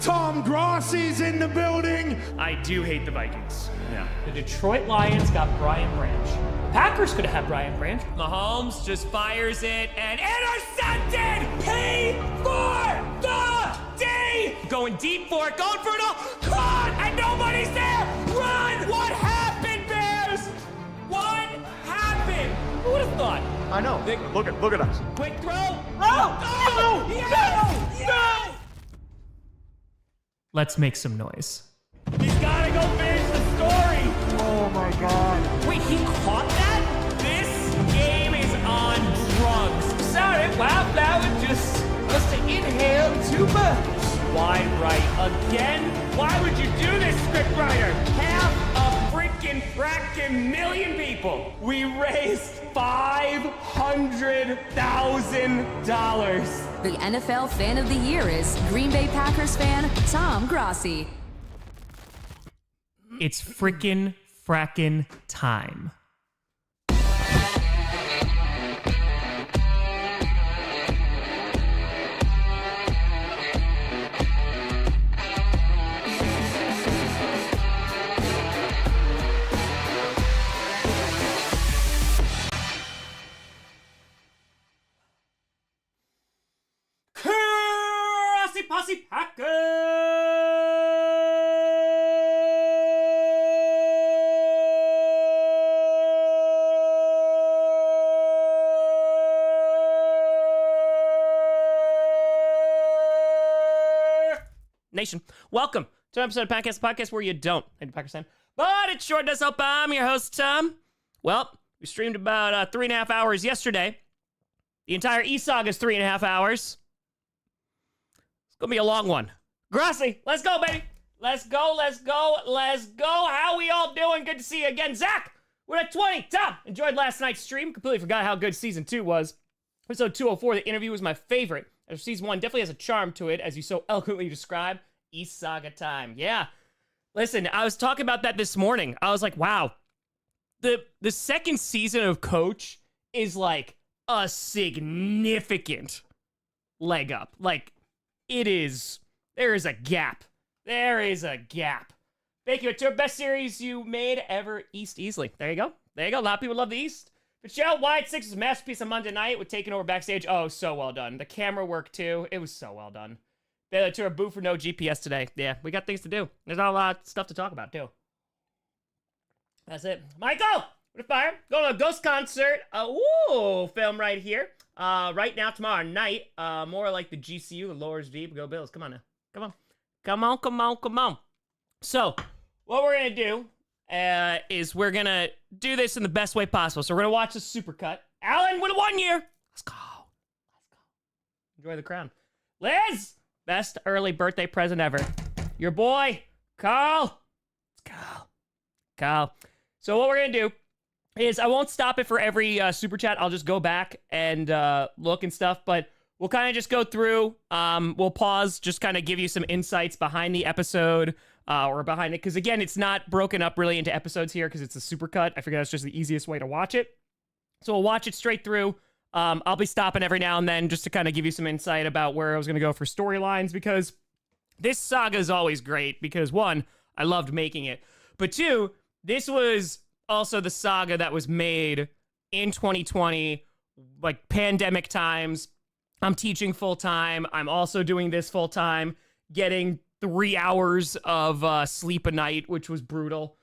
Tom Grossi's in the building. I do hate the Vikings. Yeah. The Detroit Lions got Brian Branch. Packers could have had Brian Branch. Mahomes just fires it and intercepted! P for the D! Going deep for it, going for it all. Caught! And nobody's there! Run! What happened, Bears? What happened? Who would have thought? I know. Look at us. Quick throw. Oh! No! Let's make some noise. He's gotta go finish the story. Oh my God. Wait, he caught that? This game is on drugs. Sorry, Wildflower just must have inhaled too much. Wide right again? Why would you do this, scriptwriter? Half a frackin' million people. We raised $500,000. The NFL Fan of the Year is Green Bay Packers fan Tom Grossi. It's frackin' time. Posse Packers! Nation, welcome to an episode of Podcast, the podcast where you don't hate the Packers fan, but it sure does help. I'm your host, Tom. Well, we streamed about 3.5 hours yesterday. The entire East Saga is 3.5 hours. It's gonna be a long one. Grassi, let's go, baby. Let's go. How we all doing? Good to see you again. Zach, we're at 20. Tom, enjoyed last night's stream. Completely forgot how good season 2 was. Episode 204, the interview was my favorite. Season 1 definitely has a charm to it, as you so eloquently described. East Saga time. Yeah. Listen, I was talking about that this morning. I was like, wow. The second season of Coach is like a significant leg up. Like, there is a gap. There is a gap. Thank you. It's your best series you made ever, East easily. There you go. A lot of people love the East. Michelle Wyatt 6's masterpiece on Monday night with taking over backstage. Oh, so well done. The camera work, too. It was so well done. Baylor tour boo for no GPS today. Yeah, we got things to do. There's not a lot of stuff to talk about, too. That's it. Michael! With fire. Going to a Ghost concert. Film right here. Right now, tomorrow night. More like the GCU, the Lowers Deep. Go Bills. Come on now. Come on. So, what we're going to do is we're going to do this in the best way possible. So, we're going to watch the supercut. Alan with 1 year. Let's go. Enjoy the crown. Liz! Best early birthday present ever. Your boy, Carl. Let's go. Carl. So, what we're going to do is I won't stop it for every super chat. I'll just go back and look and stuff, but we'll kind of just go through. We'll pause, just kind of give you some insights behind the episode or behind it. Because, again, it's not broken up really into episodes here because it's a supercut. I figure that's just the easiest way to watch it. So we'll watch it straight through. I'll be stopping every now and then just to kind of give you some insight about where I was going to go for storylines, because this saga is always great because, one, I loved making it. But two, this was also the saga that was made in 2020, like pandemic times. I'm teaching full time. I'm also doing this full time, getting 3 hours of sleep a night, which was brutal.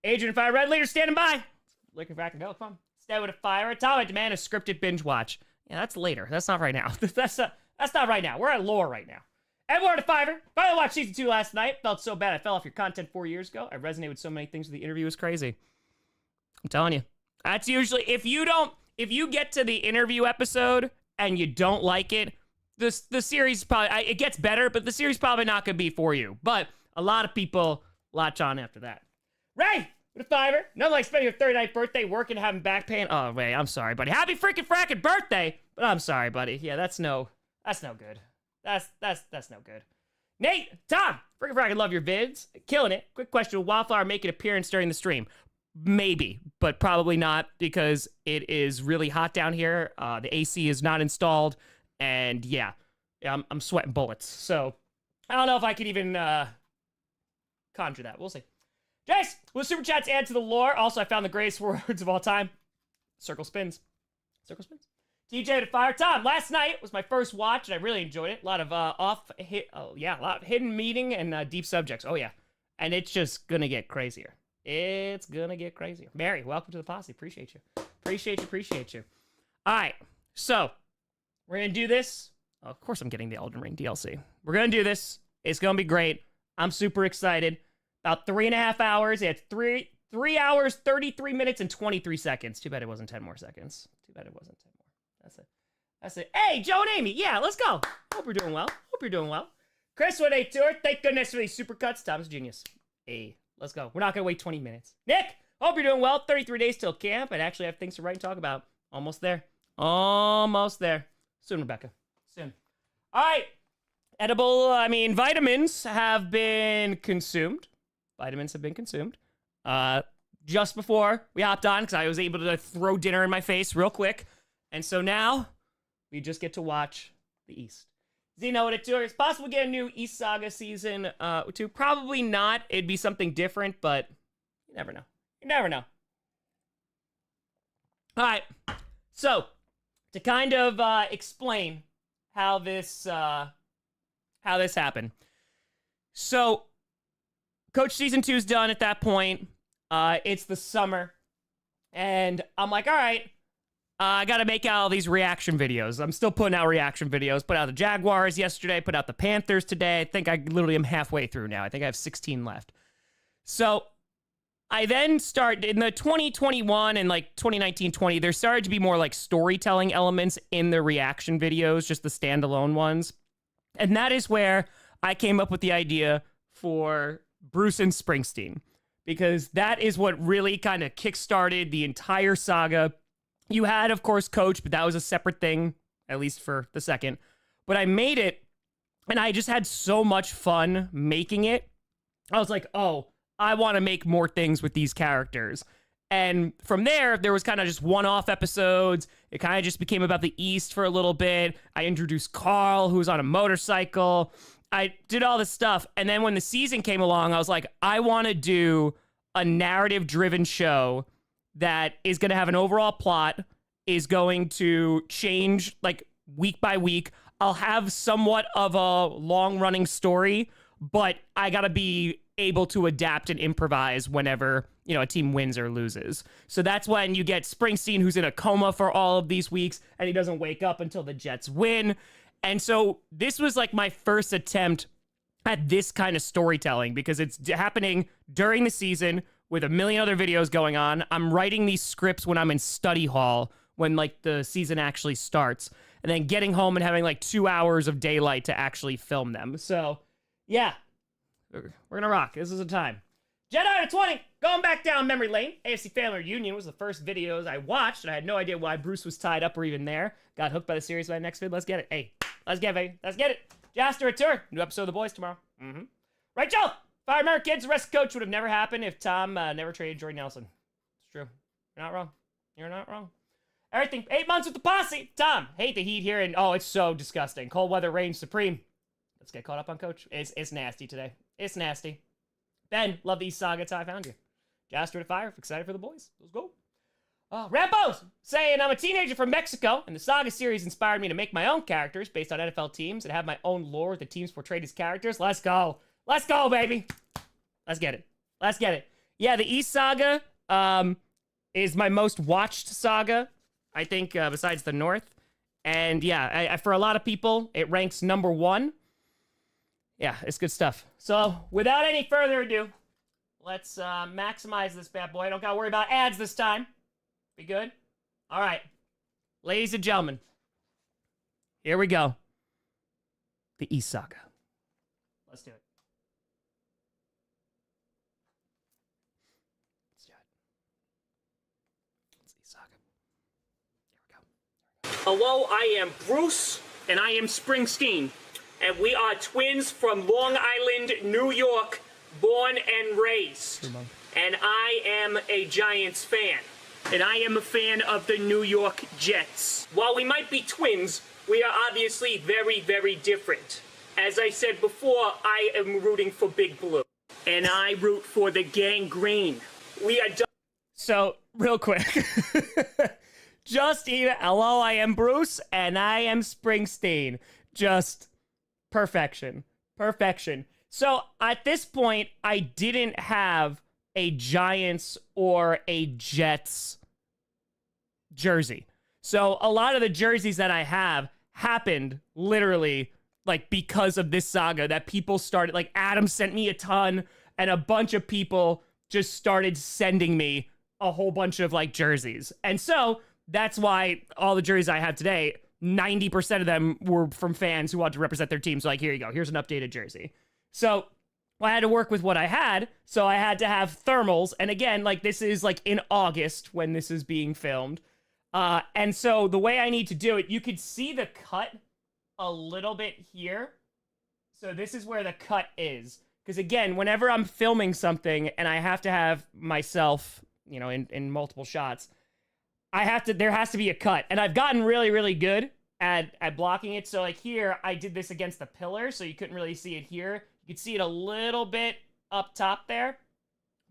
Agent Fire Red Leader standing by. Looking back and go, come on. Stay with a fire. Atomic demand a scripted binge watch. Yeah, that's later. That's not right now. That's not right now. We're at lore right now. Everyone to Fiverr. Finally watched season 2 last night. Felt so bad I fell off your content 4 years ago. I resonate with so many things. The interview was crazy. I'm telling you. That's usually, if you get to the interview episode and you don't like it, the series probably, it gets better, but the series probably not going to be for you. But a lot of people latch on after that. Ray, with a Fiverr. Nothing like spending your 39th birthday working and having back pain. Oh, Ray, I'm sorry, buddy. Happy freaking fracking birthday. But I'm sorry, buddy. Yeah, that's no good. That's no good. Nate, Tom, freaking fracking love your vids. Killing it. Quick question, will Wildflower make an appearance during the stream? Maybe, but probably not because it is really hot down here. The AC is not installed, and yeah, I'm sweating bullets. So I don't know if I could even conjure that. We'll see. Jace, will super chats add to the lore? Also, I found the greatest words of all time. Circle spins. Circle spins. TJ to Fire. Tom, last night was my first watch, and I really enjoyed it. A lot of a lot of hidden meaning and deep subjects. Oh, yeah. And it's just gonna get crazier. It's gonna get crazier. Mary, welcome to the posse. Appreciate you. Appreciate you. All right, so we're gonna do this. Oh, of course I'm getting the Elden Ring DLC. We're gonna do this. It's gonna be great. I'm super excited. About 3.5 hours. It's 3 hours, 33 minutes, and 23 seconds. Too bad it wasn't 10 more seconds. Too bad it wasn't 10 more. That's it. Hey, Joe and Amy. Yeah, let's go. Hope you're doing well. Chris with a tour. Thank goodness for these supercuts. Tom's a genius. Hey, let's go. We're not going to wait 20 minutes. Nick, hope you're doing well. 33 days till camp. And actually have things to write and talk about. Almost there. Soon, Rebecca. Soon. All right. Vitamins have been consumed. Just before we hopped on, because I was able to throw dinner in my face real quick. And so now, we just get to watch the East. Zeno with a tour. It's possible to get a new East Saga season 2. Probably not. It'd be something different, but you never know. All right. So, to kind of explain how this happened. So, Coach Season 2 is done at that point. It's the summer. And I'm like, all right, I got to make out all these reaction videos. I'm still putting out reaction videos. Put out the Jaguars yesterday. Put out the Panthers today. I think I literally am halfway through now. I think I have 16 left. So I then start in the 2021 and like 2019-20, there started to be more like storytelling elements in the reaction videos, just the standalone ones. And that is where I came up with the idea for Bruce and Springsteen, because that is what really kind of kickstarted the entire saga. You had, of course, Coach, but that was a separate thing, at least for the second. But I made it, and I just had so much fun making it. I was like, oh, I want to make more things with these characters. And from there was kind of just one-off episodes. It kind of just became about the East for a little bit. I introduced Carl, who was on a motorcycle. I did all this stuff. And then when the season came along, I was like, I want to do a narrative-driven show that is going to have an overall plot, is going to change like week by week. I'll have somewhat of a long-running story, but I got to be able to adapt and improvise whenever, a team wins or loses. So that's when you get Springsteen, who's in a coma for all of these weeks, and he doesn't wake up until the Jets win. And so this was like my first attempt at this kind of storytelling, because it's happening during the season with a million other videos going on. I'm writing these scripts when I'm in study hall, when like the season actually starts, and then getting home and having like 2 hours of daylight to actually film them. So yeah, we're gonna rock. This is a time. Jedi to 20, going back down memory lane. AFC Family Reunion was the first videos I watched, and I had no idea why Bruce was tied up or even there. Got hooked by the series by the next vid. Let's get it. Hey, let's get it, baby. Let's get it. Jaster return. New episode of The Boys tomorrow. Right, Joe? Fire America Kids, arrest coach would have never happened if Tom never traded Jordy Nelson. It's true. You're not wrong. You're not wrong. Everything. 8 months with the posse. Tom, hate the heat here, and oh, it's so disgusting. Cold weather reigns supreme. Let's get caught up on Coach. It's nasty today. It's nasty. Ben, love the East Saga. That's how I found you. Jaster to Fire. Excited for the boys. Let's go. Rambos saying, I'm a teenager from Mexico, and the Saga series inspired me to make my own characters based on NFL teams and have my own lore with the teams portrayed as characters. Let's go. Let's go, baby. Let's get it. Let's get it. Yeah, the East Saga is my most watched saga, I think, besides the North. And yeah, for a lot of people, it ranks number 1. Yeah, it's good stuff. So without any further ado, let's maximize this bad boy. I don't got to worry about ads this time. Be good? All right. Ladies and gentlemen, here we go. The East Saga. Let's do it. Let's do it. It's East Saga. Here we go. Hello, I am Bruce, and I am Springsteen. And we are twins from Long Island, New York, born and raised. And I am a Giants fan. And I am a fan of the New York Jets. While we might be twins, we are obviously very, very different. As I said before, I am rooting for Big Blue. And I root for the gang green. We are done. So, real quick. Just even, hello, I am Bruce, and I am Springsteen. Just perfection. Perfection. So, at this point, I didn't have a Giants or a Jets jersey. So, a lot of the jerseys that I have happened literally like because of this saga that people started, like Adam sent me a ton and a bunch of people just started sending me a whole bunch of like jerseys. And so that's why all the jerseys I have today, 90% of them were from fans who wanted to represent their team. So like, here you go. Here's an updated jersey. So I had to work with what I had. So I had to have thermals. And again, like this is like in August when this is being filmed. And so the way I need to do it, you could see the cut a little bit here. So this is where the cut is. Because again, whenever I'm filming something and I have to have myself, you know, in multiple shots, there has to be a cut. And I've gotten really, really good at blocking it. So like here, I did this against the pillar, so you couldn't really see it here. You could see it a little bit up top there.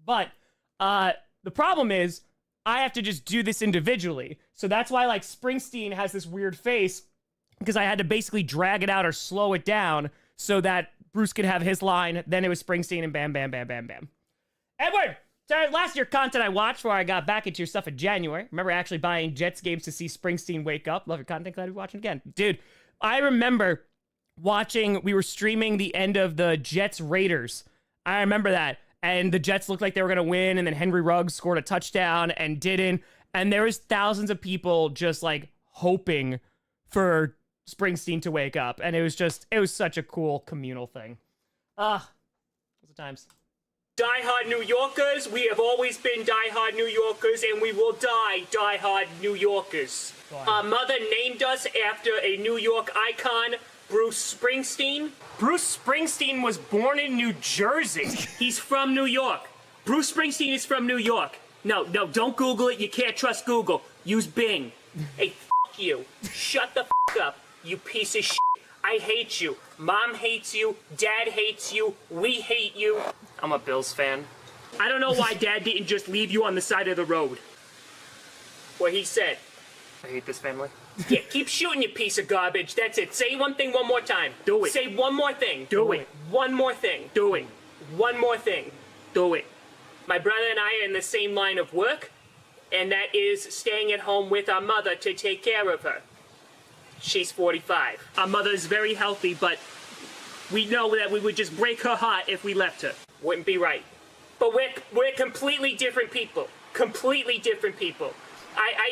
But the problem is, I have to just do this individually. So that's why like Springsteen has this weird face, because I had to basically drag it out or slow it down so that Bruce could have his line. Then it was Springsteen and bam, bam, bam, bam, bam. Edward, last year content I watched before I got back into your stuff in January. Remember actually buying Jets games to see Springsteen wake up. Love your content. Glad to be watching again. Dude, I remember we were streaming the end of the Jets Raiders. I remember that. And the Jets looked like they were going to win. And then Henry Ruggs scored a touchdown and didn't. And there was thousands of people just like hoping for Springsteen to wake up. And it was such a cool communal thing. Those are times. Die-hard New Yorkers, we have always been die-hard New Yorkers, and we will die-hard New Yorkers. Our mother named us after a New York icon, Bruce Springsteen. Bruce Springsteen was born in New Jersey. He's from New York. Bruce Springsteen is from New York. No, don't Google it. You can't trust Google. Use Bing. Hey, f*** you. Shut the f*** up, you piece of shit. I hate you. Mom hates you. Dad hates you. We hate you. I'm a Bills fan. I don't know why Dad didn't just leave you on the side of the road. What he said. I hate this family. Yeah, keep shooting, you piece of garbage. That's it. Say one thing one more time. Do it. Say one more thing. Do it. One more thing. Do it. One more thing. Do it. My brother and I are in the same line of work, and that is staying at home with our mother to take care of her. She's 45. Our mother is very healthy, but we know that we would just break her heart if we left her. Wouldn't be right. But we're completely different people. Completely different people.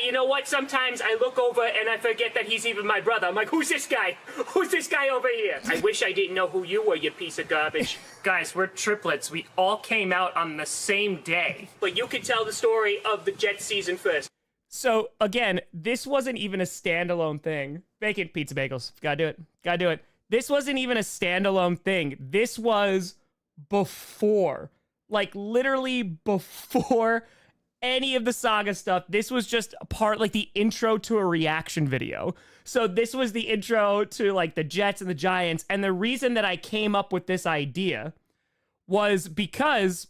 You know what? Sometimes I look over and I forget that he's even my brother. I'm like, who's this guy? Who's this guy over here? I wish I didn't know who you were, you piece of garbage. Guys, we're triplets. We all came out on the same day. But you could tell the story of the Jets season first. So, again, this wasn't even a standalone thing. Bacon, pizza, bagels. Gotta do it. Gotta do it. This wasn't even a standalone thing. This was before. Like, literally before any of the saga stuff. This was just a part, like, the intro to a reaction video. So this was the intro to, like, the Jets and the Giants. And the reason that I came up with this idea was because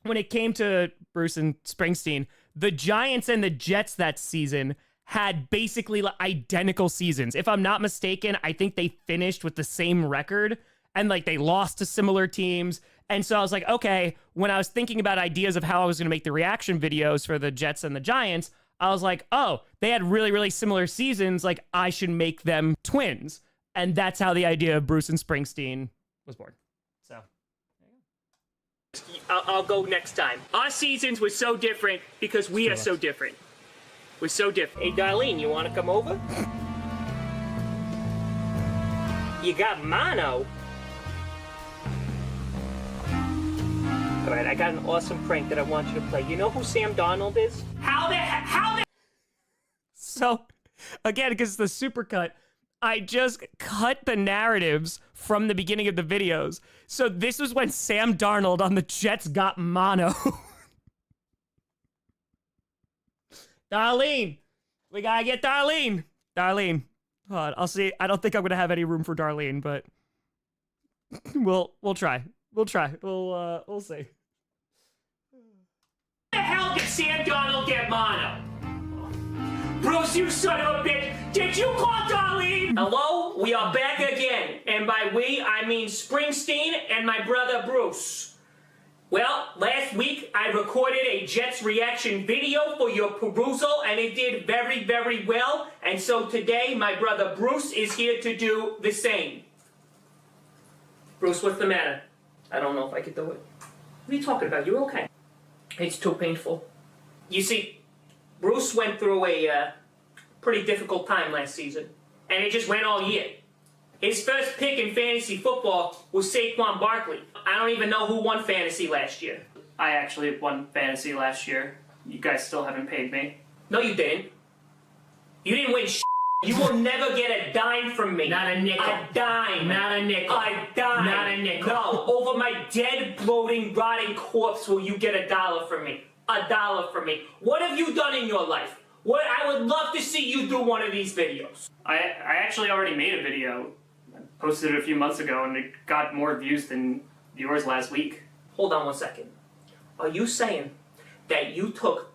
when it came to Bruce and Springsteen, the Giants and the Jets that season had basically identical seasons. If I'm not mistaken, I think they finished with the same record and like they lost to similar teams. And so I was like, okay, when I was thinking about ideas of how I was going to make the reaction videos for the Jets and the Giants, I was like, oh, they had really, really similar seasons. Like I should make them twins. And that's how the idea of Bruce and Springsteen was born. So I'll go next time. Our seasons were so different because we are so different. We're so different. Hey, Darlene, you want to come over? You got mono. All right, I got an awesome prank that I want you to play. You know who Sam Darnold is? How the? So, again, because it's the supercut, I just cut the narratives from the beginning of the videos. So this was when Sam Darnold on the Jets got mono. Darlene. We gotta get Darlene. Darlene. Hold on, I'll see. I don't think I'm gonna have any room for Darlene, but We'll try. We'll try. We'll see. The hell did Sam Donald get mono? Bruce, you son of a bitch! Did you call Darlene? Hello? We are back again. And by we, I mean Springsteen and my brother Bruce. Well, last week I recorded a Jets reaction video for your perusal and it did very, very well. And so today my brother Bruce is here to do the same. Bruce, what's the matter? I don't know if I could do it. What are you talking about? You're okay. It's too painful. You see, Bruce went through a pretty difficult time last season. And it just went all year. His first pick in fantasy football was Saquon Barkley. I don't even know who won fantasy last year. I actually won fantasy last year. You guys still haven't paid me. No, you didn't. You didn't win shit. You will never get a dime from me. Not a nickel. A dime. Not a nickel. A dime. Not a nickel. No, over my dead, bloating, rotting corpse will you get $1 from me. $1 from me. What have you done in your life? What I would love to see you do one of these videos. I actually already made a video. I posted it a few months ago and it got more views than yours last week. Hold on one second. Are you saying that you took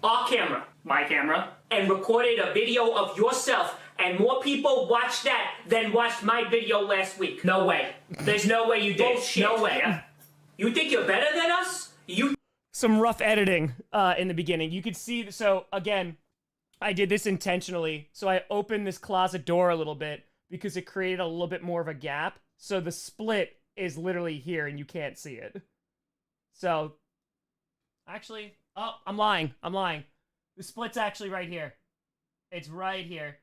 our camera, My camera? and recorded a video of yourself and more people watched that than watched my video last week? No way. There's no way you did. Bullshit. No way. Yeah. You think you're better than us? You Some rough editing in the beginning. You could see, so again, I did this intentionally. So I opened this closet door a little bit because it created a little bit more of a gap. So the split is literally here and you can't see it. So, actually, oh, I'm lying. The split's actually right here. It's right here.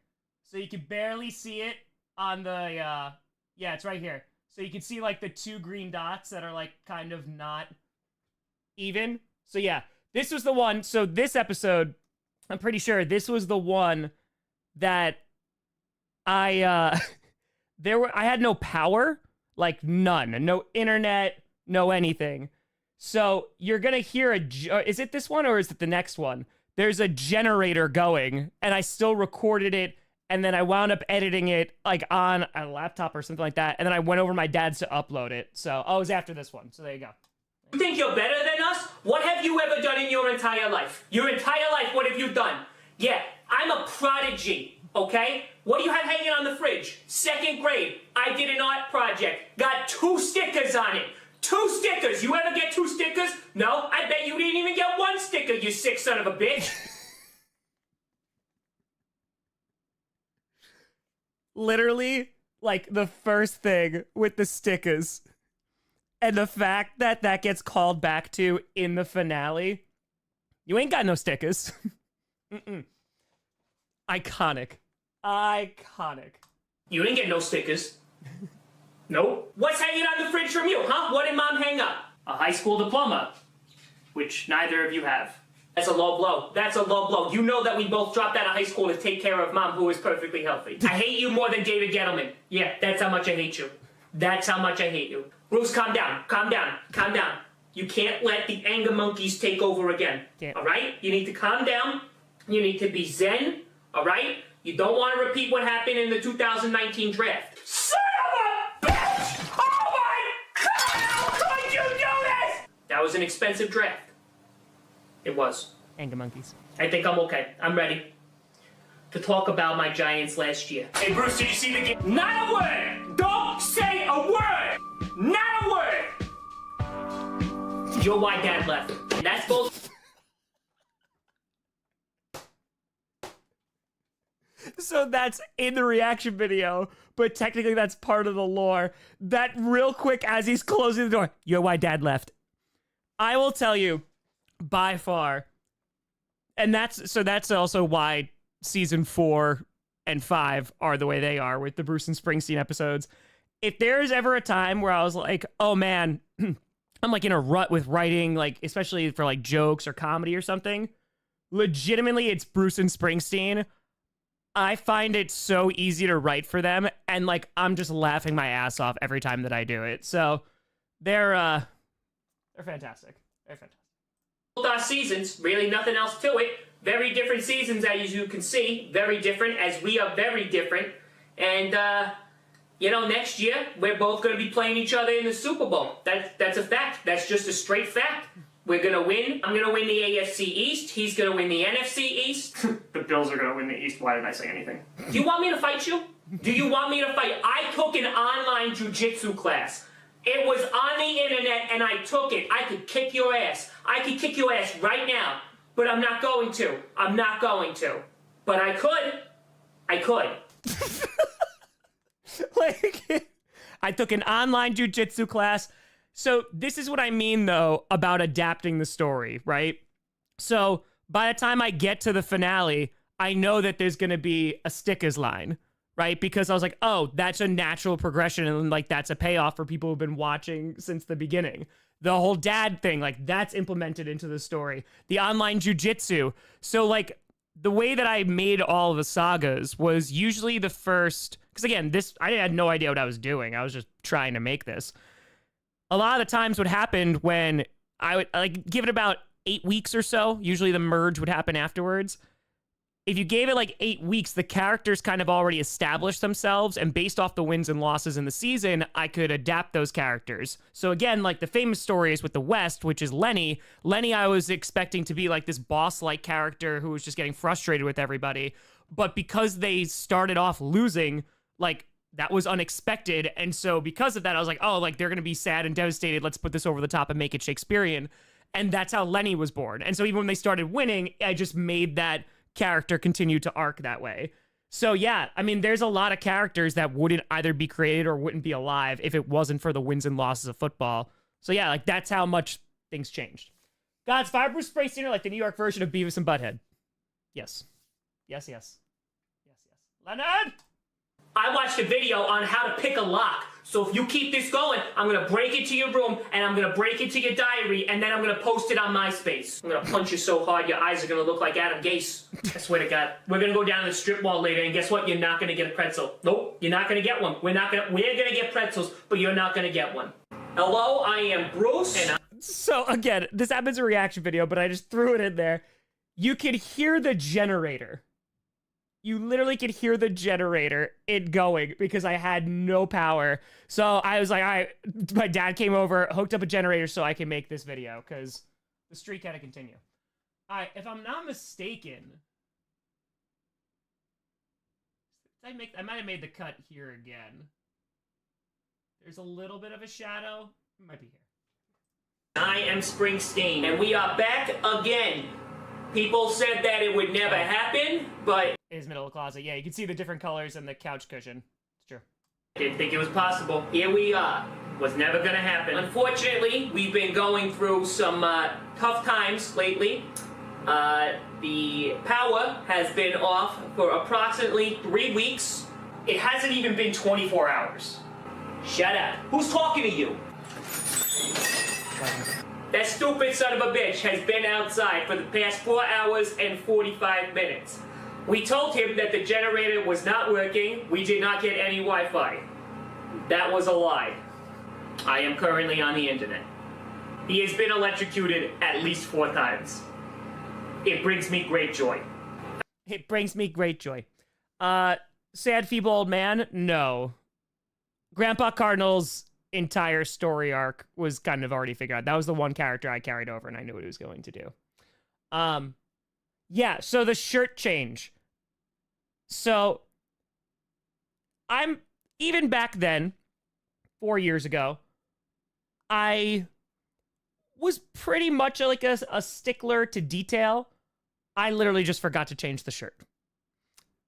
So you can barely see it on the, yeah, it's right here. So you can see like the 2 green dots that are like kind of not even. So yeah, this was the one. So this episode, I'm pretty sure this was the one that I had no power, like none, no internet, no anything. So you're going to hear is it this one or is it the next one? There's a generator going and I still recorded it. And then I wound up editing it like on a laptop or something like that. And then I went over to my dad's to upload it. So, it was after this one. So there you go. You think you're better than us? What have you ever done in your entire life? Your entire life, what have you done? Yeah, I'm a prodigy, okay? What do you have hanging on the fridge? 2nd grade, I did an art project. Got 2 stickers on it. 2 stickers. You ever get 2 stickers? No, I bet you didn't even get 1 sticker, you sick son of a bitch. Literally, like, the first thing with the stickers and the fact that that gets called back to in the finale. You ain't got no stickers. Iconic. You didn't get no stickers. Nope. What's hanging on the fridge from you, huh? What did Mom hang up? A high school diploma, which neither of you have. That's a low blow. That's a low blow. You know that we both dropped out of high school to take care of Mom, who is perfectly healthy. I hate you more than David Gettleman. Yeah, that's how much I hate you. That's how much I hate you. Bruce, calm down. Calm down. Calm down. You can't let the anger monkeys take over again. Can't. All right? You need to calm down. You need to be zen. All right? You don't want to repeat what happened in the 2019 draft. Son of a bitch! Oh my God! How could you do this? That was an expensive draft. It was. Anger monkeys. I think I'm okay. I'm ready to talk about my Giants last year. Hey, Bruce, did you see the game? Not a word! Don't say a word! Not a word! You're why Dad left. And that's both. So that's in the reaction video, but technically that's part of the lore. That real quick as he's closing the door, you're why Dad left. I will tell you, by far, and that's also why season 4 and 5 are the way they are with the Bruce and Springsteen episodes. If there's ever a time where I was like, oh man, I'm like in a rut with writing, like especially for like jokes or comedy or something, legitimately it's Bruce and Springsteen. I find it so easy to write for them, and like I'm just laughing my ass off every time that I do it. So they're fantastic. They're fantastic. Both our seasons, really nothing else to it. Very different seasons, as you can see. Very different, as we are very different. And You know, next year, we're both going to be playing each other in the Super Bowl. That's a fact. That's just a straight fact. We're going to win. I'm going to win the AFC East. He's going to win the NFC East. The Bills are going to win the East. Why didn't I say anything? Do you want me to fight you? Do you want me to fight? I took an online jiu-jitsu class. It was on the internet, and I took it. I could kick your ass. I could kick your ass right now, but I'm not going to. I'm not going to. But I could. I could. Like, I took an online jujitsu class. So this is what I mean, though, about adapting the story, right? So by the time I get to the finale, I know that there's going to be a stickers line, right? Because I was like, oh, that's a natural progression, and like that's a payoff for people who've been watching since the beginning. The whole dad thing, like that's implemented into the story. The online jujitsu. So like the way that I made all of the sagas was usually the first, because again, I had no idea what I was doing. I was just trying to make this. A lot of the times what happened when I would like give it about 8 weeks or so, usually the merge would happen afterwards. If you gave it like 8 weeks, the characters kind of already established themselves, and based off the wins and losses in the season, I could adapt those characters. So again, like the famous story is with the West, which is Lenny. Lenny, I was expecting to be like this boss-like character who was just getting frustrated with everybody. But because they started off losing, like that was unexpected. And so because of that, I was like, oh, like they're going to be sad and devastated. Let's put this over the top and make it Shakespearean. And that's how Lenny was born. And so even when they started winning, I just made that character continue to arc that way. So yeah, I mean, there's a lot of characters that wouldn't either be created or wouldn't be alive if it wasn't for the wins and losses of football. So yeah, like that's how much things changed. God's fire Bruce Springsteen are like the New York version of Beavis and Butthead. Yes. Yes, yes. Yes, yes. Leonard! I watched a video on how to pick a lock. So if you keep this going, I'm going to break into your room, and I'm going to break into your diary, and then I'm going to post it on MySpace. I'm going to punch you so hard your eyes are going to look like Adam Gase. I swear to God. We're going to go down to the strip mall later, and guess what? You're not going to get a pretzel. Nope, you're not going to get one. We're going to get pretzels, but you're not going to get one. Hello, I am Bruce, and So again, this happens a reaction video, but I just threw it in there. You could hear the generator. You literally could hear the generator going because I had no power. So I was like, all right, my dad came over, hooked up a generator so I can make this video because the streak had to continue. All right, if I'm not mistaken, I might have made the cut here again. There's a little bit of a shadow. It might be here. I am Springsteen, and we are back again. People said that it would never happen, but His middle of the closet. Yeah, you can see the different colors and the couch cushion. It's true. I didn't think it was possible. Here we are. Was never gonna happen. Unfortunately, we've been going through some tough times lately. The power has been off for approximately 3 weeks. It hasn't even been 24 hours. Shut up. Who's talking to you? That stupid son of a bitch has been outside for the past 4 hours and 45 minutes. We told him that the generator was not working. We did not get any Wi-Fi. That was a lie. I am currently on the internet. He has been electrocuted at least 4 times. It brings me great joy. It brings me great joy. Sad, feeble old man? No. Grandpa Cardinal's entire story arc was kind of already figured out. That was the one character I carried over and I knew what he was going to do. Yeah, so the shirt change. So even back then, 4 years ago, I was pretty much like a stickler to detail. I literally just forgot to change the shirt.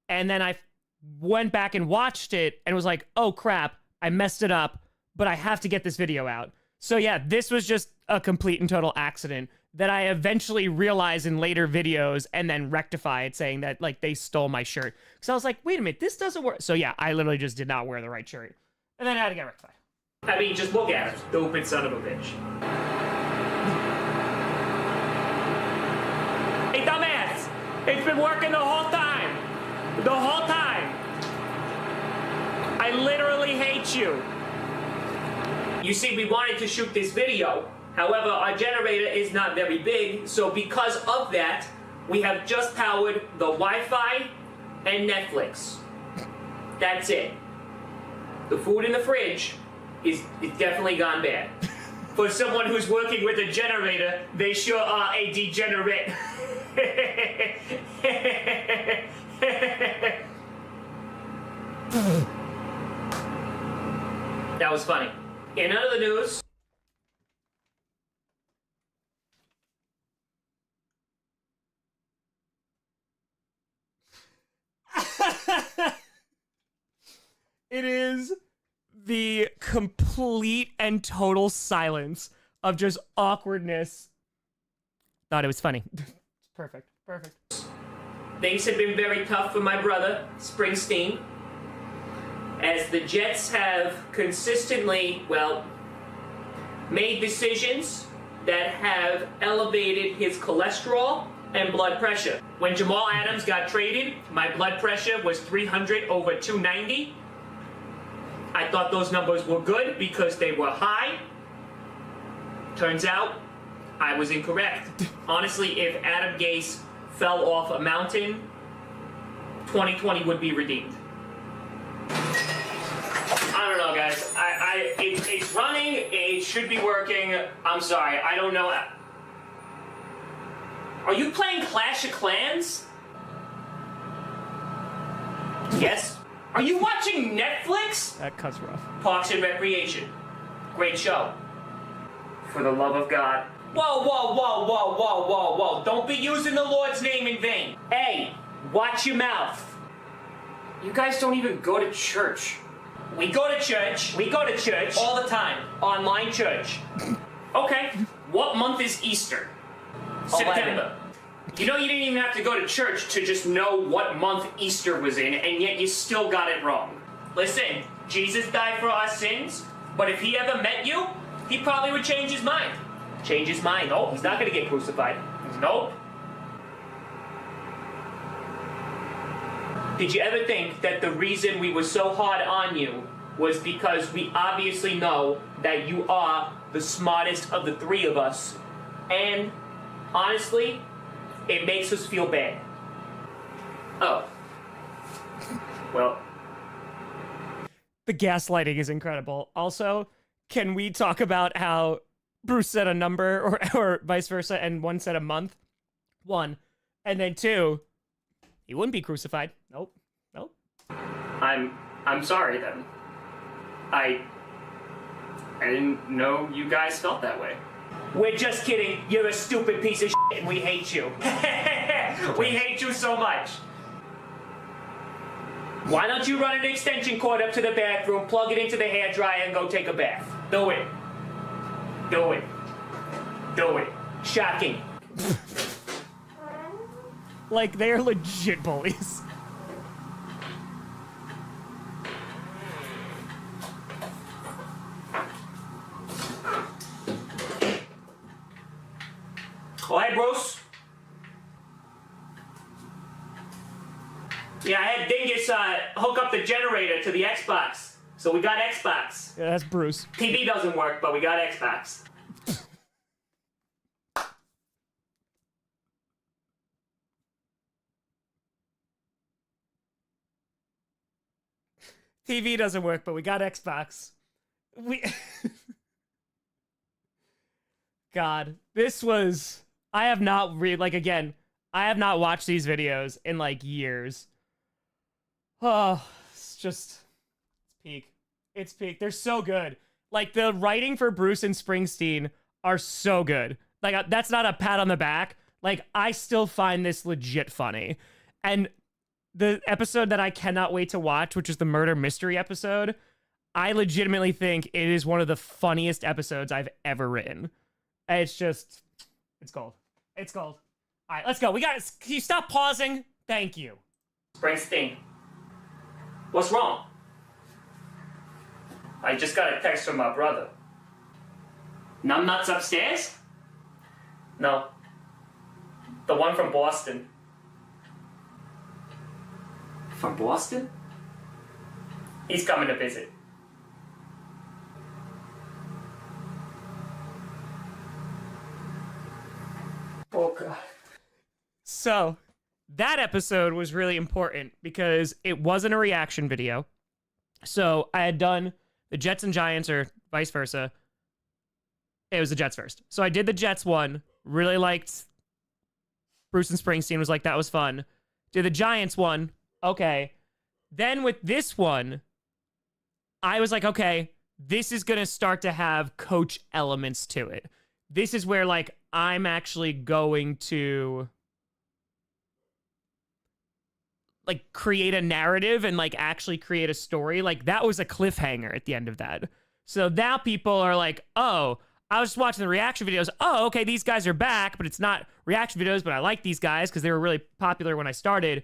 And then I went back and watched it and was like, oh crap, I messed it up, but I have to get this video out. So yeah, this was just a complete and total accident that I eventually realized in later videos and then rectified, saying that like they stole my shirt. Because I was like, wait a minute, this doesn't work. So yeah, I literally just did not wear the right shirt. And then I had to get rectified. I mean, just look at it. Stupid son of a bitch. Hey, dumbass! It's been working the whole time! The whole time! I literally hate you. You see, we wanted to shoot this video. However, our generator is not very big, so because of that, we have just powered the Wi-Fi and Netflix. That's it. The food in the fridge is definitely gone bad. For someone who's working with a generator, they sure are a degenerate. That was funny. In other news, it is the complete and total silence of just awkwardness. Thought it was funny. Perfect. things have been very tough for my brother, Springsteen, as the Jets have consistently, made decisions that have elevated his cholesterol and blood pressure. When Jamal Adams got traded, my blood pressure was 300 over 290. I thought those numbers were good because they were high. Turns out, I was incorrect. Honestly, if Adam Gase fell off a mountain, 2020 would be redeemed. I don't know, guys. It's running. It should be working. I'm sorry. I don't know. Are you playing Clash of Clans? Yes. Are you watching Netflix? That cuts rough. Parks and Recreation. Great show. For the love of God. Whoa. Don't be using the Lord's name in vain. Hey, watch your mouth. You guys don't even go to church. We go to church. All the time. Online church. Okay, what month is Easter? September. You know you didn't even have to go to church to just know what month Easter was in, and yet you still got it wrong. Listen, Jesus died for our sins, but if he ever met you, he probably would change his mind. Change his mind? Oh, he's not gonna get crucified. Nope. Did you ever think that the reason we were so hard on you was because we obviously know that you are the smartest of the three of us, and honestly, it makes us feel bad. Oh. Well, The gaslighting is incredible. Also, can we talk about how Bruce said a number or vice versa, and one said a month? One. And then two, he wouldn't be crucified. Nope. I'm sorry then. I didn't know you guys felt that way. We're just kidding. You're a stupid piece of shit and we hate you. We hate you so much. Why don't you run an extension cord up to the bathroom, plug it into the hairdryer, and go take a bath? Do it. Shocking. Like, they're legit bullies. Oh, hey, Bruce. Yeah, I had Dingus hook up the generator to the Xbox. So we got Xbox. Yeah, that's Bruce. TV doesn't work, but we got Xbox. TV doesn't work, but we got Xbox. God, this was... I have not I have not watched these videos in, years. Oh, it's peak. It's peak. They're so good. The writing for Bruce and Springsteen are so good. That's not a pat on the back. I still find this legit funny. And the episode that I cannot wait to watch, which is the murder mystery episode, I legitimately think it is one of the funniest episodes I've ever written. It's gold. It's gold. All right, let's go. Can you stop pausing? Thank you. Springsteen, what's wrong? I just got a text from my brother. Numbnuts upstairs? No. The one from Boston. From Boston? He's coming to visit. Oh, God. So, that episode was really important because it wasn't a reaction video. So I had done the Jets and Giants, or vice versa. It was the Jets first. So I did the Jets one. Really liked Bruce and Springsteen. Was like, that was fun. Did the Giants one. Okay. Then with this one, I was like, okay, this is going to start to have coach elements to it. This is where, like, I'm actually going to, like, create a narrative and, like, actually create a story. Like, that was a cliffhanger at the end of that. So now people are like, oh, I was just watching the reaction videos. Oh, okay, these guys are back, but it's not reaction videos, but I like these guys because they were really popular when I started.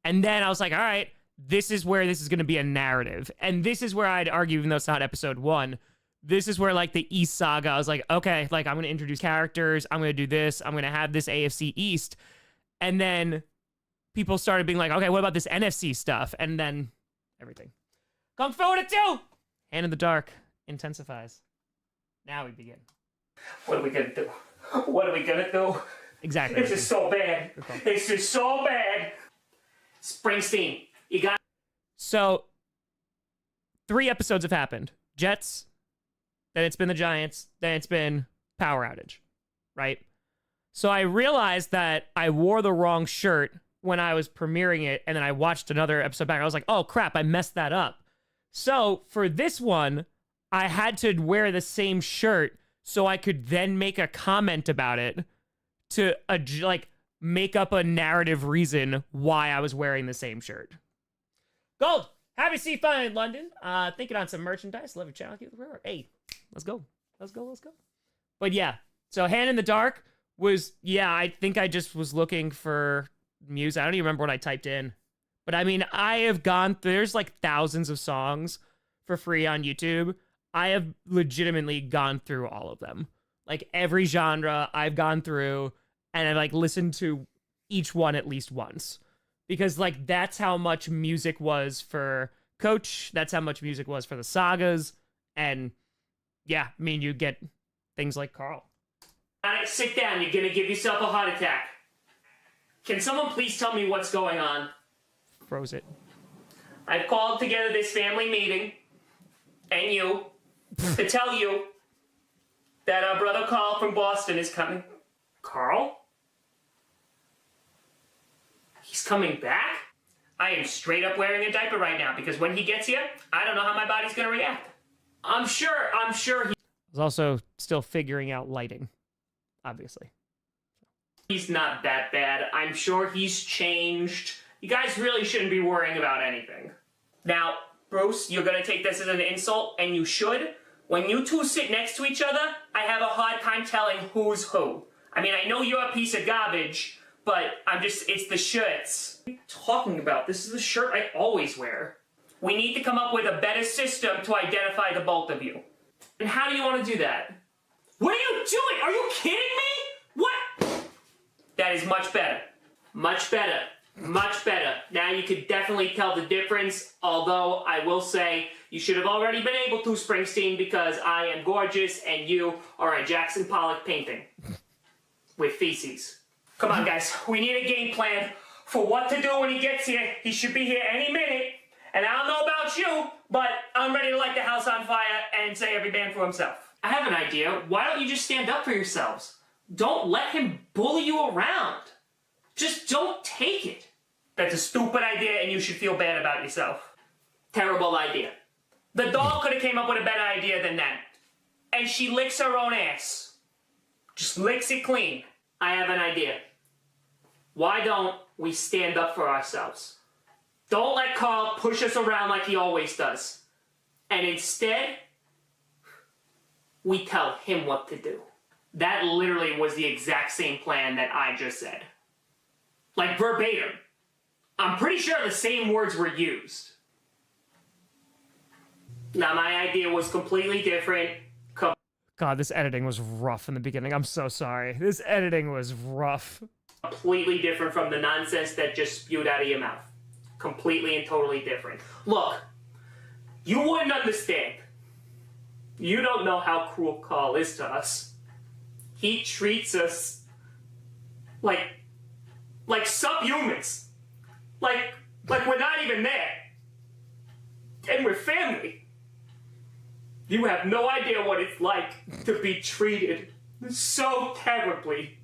And then I was like, all right, this is where this is going to be a narrative. And this is where I'd argue, even though it's not episode 1, this is where, like, the East Saga, I was like, okay, like, I'm going to introduce characters. I'm going to do this. I'm going to have this AFC East. And then people started being like, okay, what about this NFC stuff? And then everything. Kung Fu to 2! Hand in the Dark intensifies. Now we begin. What are we gonna do? What are we gonna do? Exactly. This is so bad. This is so bad. Springsteen, you got... So, 3 episodes have happened. Jets, then it's been the Giants, then it's been Power Outage, right? So I realized that I wore the wrong shirt when I was premiering it, and then I watched another episode back. I was like, oh crap, I messed that up. So for this one, I had to wear the same shirt so I could then make a comment about it to, like, make up a narrative reason why I was wearing the same shirt. Gold! Happy to see you finally in London. Thinking on some merchandise. Love your channel. Keep it real. Hey, let's go. Let's go. Let's go. But yeah, so Hand in the Dark was, yeah, I think I just was looking for music. I don't even remember what I typed in. But I mean, I have gone through, there's like thousands of songs for free on YouTube. I have legitimately gone through all of them. Like every genre I've gone through, and I've like listened to each one at least once. Because like that's how much music was for Coach. That's how much music was for the sagas. And yeah, I mean, you get things like Carl. All right, sit down. You're gonna give yourself a heart attack. Can someone please tell me what's going on? Froze it. I've called together this family meeting, and you, to tell you that our brother Carl from Boston is coming. Carl? He's coming back? I am straight up wearing a diaper right now because when he gets here, I don't know how my body's gonna react. I'm sure he... I was also still figuring out lighting, obviously. He's not that bad. I'm sure he's changed. You guys really shouldn't be worrying about anything. Now, Bruce, you're gonna take this as an insult, and you should. When you two sit next to each other, I have a hard time telling who's who. I mean, I know you're a piece of garbage, but it's the shirts. What are you talking about? This is the shirt I always wear. We need to come up with a better system to identify the both of you. And how do you want to do that? What are you doing? Are you kidding me? What? That is much better. Much better. Much better. Now you could definitely tell the difference, although I will say you should have already been able to, Springsteen, because I am gorgeous and you are a Jackson Pollock painting. With feces. Come on, guys. We need a game plan for what to do when he gets here. He should be here any minute. And I don't know about you, but I'm ready to light the house on fire and say every man for himself. I have an idea. Why don't you just stand up for yourselves? Don't let him bully you around. Just don't take it. That's a stupid idea and you should feel bad about yourself. Terrible idea. The doll could have came up with a better idea than that. And she licks her own ass. Just licks it clean. I have an idea. Why don't we stand up for ourselves? Don't let Carl push us around like he always does. And instead, we tell him what to do. That literally was the exact same plan that I just said. Like verbatim. I'm pretty sure the same words were used. Now my idea was completely different. God, this editing was rough in the beginning. I'm so sorry. This editing was rough. Completely different from the nonsense that just spewed out of your mouth. Completely and totally different. Look, you wouldn't understand. You don't know how cruel Carl is to us. He treats us like subhumans. Like we're not even there. And and we're family. You have no idea what it's like to be treated so terribly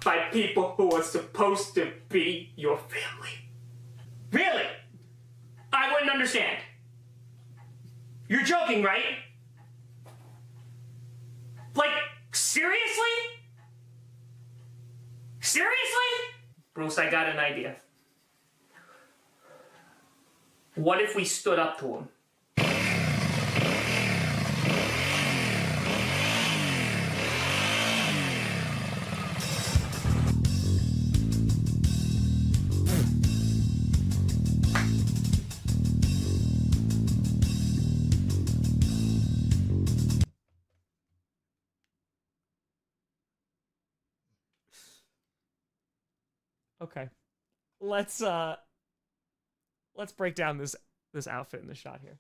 by people who are supposed to be your family. Really? I wouldn't understand. You're joking, right? Like, seriously? Seriously? Bruce, I got an idea. What if we stood up to him? Okay. Let's break down this outfit in the shot here.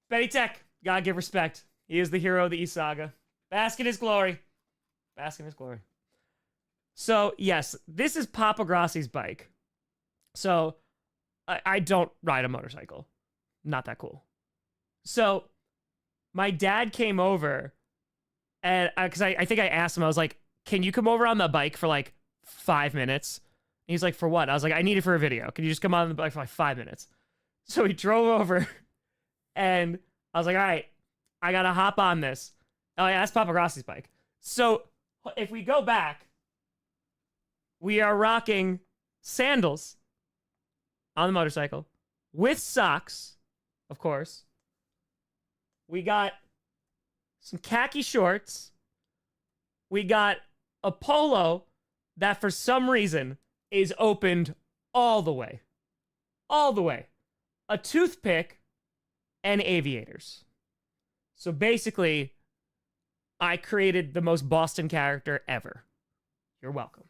Betty Tech, gotta give respect. He is the hero of the East Saga. Bask in his glory. Bask in his glory. So, yes, this is Papa Grossi's bike. So, I don't ride a motorcycle. Not that cool. So, my dad came over, and because I think I asked him, I was like, can you come over on the bike for like 5 minutes? And he's like, for what? I was like, I need it for a video. Can you just come on the bike for like 5 minutes? So he drove over, and I was like, all right, I gotta hop on this. Oh, yeah, that's Papa Grossi's bike. So if we go back, we are rocking sandals on the motorcycle with socks, of course. We got some khaki shorts. We got a polo that for some reason is opened all the way. All the way. A toothpick and aviators. So basically, I created the most Boston character ever. You're welcome.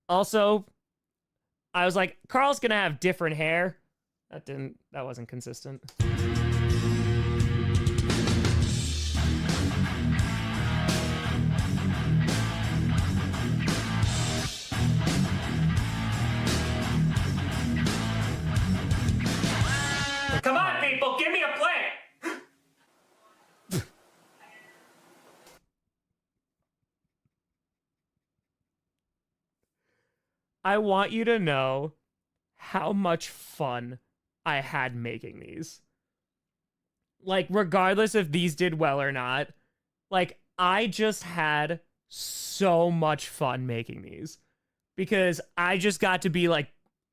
Also, I was like, Carl's gonna have different hair. That wasn't consistent. Come on, people, give me a plan! I want you to know how much fun I had making these. Like, regardless if these did well or not, like, I just had so much fun making these. Because I just got to be, like,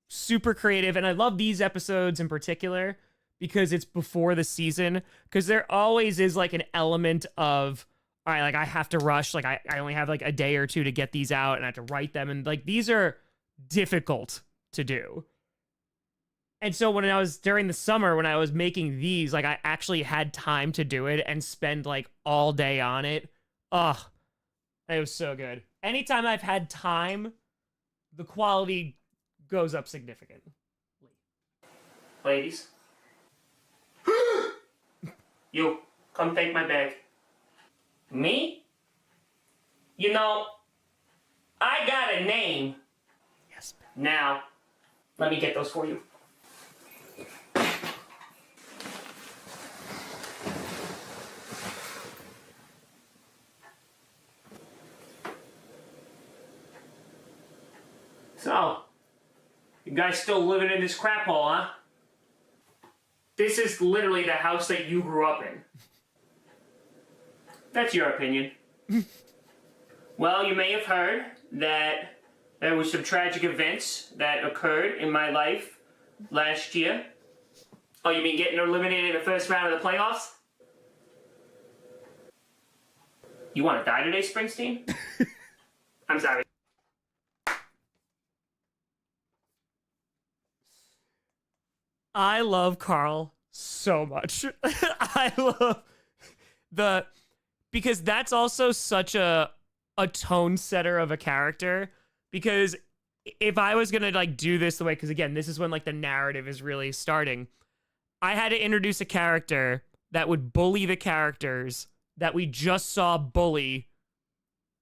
super creative. And I love these episodes in particular because it's before the season. Because there always is, like, an element of, all right, like, I have to rush. Like, I only have, like, a day or two to get these out, and I have to write them. And, like, these are difficult to do. And so when I was during the summer, when I was making these, like, I actually had time to do it and spend like all day on it. Ugh, it was so good. Anytime I've had time, the quality goes up significantly. Ladies. You, come take my bag. Me? You know, I got a name. Yes. Now, let me get those for you. So, you guys still living in this crap hole, huh? This is literally the house that you grew up in. That's your opinion. Well, you may have heard that there were some tragic events that occurred in my life last year. Oh, you mean getting eliminated in the first round of the playoffs? You want to die today, Springsteen? I'm sorry. I love Carl so much. I love because that's also such a tone setter of a character. Because if I was gonna like do this the way, because again, this is when like the narrative is really starting, I had to introduce a character that would bully the characters that we just saw bully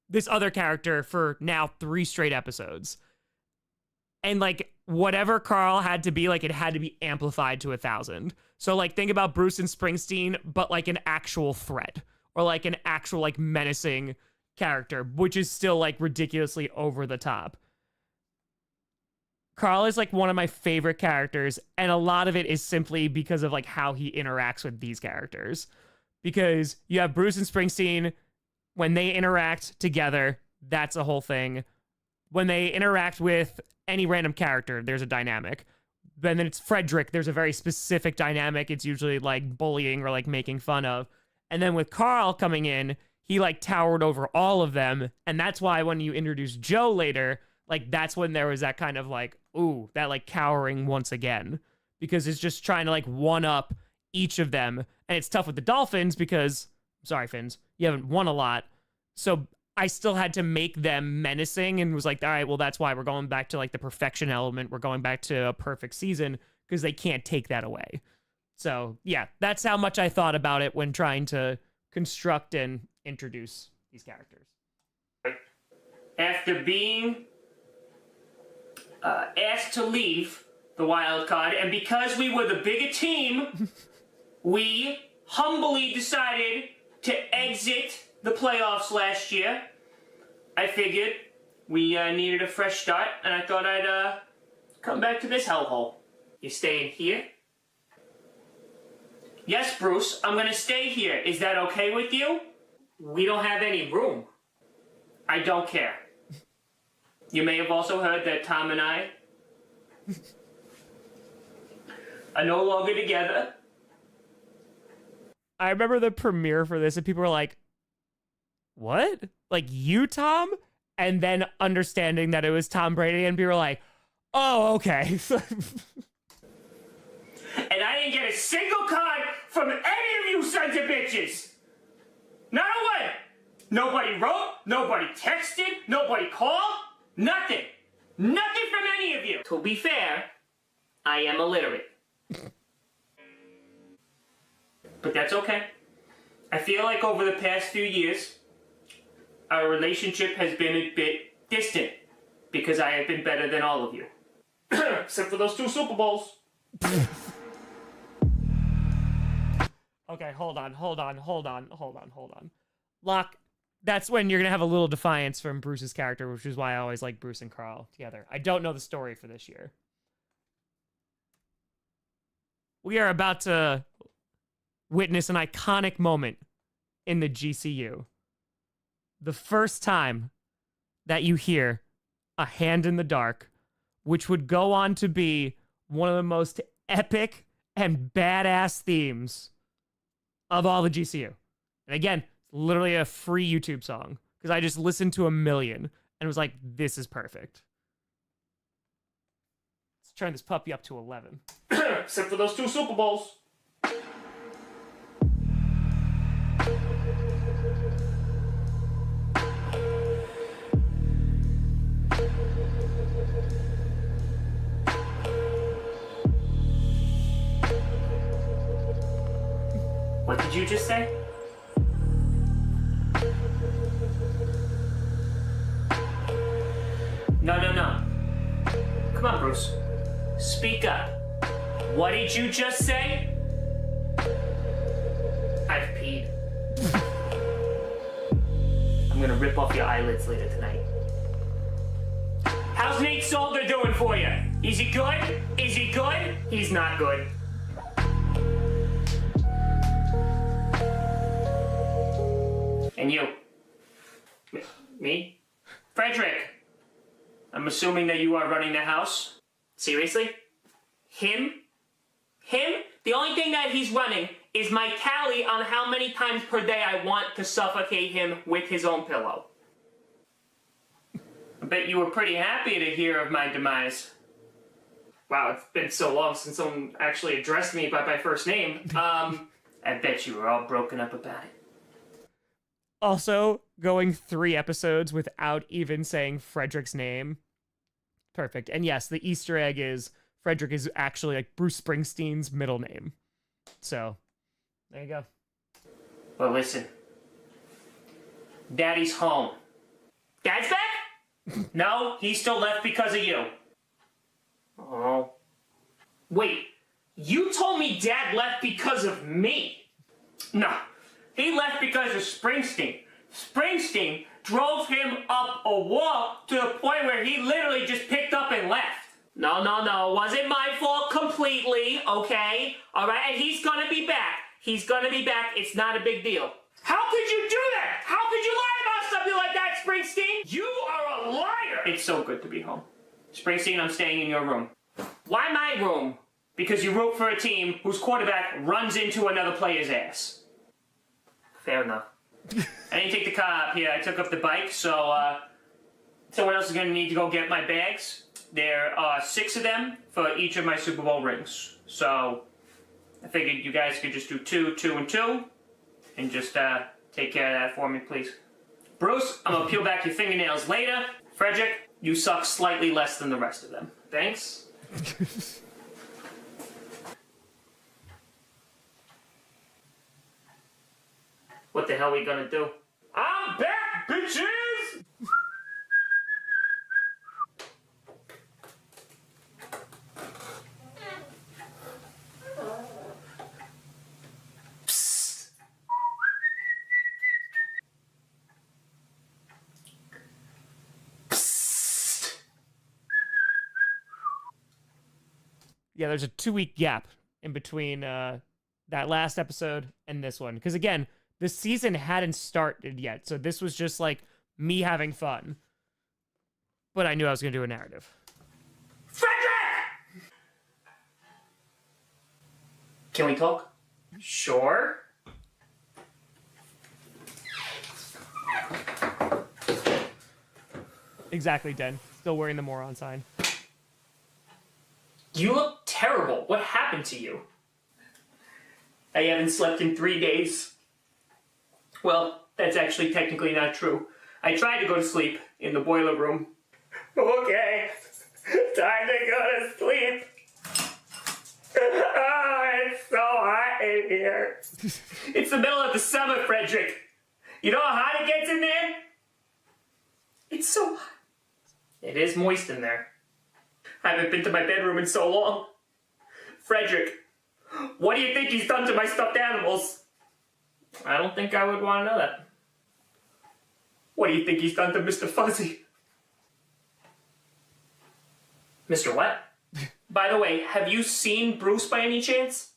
this other character for now 3 straight episodes. And like whatever Carl had to be, like it had to be amplified to 1,000. So like think about Bruce and Springsteen, but like an actual threat or like an actual like menacing character, which is still like ridiculously over the top. Carl is like one of my favorite characters, and a lot of it is simply because of like how he interacts with these characters. Because you have Bruce and Springsteen, when they interact together, that's a whole thing. When they interact with any random character, there's a dynamic. Then it's Frederick, there's a very specific dynamic. It's usually like bullying or like making fun of. And then with Carl coming in, he like towered over all of them. And that's why when you introduce Joe later, like that's when there was that kind of like, ooh, that like cowering once again. Because it's just trying to like one up each of them. And it's tough with the Dolphins because, sorry, Finns, you haven't won a lot. So I still had to make them menacing and was like, all right, well, that's why we're going back to like the perfection element. We're going back to a perfect season because they can't take that away. So yeah, that's how much I thought about it when trying to construct and introduce these characters. After being asked to leave the wild card, and because we were the bigger team, we humbly decided to exit the playoffs last year. I figured we needed a fresh start, and I thought I'd come back to this hellhole. You staying here? Yes, Bruce, I'm gonna stay here. Is that okay with you? We don't have any room. I don't care. You may have also heard that Tom and I are no longer together. I remember the premiere for this and people were like, what? Like you, Tom? And then understanding that it was Tom Brady and people were like, oh, okay. And I didn't get a single card from any of you sons of bitches. Not a one. Nobody wrote, nobody texted, nobody called, nothing. Nothing from any of you. To be fair, I am illiterate. But that's okay. I feel like over the past few years, our relationship has been a bit distant because I have been better than all of you. Except for those 2 Super Bowls. Okay, hold on. Locke, that's when you're going to have a little defiance from Bruce's character, which is why I always like Bruce and Carl together. I don't know the story for this year. We are about to witness an iconic moment in the GCU. The first time that you hear A Hand in the Dark, which would go on to be one of the most epic and badass themes of all the GCU. And again, it's literally a free YouTube song because I just listened to 1,000,000 and was like, this is perfect. Let's turn this puppy up to 11. Except for those 2 Super Bowls. What did you just say? No. Come on, Bruce. Speak up. What did you just say? I've peed. I'm gonna rip off your eyelids later tonight. How's Nate Solder doing for you? Is he good? Is he good? He's not good. And you. Me? Frederick. I'm assuming that you are running the house. Seriously? Him? The only thing that he's running is my tally on how many times per day I want to suffocate him with his own pillow. I bet you were pretty happy to hear of my demise. Wow, it's been so long since someone actually addressed me by my first name. I bet you were all broken up about it. Also, going 3 episodes without even saying Frederick's name. Perfect. And yes, the Easter egg is Frederick is actually like Bruce Springsteen's middle name. So, there you go. Well, listen. Daddy's home. Dad's back? No, he still left because of you. Wait, you told me Dad left because of me. No, he left because of Springsteen. Springsteen drove him up a wall to the point where he literally just picked up and left. No, it wasn't my fault completely, okay? Alright, and he's gonna be back. He's gonna be back, it's not a big deal. How could you do that? How could you lie about something like that, Springsteen? You are a liar! It's so good to be home. Springsteen, I'm staying in your room. Why my room? Because you root for a team whose quarterback runs into another player's ass. Fair enough. I didn't take the car up here, I took up the bike, so someone else is gonna need to go get my bags. There are 6 of them for each of my Super Bowl rings. So I figured you guys could just do 2, 2, and 2, and just take care of that for me, please. Bruce, I'm gonna peel back your fingernails later. Frederick, you suck slightly less than the rest of them. Thanks. What the hell are we gonna do? I'm back, bitches! Psst. Psst. Yeah, there's a 2-week gap in between that last episode and this one. Because again, the season hadn't started yet, so this was just like me having fun. But I knew I was going to do a narrative. Frederick! Can we talk? Sure. Exactly, Den. Still wearing the moron sign. You look terrible. What happened to you? I haven't slept in 3 days. Well, that's actually technically not true. I tried to go to sleep in the boiler room. Okay, time to go to sleep. Oh, it's so hot in here. It's the middle of the summer, Frederick. You know how hot it gets in there? It's so hot. It is moist in there. I haven't been to my bedroom in so long. Frederick, what do you think he's done to my stuffed animals? I don't think I would want to know that. What do you think he's done to Mr. Fuzzy? Mr. what? By the way, have you seen Bruce by any chance?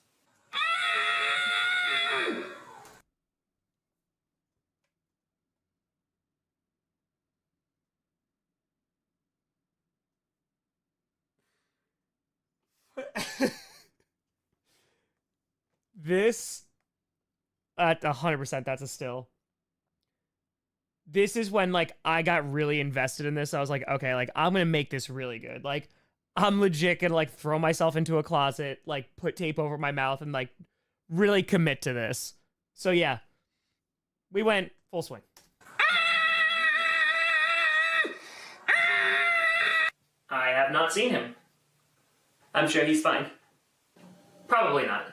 This, at 100%, that's a still. This is when, like, I got really invested in this. I was like, okay, like, I'm gonna make this really good. Like, I'm legit gonna, like, throw myself into a closet, like, put tape over my mouth, and, like, really commit to this. So, yeah. We went full swing. I have not seen him. I'm sure he's fine. Probably not.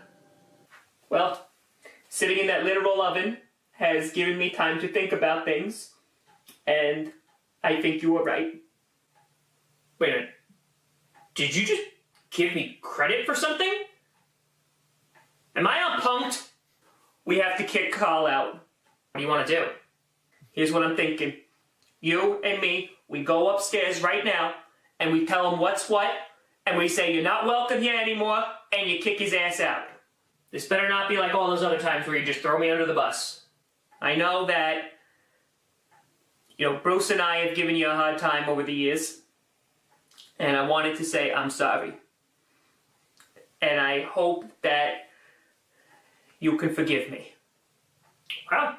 Well, sitting in that literal oven has given me time to think about things, and I think you were right. Wait a minute. Did you just give me credit for something? Am I unpunked? We have to kick Carl out. What do you want to do? Here's what I'm thinking. You and me, we go upstairs right now, and we tell him what's what, and we say you're not welcome here anymore, and you kick his ass out. This better not be like all those other times where you just throw me under the bus. I know that, Bruce and I have given you a hard time over the years, and I wanted to say I'm sorry. And I hope that you can forgive me. Well,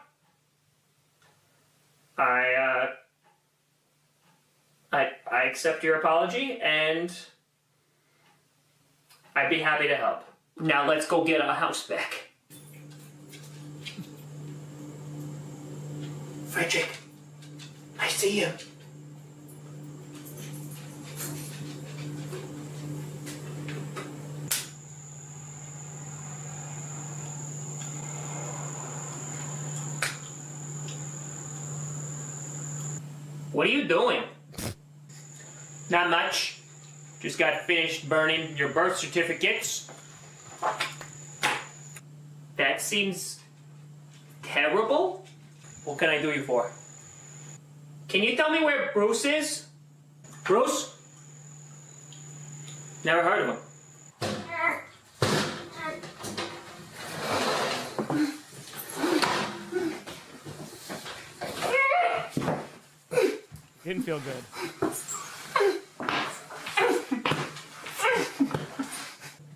I accept your apology, and I'd be happy to help. Now let's go get our house back. Frederick, I see you. What are you doing? Not much. Just got finished burning your birth certificates. That seems terrible. What can I do you for? Can you tell me where Bruce is? Bruce? Never heard of him. Didn't feel good.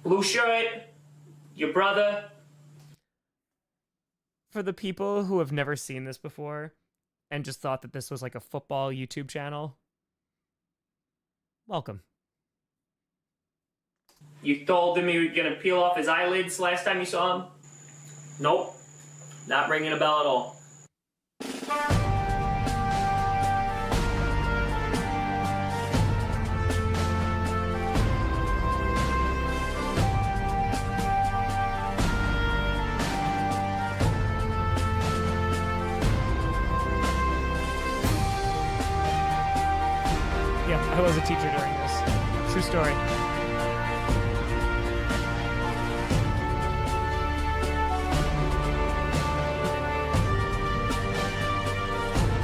Blue shirt, your brother. For the people who have never seen this before and just thought that this was like a football YouTube channel, welcome. You told him you were gonna peel off his eyelids last time you saw him? Nope. Not ringing a bell at all. Yeah, I was a teacher during this. True story.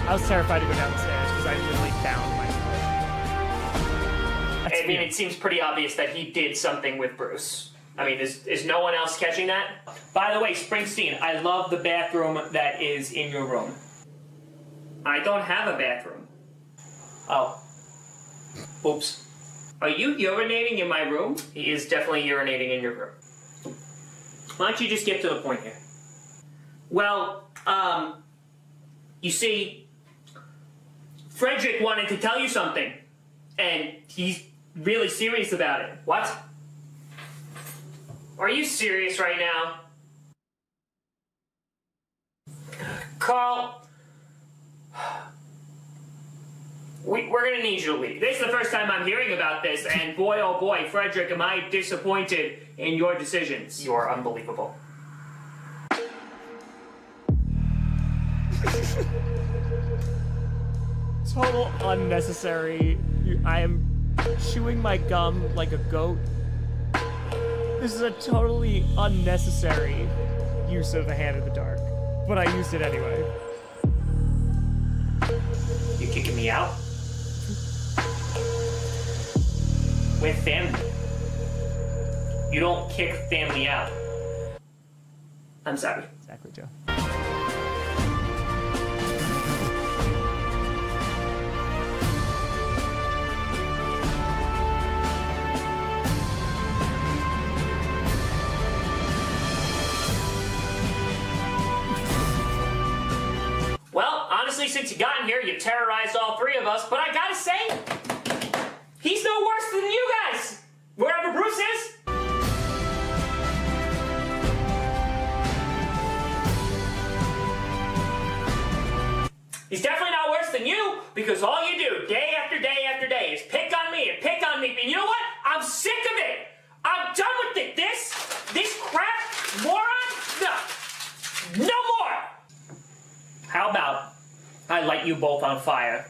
I was terrified to go down the stairs because I literally found my foot. I mean, it seems pretty obvious that he did something with Bruce. I mean, is no one else catching that? By the way, Springsteen, I love the bathroom that is in your room. I don't have a bathroom. Oh. Oops. Are you urinating in my room? He is definitely urinating in your room. Why don't you just get to the point here? Well, you see, Frederick wanted to tell you something, and he's really serious about it. What? Are you serious right now? Carl, we're gonna need you to leave. This is the first time I'm hearing about this, and boy, oh boy, Frederick, am I disappointed in your decisions. You are unbelievable. Total unnecessary. I am chewing my gum like a goat. This is a totally unnecessary use of a hand in the dark, but I used it anyway. You kicking me out? With family. You don't kick family out. I'm sorry. Exactly, Joe. Well, honestly, since you got in here, you terrorized all three of us, but I gotta say, he's no worse than you guys! Wherever Bruce is! He's definitely not worse than you, because all you do, day after day after day, is pick on me and pick on me, and you know what? I'm sick of it! I'm done with it! This crap, moron? No! No more! How about I light you both on fire,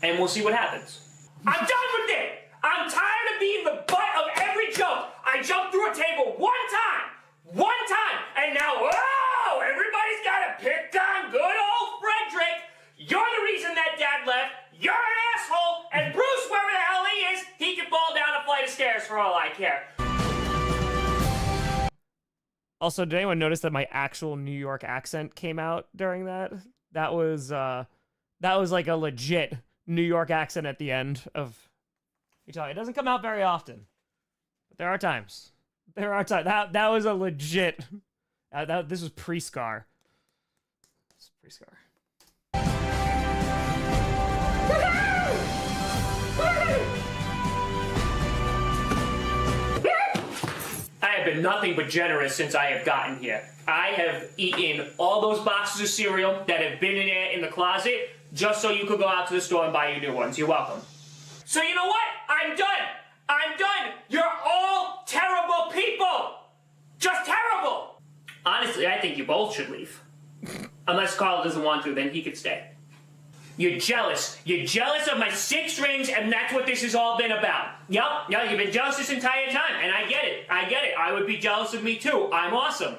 and we'll see what happens. I'm done with it! I'm tired of being the butt of every joke! I jumped through a table one time, and now, oh, everybody's gotta pick on good old Frederick! You're the reason that Dad left, you're an asshole, and Bruce, wherever the hell he is, he can fall down a flight of stairs for all I care. Also, did anyone notice that my actual New York accent came out during that? That was like a legit New York accent at the end of. You tell me, it doesn't come out very often, but there are times. There are times that was a legit. This was pre-Scar. This is pre-Scar. I have been nothing but generous since I have gotten here. I have eaten all those boxes of cereal that have been in there in the closet just so you could go out to the store and buy you new ones. You're welcome. So you know what? I'm done. I'm done. You're all terrible people. Just terrible. Honestly, I think you both should leave. Unless Carl doesn't want to, then he could stay. You're jealous. You're jealous of my 6 rings, and that's what this has all been about. Yup, yeah, you've been jealous this entire time, and I get it. I get it. I would be jealous of me too. I'm awesome.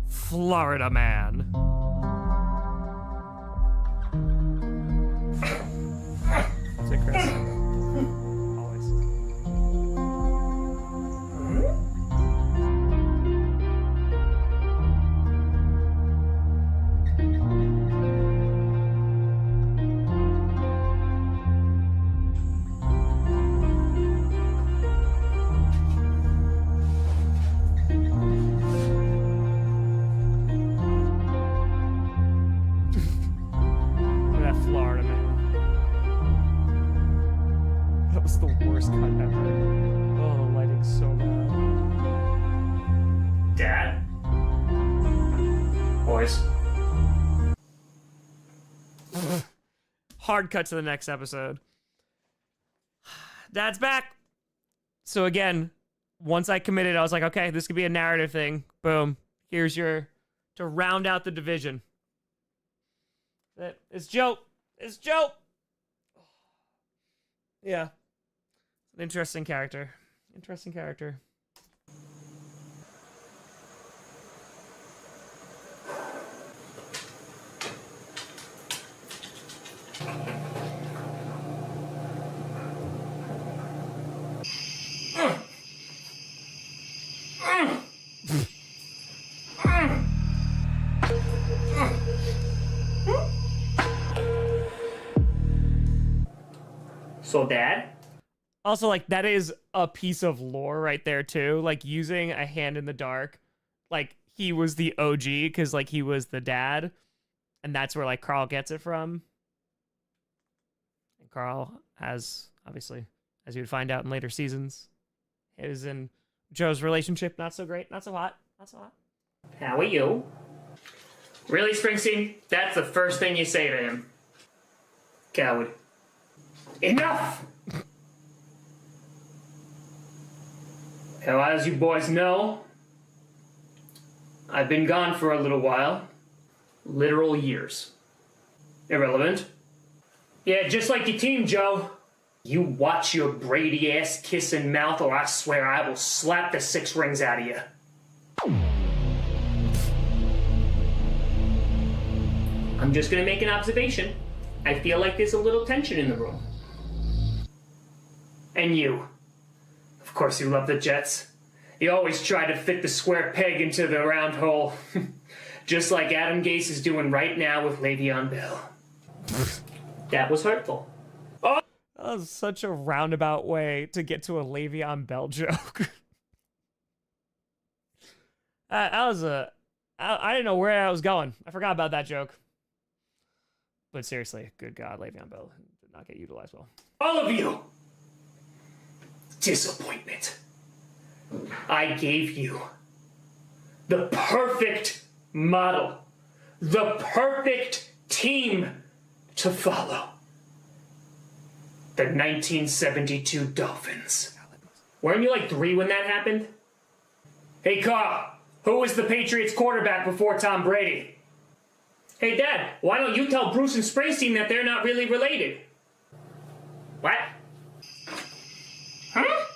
Florida man. That's it, Chris. Always. That Florida man. That was the worst cut ever. Oh, the lighting's so bad. Dad? Boys? Hard cut to the next episode. Dad's back. So again, once I committed, I was like, okay, this could be a narrative thing. Boom. Here's your to round out the division. It's Joe. It's Joe. Yeah. An interesting character. Interesting character. So, Dad? Also, like, that is a piece of lore right there, too. Like, using a hand in the dark. Like, he was the OG, because, like, he was the dad. And that's where, like, Carl gets it from. And Carl has, obviously, as you would find out in later seasons, his and Joe's relationship, not so great, not so hot, not so hot. How are you? Really, Springsteen? That's the first thing you say to him. Coward. Enough! Now, as you boys know, I've been gone for a little while. Literal years. Irrelevant. Yeah, just like your team, Joe. You watch your Brady-ass kissing mouth, or I swear I will slap the 6 rings out of you. I'm just gonna make an observation. I feel like there's a little tension in the room. And you. Of course you love the Jets. You always try to fit the square peg into the round hole. Just like Adam Gase is doing right now with Le'Veon Bell. That was hurtful. Oh! That was such a roundabout way to get to a Le'Veon Bell joke. That was a... I didn't know where I was going. I forgot about that joke. But seriously, good God, Le'Veon Bell did not get utilized well. All of you! Disappointment. I gave you the perfect model, the perfect team to follow. The 1972 Dolphins. Weren't you like 3 when that happened? Hey, Carl, who was the Patriots quarterback before Tom Brady? Hey, Dad, why don't you tell Bruce and Springsteen that they're not really related? What? Huh?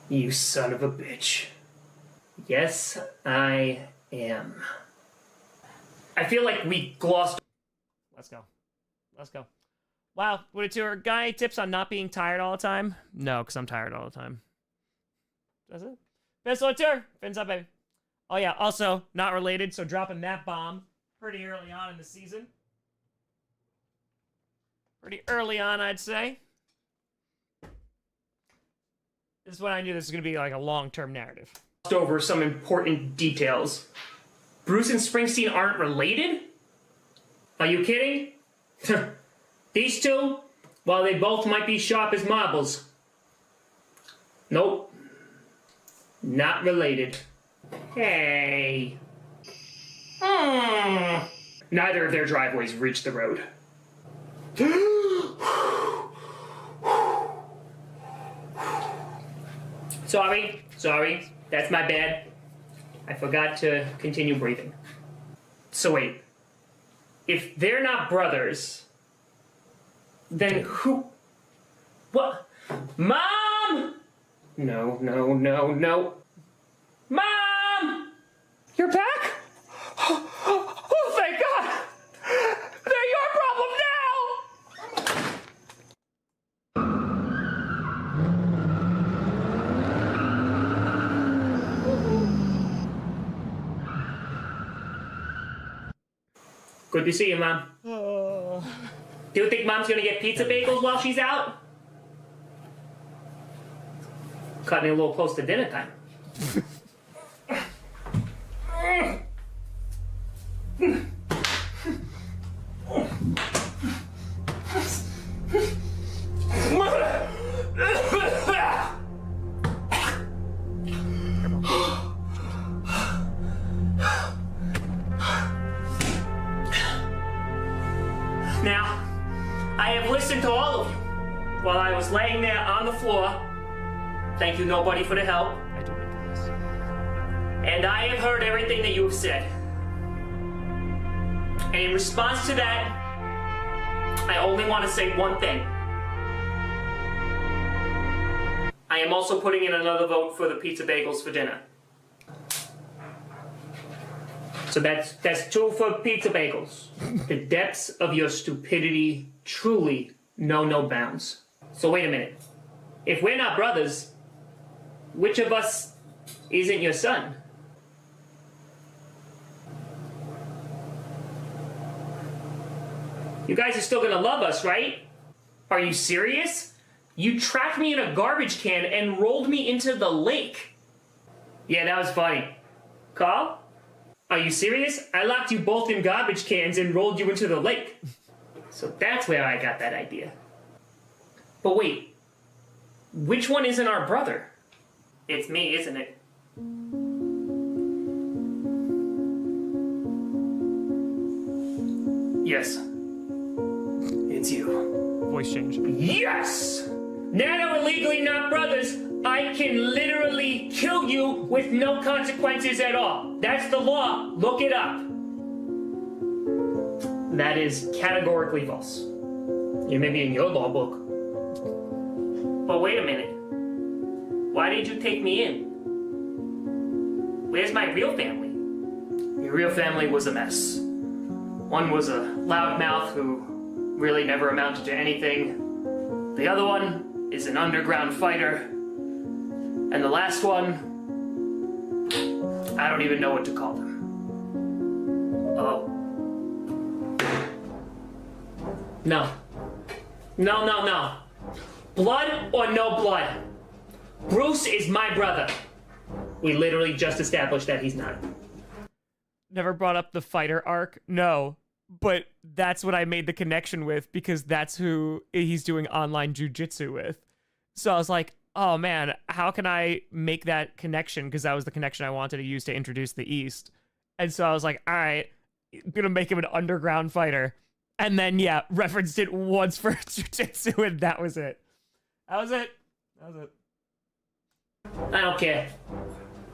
You son of a bitch. Yes, I am. I feel like we glossed... Let's go. Let's go. Wow, would it your guy tips on not being tired all the time? No, because I'm tired all the time. That's it. Best tour. Fins up, baby. Oh, yeah, also, not related, so dropping that bomb pretty early on in the season. Pretty early on, I'd say. This is when I knew this was going to be like a long-term narrative. Over some important details. Bruce and Springsteen aren't related? Are you kidding? These two? Well, they both might be sharp as marbles. Nope. Not related. Hey. Neither of their driveways reach the road. Sorry. That's my bad. I forgot to continue breathing. So wait. If they're not brothers, then who... What? Mom! No. Mom! You're back? Oh, thank God! They're your problem now! Good to see you, Mom. Do you think Mom's gonna get pizza bagels while she's out? Cutting it a little close to dinner time. Now, I have listened to all of you while I was laying there on the floor. Thank you, nobody, for the help. I don't make this. And I have heard everything that you have said. And in response to that, I only want to say one thing. I am also putting in another vote for the pizza bagels for dinner. So that's 2 for pizza bagels. The depths of your stupidity truly know no bounds. So wait a minute. If we're not brothers, which of us isn't your son? You guys are still gonna love us, right? Are you serious? You trapped me in a garbage can and rolled me into the lake. Yeah, that was funny. Carl? Are you serious? I locked you both in garbage cans and rolled you into the lake. So that's where I got that idea. But wait, which one isn't our brother? It's me, isn't it? Yes. It's you. Voice change. Yes! Now that we're legally not brothers, I can literally kill you with no consequences at all. That's the law. Look it up. That is categorically false. It may be in your law book. But wait a minute. Why did you take me in? Where's my real family? Your real family was a mess. One was a loudmouth who really never amounted to anything. The other one is an underground fighter. And the last one, I don't even know what to call them. Oh. No. No. Blood or no blood? Bruce is my brother. We literally just established that he's not. Never brought up the fighter arc? No. But that's what I made the connection with because that's who he's doing online jujitsu with. So I was like, oh man, how can I make that connection? Because that was the connection I wanted to use to introduce the East. And so I was like, all right, I'm going to make him an underground fighter. And then, yeah, referenced it once for jujitsu, and that was it. That was it. I don't care.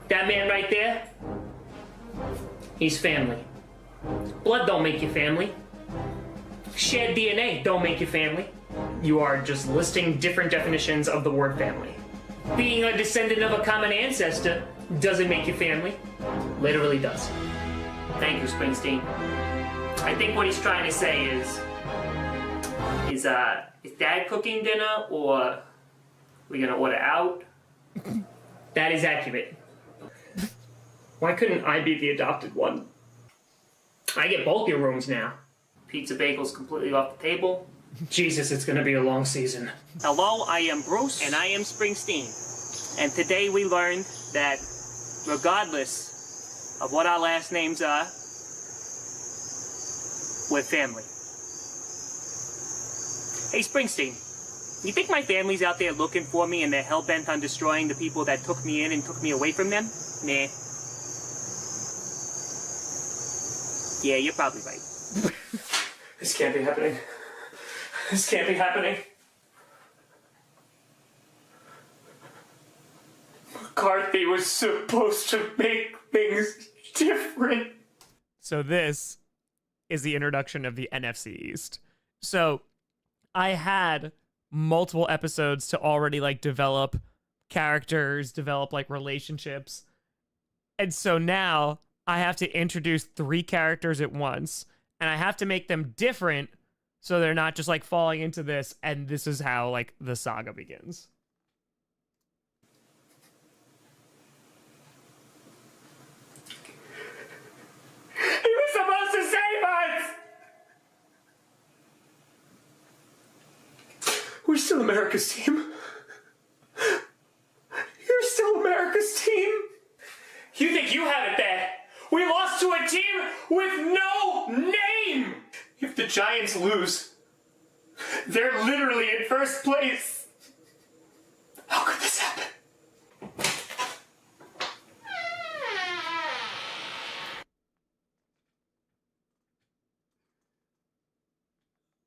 That man right there, he's family. Blood don't make you family. Shared DNA don't make you family. You are just listing different definitions of the word family. Being a descendant of a common ancestor doesn't make you family. Literally does. Thank you, Springsteen. I think what he's trying to say is Dad cooking dinner or we gonna order out? That is accurate. Why couldn't I be the adopted one? I get both your rooms now. Pizza bagels completely off the table. Jesus, it's gonna be a long season. Hello, I am Bruce, and I am Springsteen. And today we learned that regardless of what our last names are, we're family. Hey, Springsteen, you think my family's out there looking for me and they're hell-bent on destroying the people that took me in and took me away from them? Nah. Yeah, you're probably right. This can't be happening. This can't be happening. McCarthy was supposed to make things different. So this is the introduction of the NFC East. So I had multiple episodes to already like develop characters, develop like relationships. And so now I have to introduce 3 characters at once, and I have to make them different so they're not just like falling into this, and this is how like the saga begins. He was supposed to save us! We're still America's team. You're still America's team. You think you have it bad? We lost to a team with no name! If the Giants lose, they're literally in first place. How could this happen?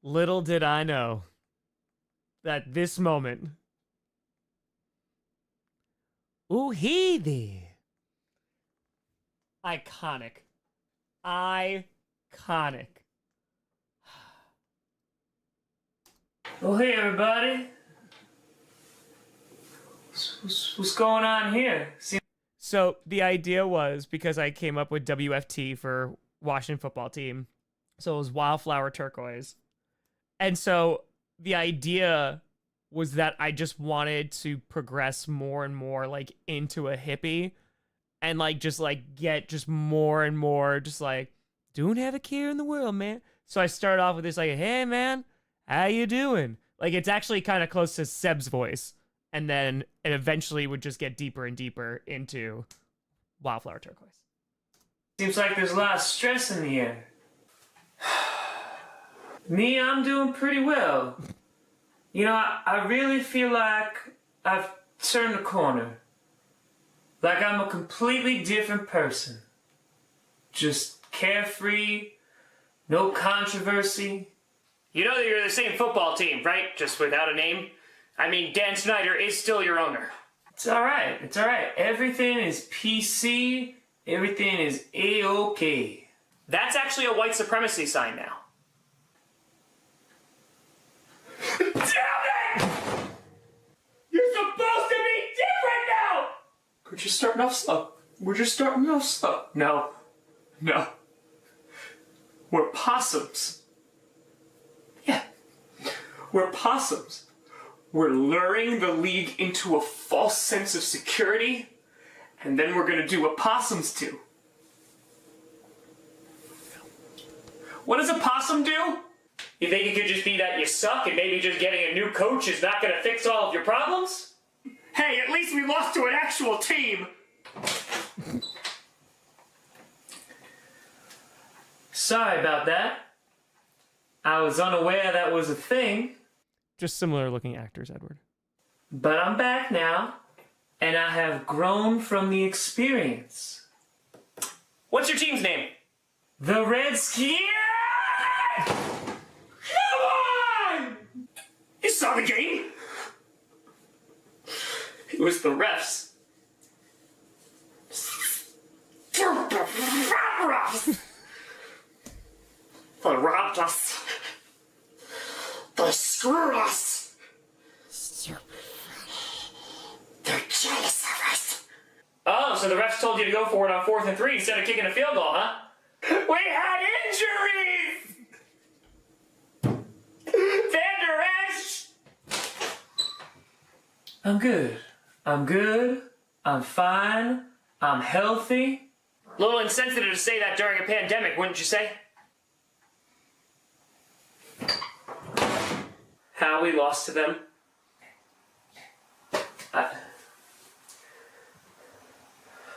Little did I know that this moment. Ooh, he there. Iconic. Iconic. Well, hey, everybody. What's going on here? So the idea was, because I came up with WFT for Washington football team, so it was Wildflower Turquoise. And so the idea was that I just wanted to progress more and more like into a hippie, and like just like get just more and more just like, don't have a care in the world, man. So I started off with this like, hey man, how you doing? Like it's actually kind of close to Seb's voice, and then it eventually would just get deeper and deeper into Wildflower Turquoise. Seems like there's a lot of stress in the air. Me, I'm doing pretty well. You know, I really feel like I've turned the corner. Like I'm a completely different person. Just carefree, no controversy. You know that you're the same football team, right? Just without a name? I mean, Dan Snyder is still your owner. It's alright, it's alright. Everything is PC, everything is A-OK. That's actually a white supremacy sign now. Damn it! You're supposed to be different now! We're just starting off slow. No. We're possums. Yeah. We're possums. We're luring the league into a false sense of security, and then we're gonna do what possums do. What does a possum do? You think it could just be that you suck and maybe just getting a new coach is not gonna fix all of your problems? Hey, at least we lost to an actual team! Sorry about that. I was unaware that was a thing. Just similar looking actors, Edward. But I'm back now, and I have grown from the experience. What's your team's name? The Redskins! Come on! You saw the game? It was the refs. They robbed us. They screwed us. They're jealous of us. Oh, so the refs told you to go for it on 4th and 3 instead of kicking a field goal, huh? We had injuries! Vander Esch! I'm good. I'm fine. I'm healthy. A little insensitive to say that during a pandemic, wouldn't you say? How we lost to them.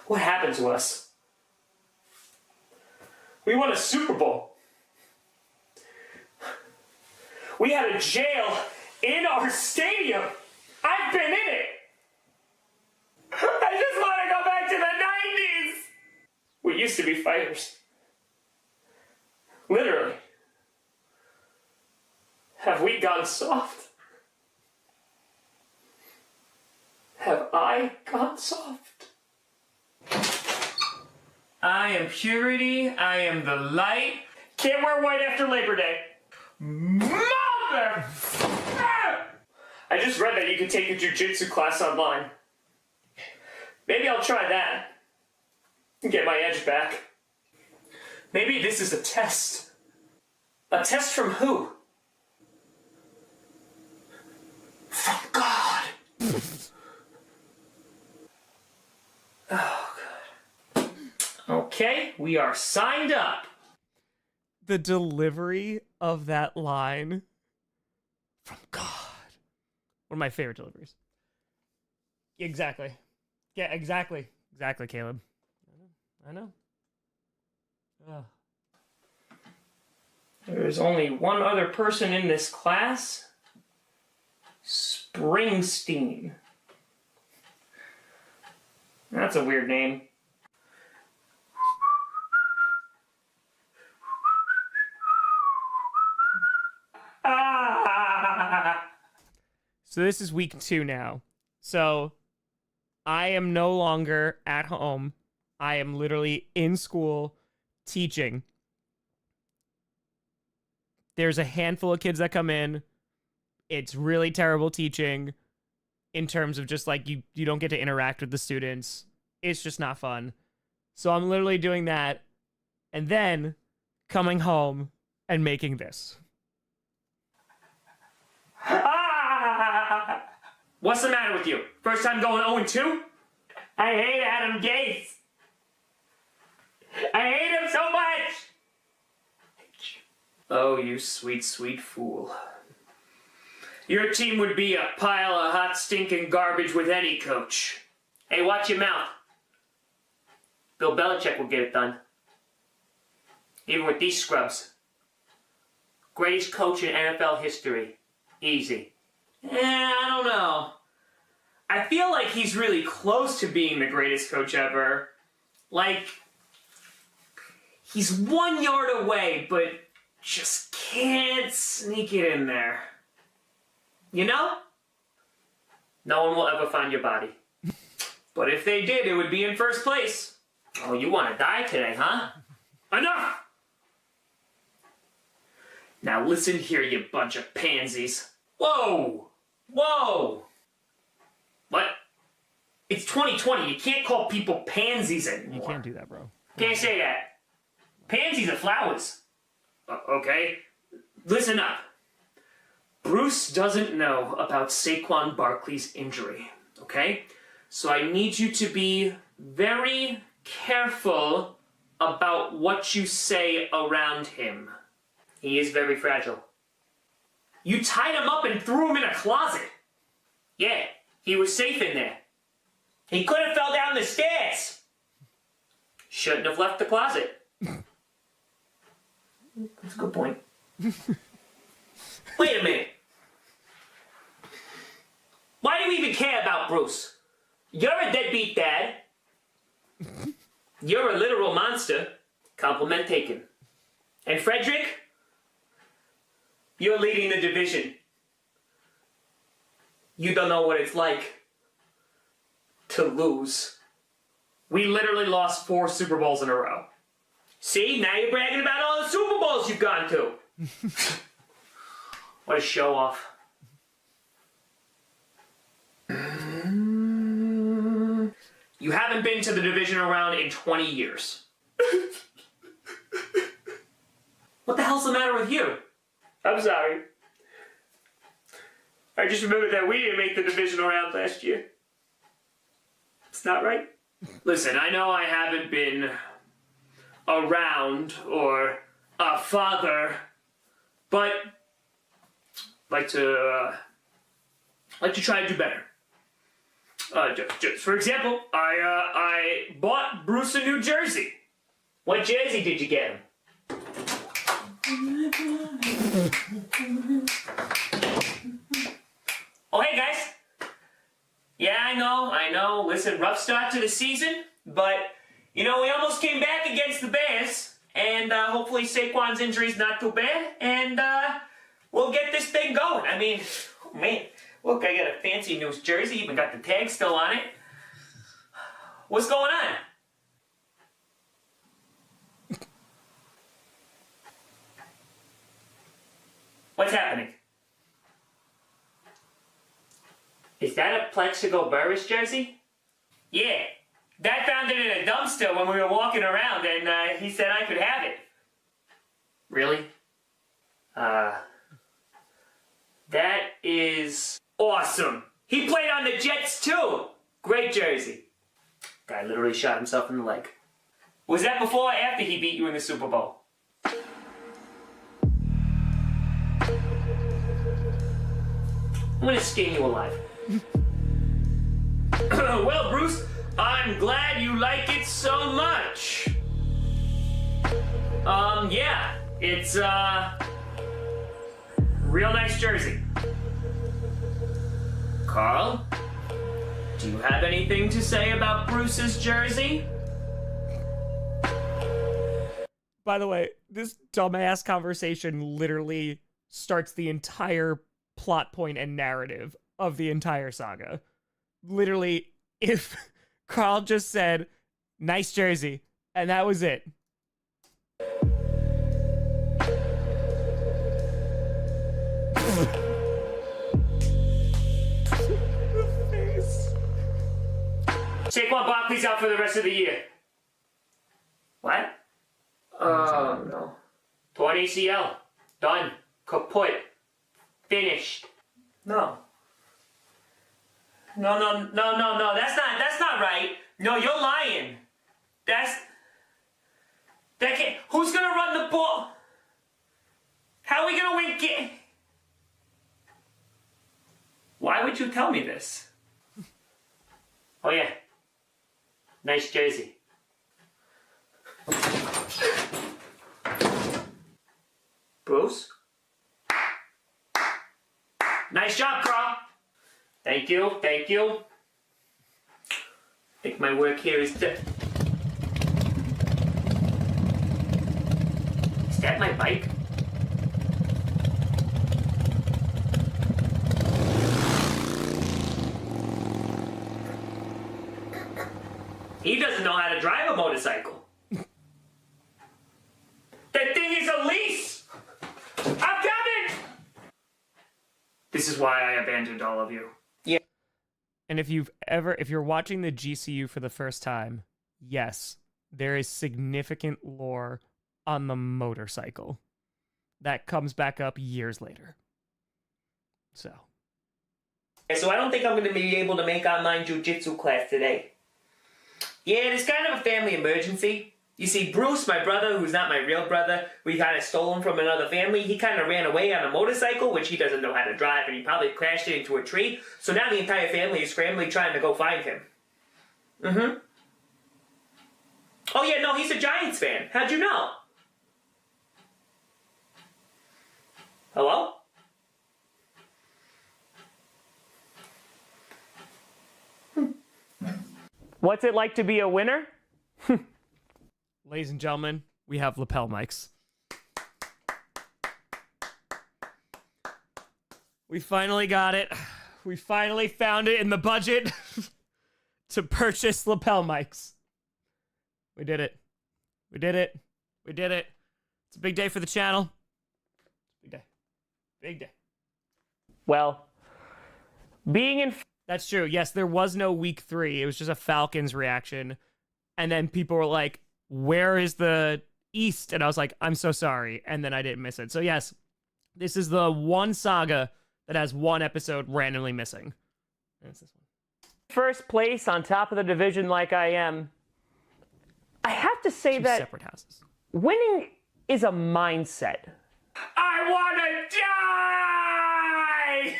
What happened to us? We won a Super Bowl. We had a jail in our stadium. I've been in it. I just want to go back to the 90s. We used to be fighters. Literally. Have we gone soft? Have I gone soft? I am purity. I am the light. Can't wear white after Labor Day. Mother! I just read that you can take a jiu-jitsu class online. Maybe I'll try that. And get my edge back. Maybe this is a test. A test from who? From God. Oh, God. Okay, we are signed up. The delivery of that line from God. One of my favorite deliveries. Exactly. Yeah, exactly. Exactly, Caleb. I know. Ugh. There's only one other person in this class. Springsteen. That's a weird name. So this is week 2 now. So I am no longer at home. I am literally in school teaching. There's a handful of kids that come in. It's really terrible teaching in terms of just like you don't get to interact with the students. It's just not fun. So I'm literally doing that and then coming home and making this. What's the matter with you? First time going 0-2? I hate Adam Gase. I hate him so much. Oh, you sweet, sweet fool. Your team would be a pile of hot, stinking garbage with any coach. Hey, watch your mouth. Bill Belichick will get it done. Even with these scrubs. Greatest coach in NFL history. Easy. I don't know. I feel like he's really close to being the greatest coach ever. Like, he's 1 yard away, but just can't sneak it in there. You know? No one will ever find your body. But if they did, it would be in first place. Oh, you want to die today, huh? Enough! Now listen here, you bunch of pansies. Whoa! Whoa! What? It's 2020. You can't call people pansies anymore. You can't do that, bro. Can't say that. Pansies are flowers. Okay? Listen up. Bruce doesn't know about Saquon Barkley's injury, okay? So I need you to be very careful about what you say around him. He is very fragile. You tied him up and threw him in a closet. Yeah, he was safe in there. He could have fell down the stairs. Shouldn't have left the closet. That's a good point. Wait a minute. Why do we even care about Bruce? You're a deadbeat dad. You're a literal monster. Compliment taken. And Frederick, you're leading the division. You don't know what it's like to lose. We literally lost 4 Super Bowls in a row. See, now you're bragging about all the Super Bowls you've gone to. What a show off. You haven't been to the divisional round in 20 years. What the hell's the matter with you? I'm sorry. I just remembered that we didn't make the divisional round last year. It's not right. Listen, I know I haven't been around or a father, but like to try to do better. Just for example, I bought Bruce a new jersey. What jersey did you get him? Oh, hey guys. Yeah, I know. Listen, rough start to the season, but you know, we almost came back against the Bears, and hopefully Saquon's injury's not too bad, and we'll get this thing going. I mean, oh, man, Look, I got a fancy new jersey, even got the tag still on it. What's going on? What's happening? Is that a Plexico Burris jersey? Yeah. Dad found it in a dumpster when we were walking around, and he said I could have it. Really? That is awesome. He played on the Jets too. Great jersey. Guy literally shot himself in the leg. Was that before or after he beat you in the Super Bowl? I'm gonna skin you alive. Well, Bruce, I'm glad you like it so much. Yeah, it's real nice jersey. Carl, do you have anything to say about Bruce's jersey? By the way, this dumbass conversation literally starts the entire plot point and narrative of the entire saga. Literally, if Carl just said, nice jersey, and that was it. Saquon Barkley's out for the rest of the year. What? Oh, no. Torn ACL. Done. Kaput. Finished. No. No. That's not right. No, you're lying. That can't. Who's gonna run the ball? How are we gonna win? Why would you tell me this? Oh yeah. Nice jersey. Bruce? Nice job, Carl. Thank you. I think my work here is done. Is that my bike? He doesn't know how to drive a motorcycle. That thing is a lease! I'm coming! This is why I abandoned all of you. Yeah. And if you're watching the GCU for the first time, yes, there is significant lore on the motorcycle that comes back up years later. So I don't think I'm going to be able to make online jiu-jitsu class today. Yeah, it's kind of a family emergency. You see, Bruce, my brother, who's not my real brother, we kind of stole him from another family. He kind of ran away on a motorcycle, which he doesn't know how to drive, and he probably crashed it into a tree. So now the entire family is scrambling trying to go find him. Mm-hmm. Oh yeah, no, he's a Giants fan. How'd you know? Hello? What's it like to be a winner? ladies and gentlemen, we have lapel mics. We finally got it. We finally found it in the budget to purchase lapel mics. We did it. We did it. We did it. It's a big day for the channel. Big day. Big day. Well, being in... That's true. Yes, there was no week 3. It was just a Falcons reaction. And then people were like, where is the East? And I was like, I'm so sorry. And then I didn't miss it. So yes, this is the one saga that has one episode randomly missing. And it's this one. First place on top of the division like I am, I have to say Two that separate houses. winning is a mindset. I want to die!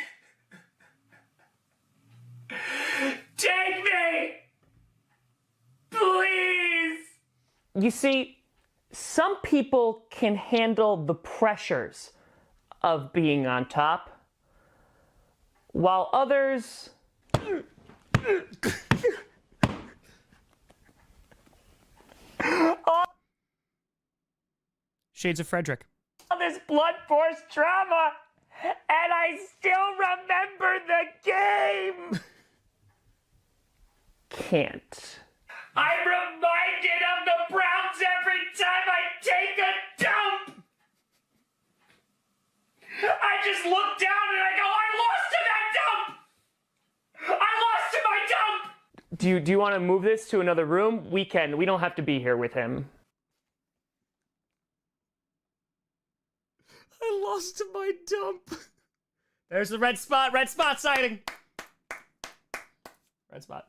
Take me! Please! You see, some people can handle the pressures of being on top, while others... Shades of Frederick. All this blood force trauma and I still remember the game. Can't. I'm reminded of the Browns every time I take a dump. I just look down and I go, I lost to that dump. I lost to my dump. Do you want to move this to another room? We can. We don't have to be here with him. I lost to my dump. There's the red spot sighting. Red spot.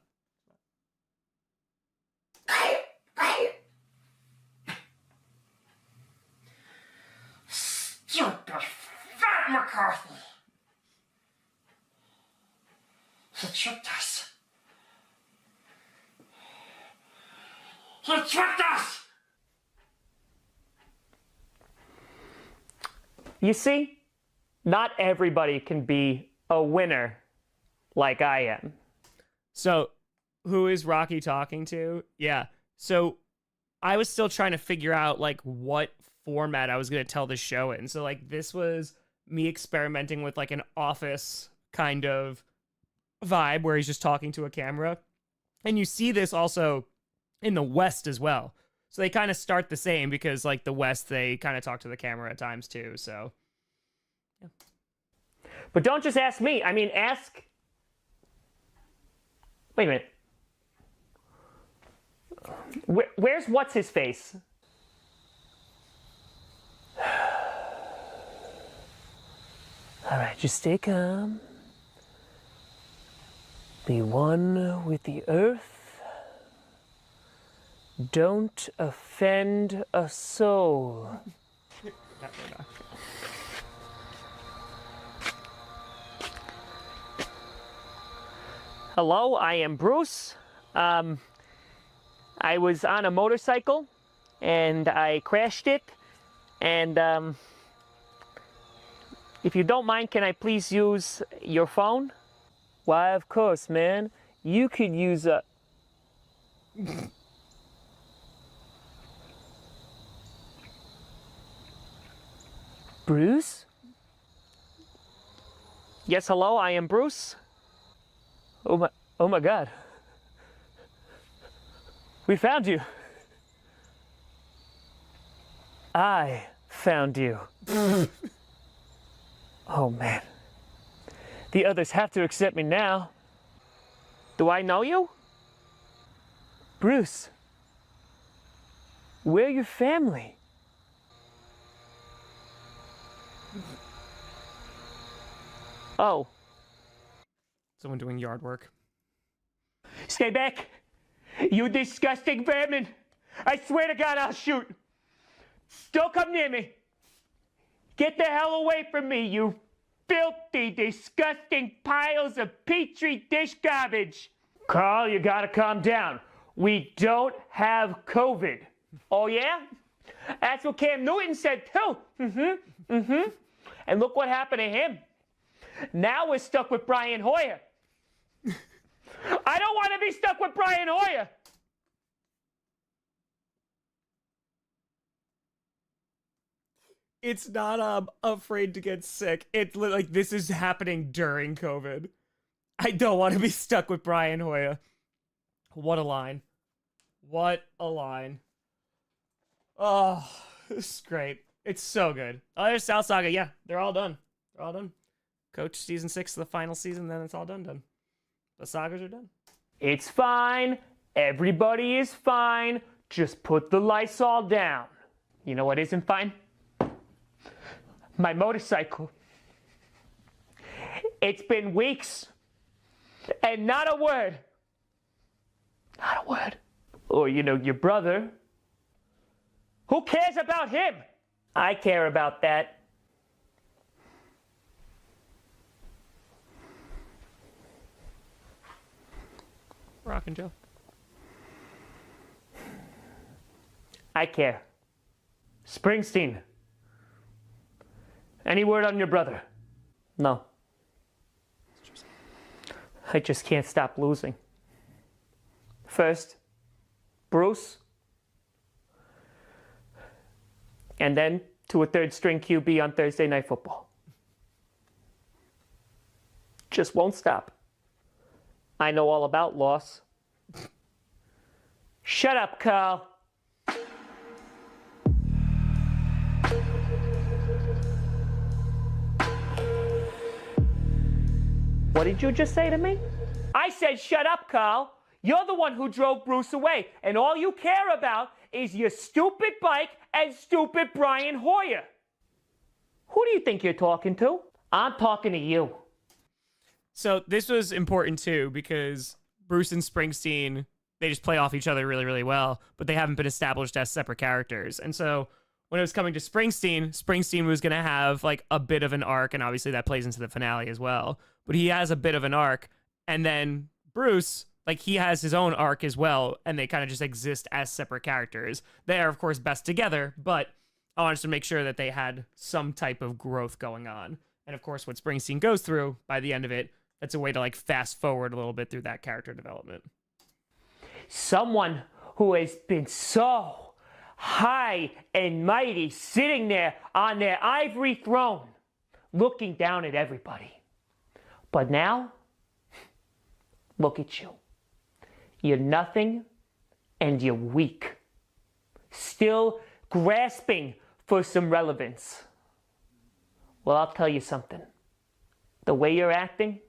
Stupid fat McCarthy. He tricked us. He tricked us! You see, not everybody can be a winner like I am. So, who is Rocky talking to? Yeah. So, I was still trying to figure out, like, what format I was going to tell the show in. So, like, this was me experimenting with, like, an office kind of vibe where he's just talking to a camera. And you see this also in the West as well. So they kind of start the same because, like, the West, they kind of talk to the camera at times too, so. Yeah. But don't just ask me. I mean, ask... Wait a minute. Where's what's-his-face? All right, just stay calm. Be one with the earth. Don't offend a soul. Hello, I am Bruce. I was on a motorcycle and I crashed it. And if you don't mind, can I please use your phone? Why, of course, man. You could use a... Bruce? Yes, hello, I am Bruce. Oh my God. We found you. I found you. Oh man. The others have to accept me now. Do I know you? Bruce. We're your family. Oh. Someone doing yard work. Stay back! You disgusting vermin! I swear to God I'll shoot! Don't come near me! Get the hell away from me, you filthy, disgusting piles of petri dish garbage! Carl, you gotta calm down. We don't have COVID. Oh yeah? That's what Cam Newton said too. And look what happened to him. Now we're stuck with Brian Hoyer. I don't want to be stuck with Brian Hoyer. It's not afraid to get sick. It's like this is happening during COVID. I don't want to be stuck with Brian Hoyer. What a line. What a line. Oh, this is great. It's so good. Oh, there's South Saga. Yeah, they're all done. They're all done. Coach season 6, the final season, then it's all done. The sagas are done. It's fine. Everybody is fine. Just put the Lysol down. You know what isn't fine? My motorcycle. It's been weeks. And not a word. Not a word. Or, you know, your brother. Who cares about him? I care about that. Rockin' Joe. I care. Springsteen. Any word on your brother? No. I just can't stop losing. First, Bruce. And then to a third string QB on Thursday Night Football. Just won't stop. I know all about loss. Shut up, Carl. What did you just say to me? I said shut up, Carl. You're the one who drove Bruce away, and all you care about is your stupid bike and stupid Brian Hoyer. Who do you think you're talking to? I'm talking to you. So this was important too because Bruce and Springsteen, they just play off each other really, really well, but they haven't been established as separate characters. And so when it was coming to Springsteen, Springsteen was going to have like a bit of an arc, and obviously that plays into the finale as well. But he has a bit of an arc, and then Bruce, like he has his own arc as well, and they kind of just exist as separate characters. They are, of course, best together, but I wanted to make sure that they had some type of growth going on. And of course, what Springsteen goes through by the end of it, that's a way to like fast forward a little bit through that character development. Someone who has been so high and mighty, sitting there on their ivory throne, looking down at everybody. But now, look at you. You're nothing and you're weak. Still grasping for some relevance. Well, I'll tell you something. The way you're acting,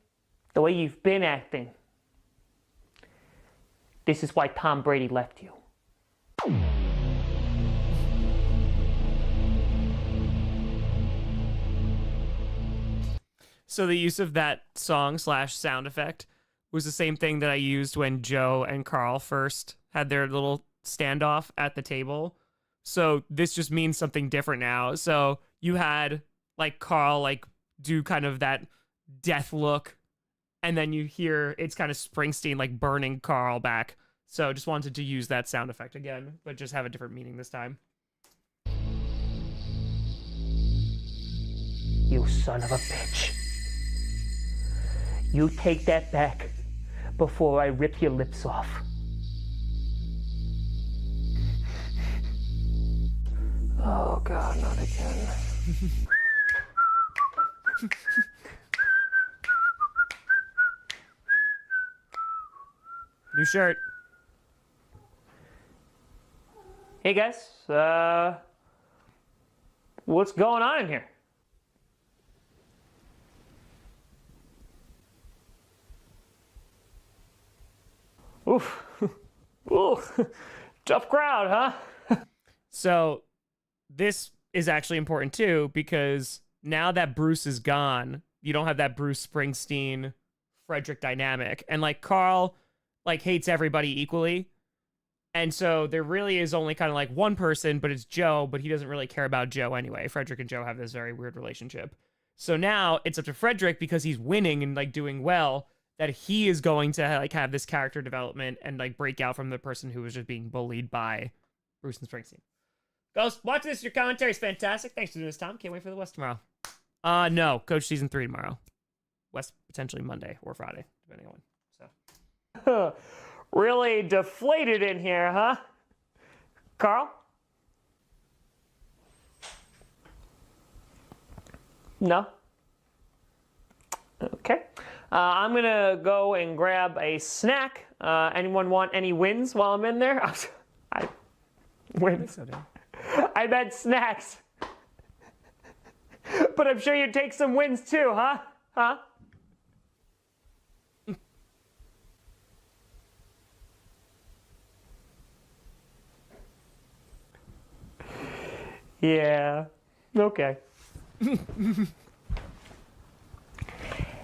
the way you've been acting, this is why Tom Brady left you. So the use of that song / sound effect was the same thing that I used when Joe and Carl first had their little standoff at the table. So this just means something different now. So you had like Carl like do kind of that death look, and then you hear it's kind of Springsteen like burning Carl back. So just wanted to use that sound effect again, but just have a different meaning this time. You son of a bitch. You take that back before I rip your lips off. Oh God, not again. New shirt. Hey guys, what's going on in here? Oof. Ooh. Tough crowd, huh? So this is actually important too, because now that Bruce is gone, you don't have that Bruce Springsteen Frederick dynamic. And like Carl like hates everybody equally. And so there really is only kind of like one person, but it's Joe, but he doesn't really care about Joe anyway. Frederick and Joe have this very weird relationship. So now it's up to Frederick, because he's winning and like doing well, that he is going to like have this character development and like break out from the person who was just being bullied by Bruce and Springsteen. Ghost, watch this. Your commentary is fantastic. Thanks for doing this, Tom. Can't wait for the West tomorrow. No, Coach Season 3 tomorrow. West potentially Monday or Friday, depending on when. So. Really deflated in here, huh? Carl? No? Okay. I'm going to go and grab a snack. Anyone want any wins while I'm in there? Wins. I meant snacks. But I'm sure you'd take some wins too, huh? Huh? Yeah. Okay.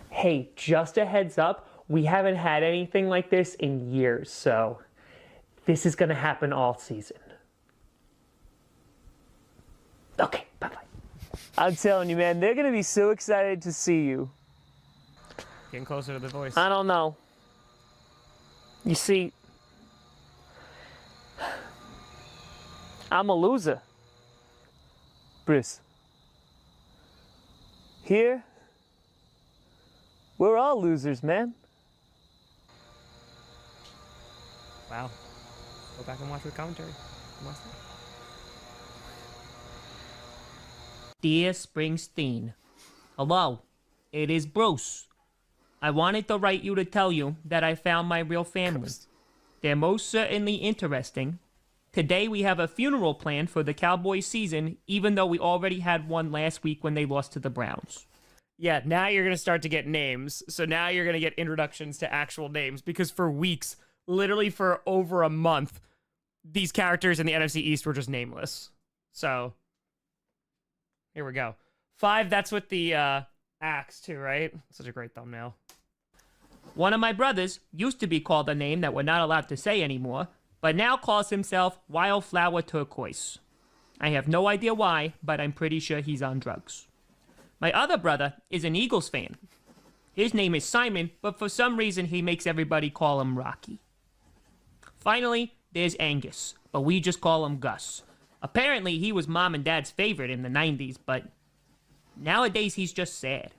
Hey, just a heads up, we haven't had anything like this in years, so this is going to happen all season. Okay, bye-bye. I'm telling you, man, they're going to be so excited to see you. Getting closer to the voice. I don't know. You see, I'm a loser. Bruce. Here, we're all losers, man. Wow. Go back and watch the commentary. Dear Springsteen, hello, it is Bruce. I wanted to write you to tell you that I found my real family. They're most certainly interesting. Today we have a funeral planned for the Cowboys season, even though we already had one last week when they lost to the Browns. Yeah, now you're going to start to get names. So now you're going to get introductions to actual names, because for weeks, literally for over a month, these characters in the NFC East were just nameless. So here we go. 5, that's with the axe too, right? Such a great thumbnail. One of my brothers used to be called a name that we're not allowed to say anymore, but now calls himself Wildflower Turquoise. I have no idea why, but I'm pretty sure he's on drugs. My other brother is an Eagles fan. His name is Simon, but for some reason he makes everybody call him Rocky. Finally, there's Angus, but we just call him Gus. Apparently he was Mom and Dad's favorite in the 90s, but nowadays he's just sad.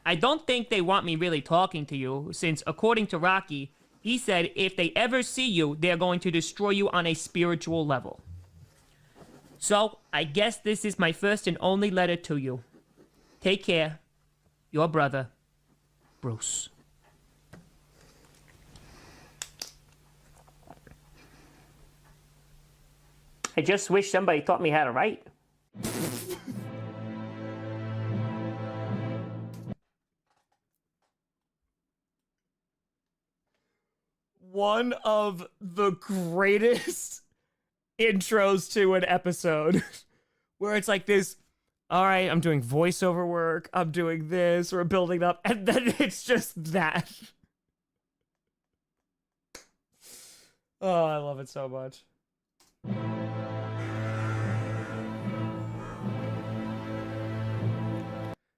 I don't think they want me really talking to you, since according to Rocky, he said if they ever see you, they're going to destroy you on a spiritual level. So, I guess this is my first and only letter to you. Take care. Your brother, Bruce. I just wish somebody taught me how to write. One of the greatest intros to an episode where it's like this, all right, I'm doing voiceover work, I'm doing this, we're building up, and then it's just that. Oh, I love it so much.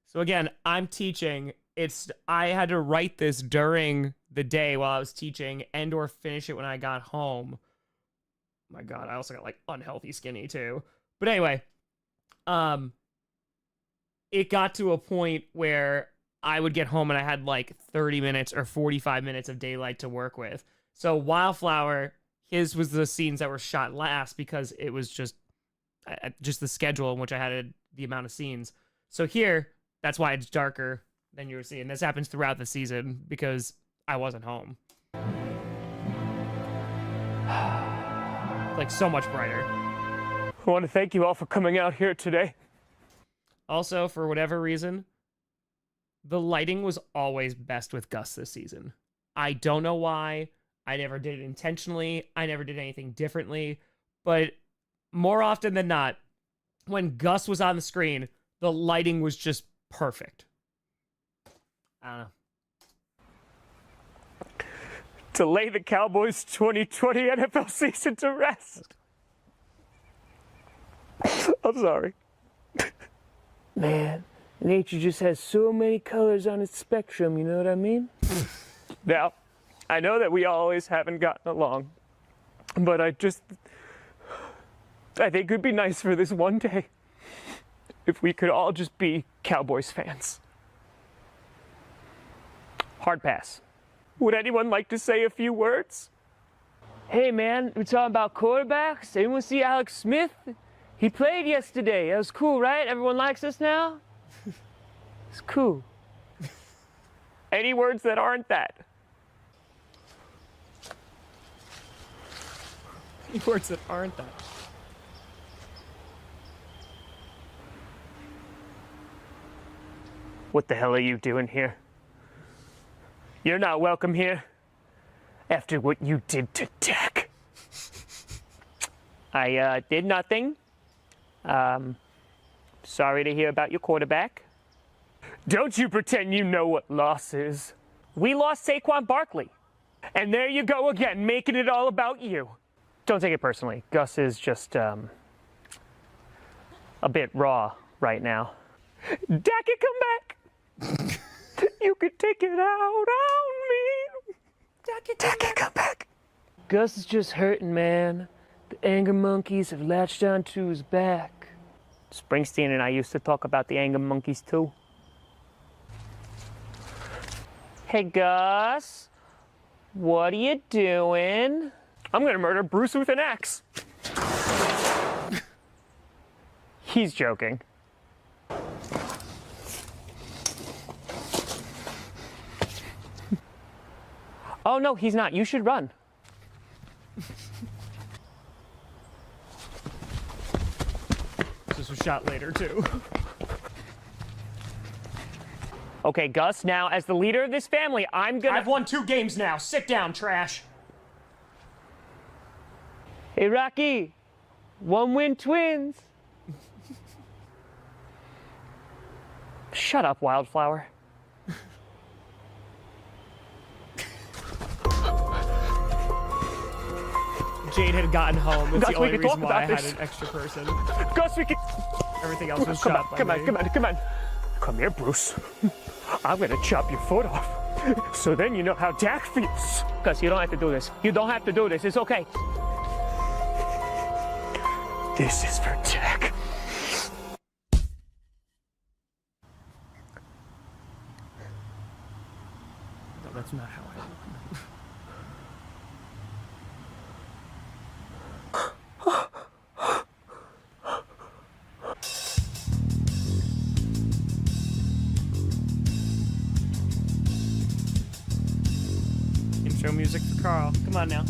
So again, I'm teaching. I had to write this during the day while I was teaching and or finish it when I got home. My God, I also got like unhealthy skinny too. But anyway, it got to a point where I would get home and I had like 30 minutes or 45 minutes of daylight to work with. So Wildflower, his was the scenes that were shot last because it was just the schedule in which I had the amount of scenes. So here, that's why it's darker than you were seeing. This happens throughout the season because I wasn't home. Like so much brighter. I want to thank you all for coming out here today. Also, for whatever reason, the lighting was always best with Gus this season. I don't know why. I never did it intentionally. I never did anything differently. But more often than not, when Gus was on the screen, the lighting was just perfect. I don't know. To lay the Cowboys' 2020 NFL season to rest. I'm sorry. Man, nature just has so many colors on its spectrum, you know what I mean? Now, I know that we always haven't gotten along, but I think it'd be nice for this one day if we could all just be Cowboys fans. Hard pass. Would anyone like to say a few words? Hey man, we're talking about quarterbacks. Anyone see Alex Smith? He played yesterday. That was cool, right? Everyone likes us now? It's cool. Any words that aren't that? Any words that aren't that? What the hell are you doing here? You're not welcome here after what you did to Dak. I did nothing. Sorry to hear about your quarterback. Don't you pretend you know what loss is. We lost Saquon Barkley. And there you go again, making it all about you. Don't take it personally. Gus is just a bit raw right now. Dak can come back. You could take it out on me. Dak can come back. Gus is just hurting, man. The anger monkeys have latched onto his back. Springsteen and I used to talk about the anger monkeys too. Hey, Gus. What are you doing? I'm gonna murder Bruce with an axe. He's joking. Oh, no, he's not. You should run. This was shot later, too. Okay, Gus, now, as the leader of this family, I'm gonna... I've won 2 games now. Sit down, trash. Hey, Rocky. 1-win twins. Shut up, Wildflower. Jade had gotten home. That's Gus, the we only can talk reason why I about had this. an extra person. Gus, we can... Everything else was shot by me. Come on. Come here, Bruce. I'm gonna chop your foot off. So then you know how Dak feels. Gus, you don't have to do this. You don't have to do this. It's okay. This is for Dak. No, that's not how I look. Intro music for Carl. Come on now.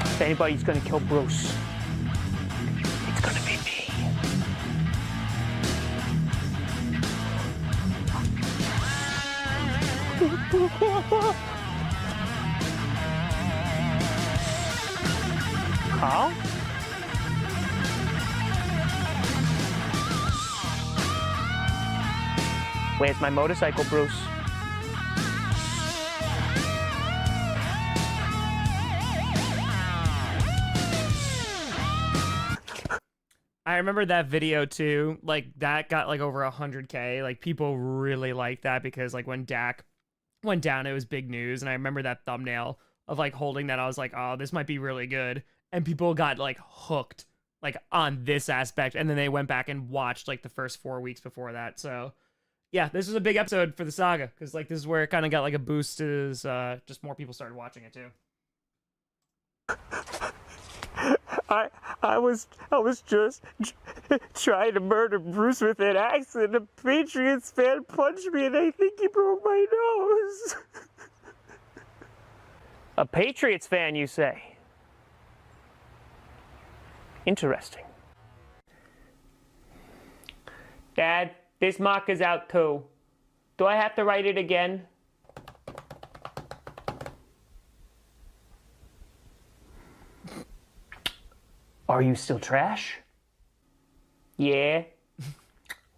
If anybody's gonna kill Bruce, it's gonna be me. Carl? Where's my motorcycle, Bruce? I remember that video too. Like that got like over 100K. Like people really liked that because like when Dak went down, it was big news. And I remember that thumbnail of like holding that. I was like, oh, this might be really good. And people got like hooked like on this aspect. And then they went back and watched like the first 4 weeks before that. So yeah, this was a big episode for the saga because like this is where it kind of got like a boost as just more people started watching it too. I was just trying to murder Bruce with an axe, and a Patriots fan punched me, and I think he broke my nose. A Patriots fan, you say? Interesting. Dad, this marker's out too. Do I have to write it again? Are you still trash? Yeah.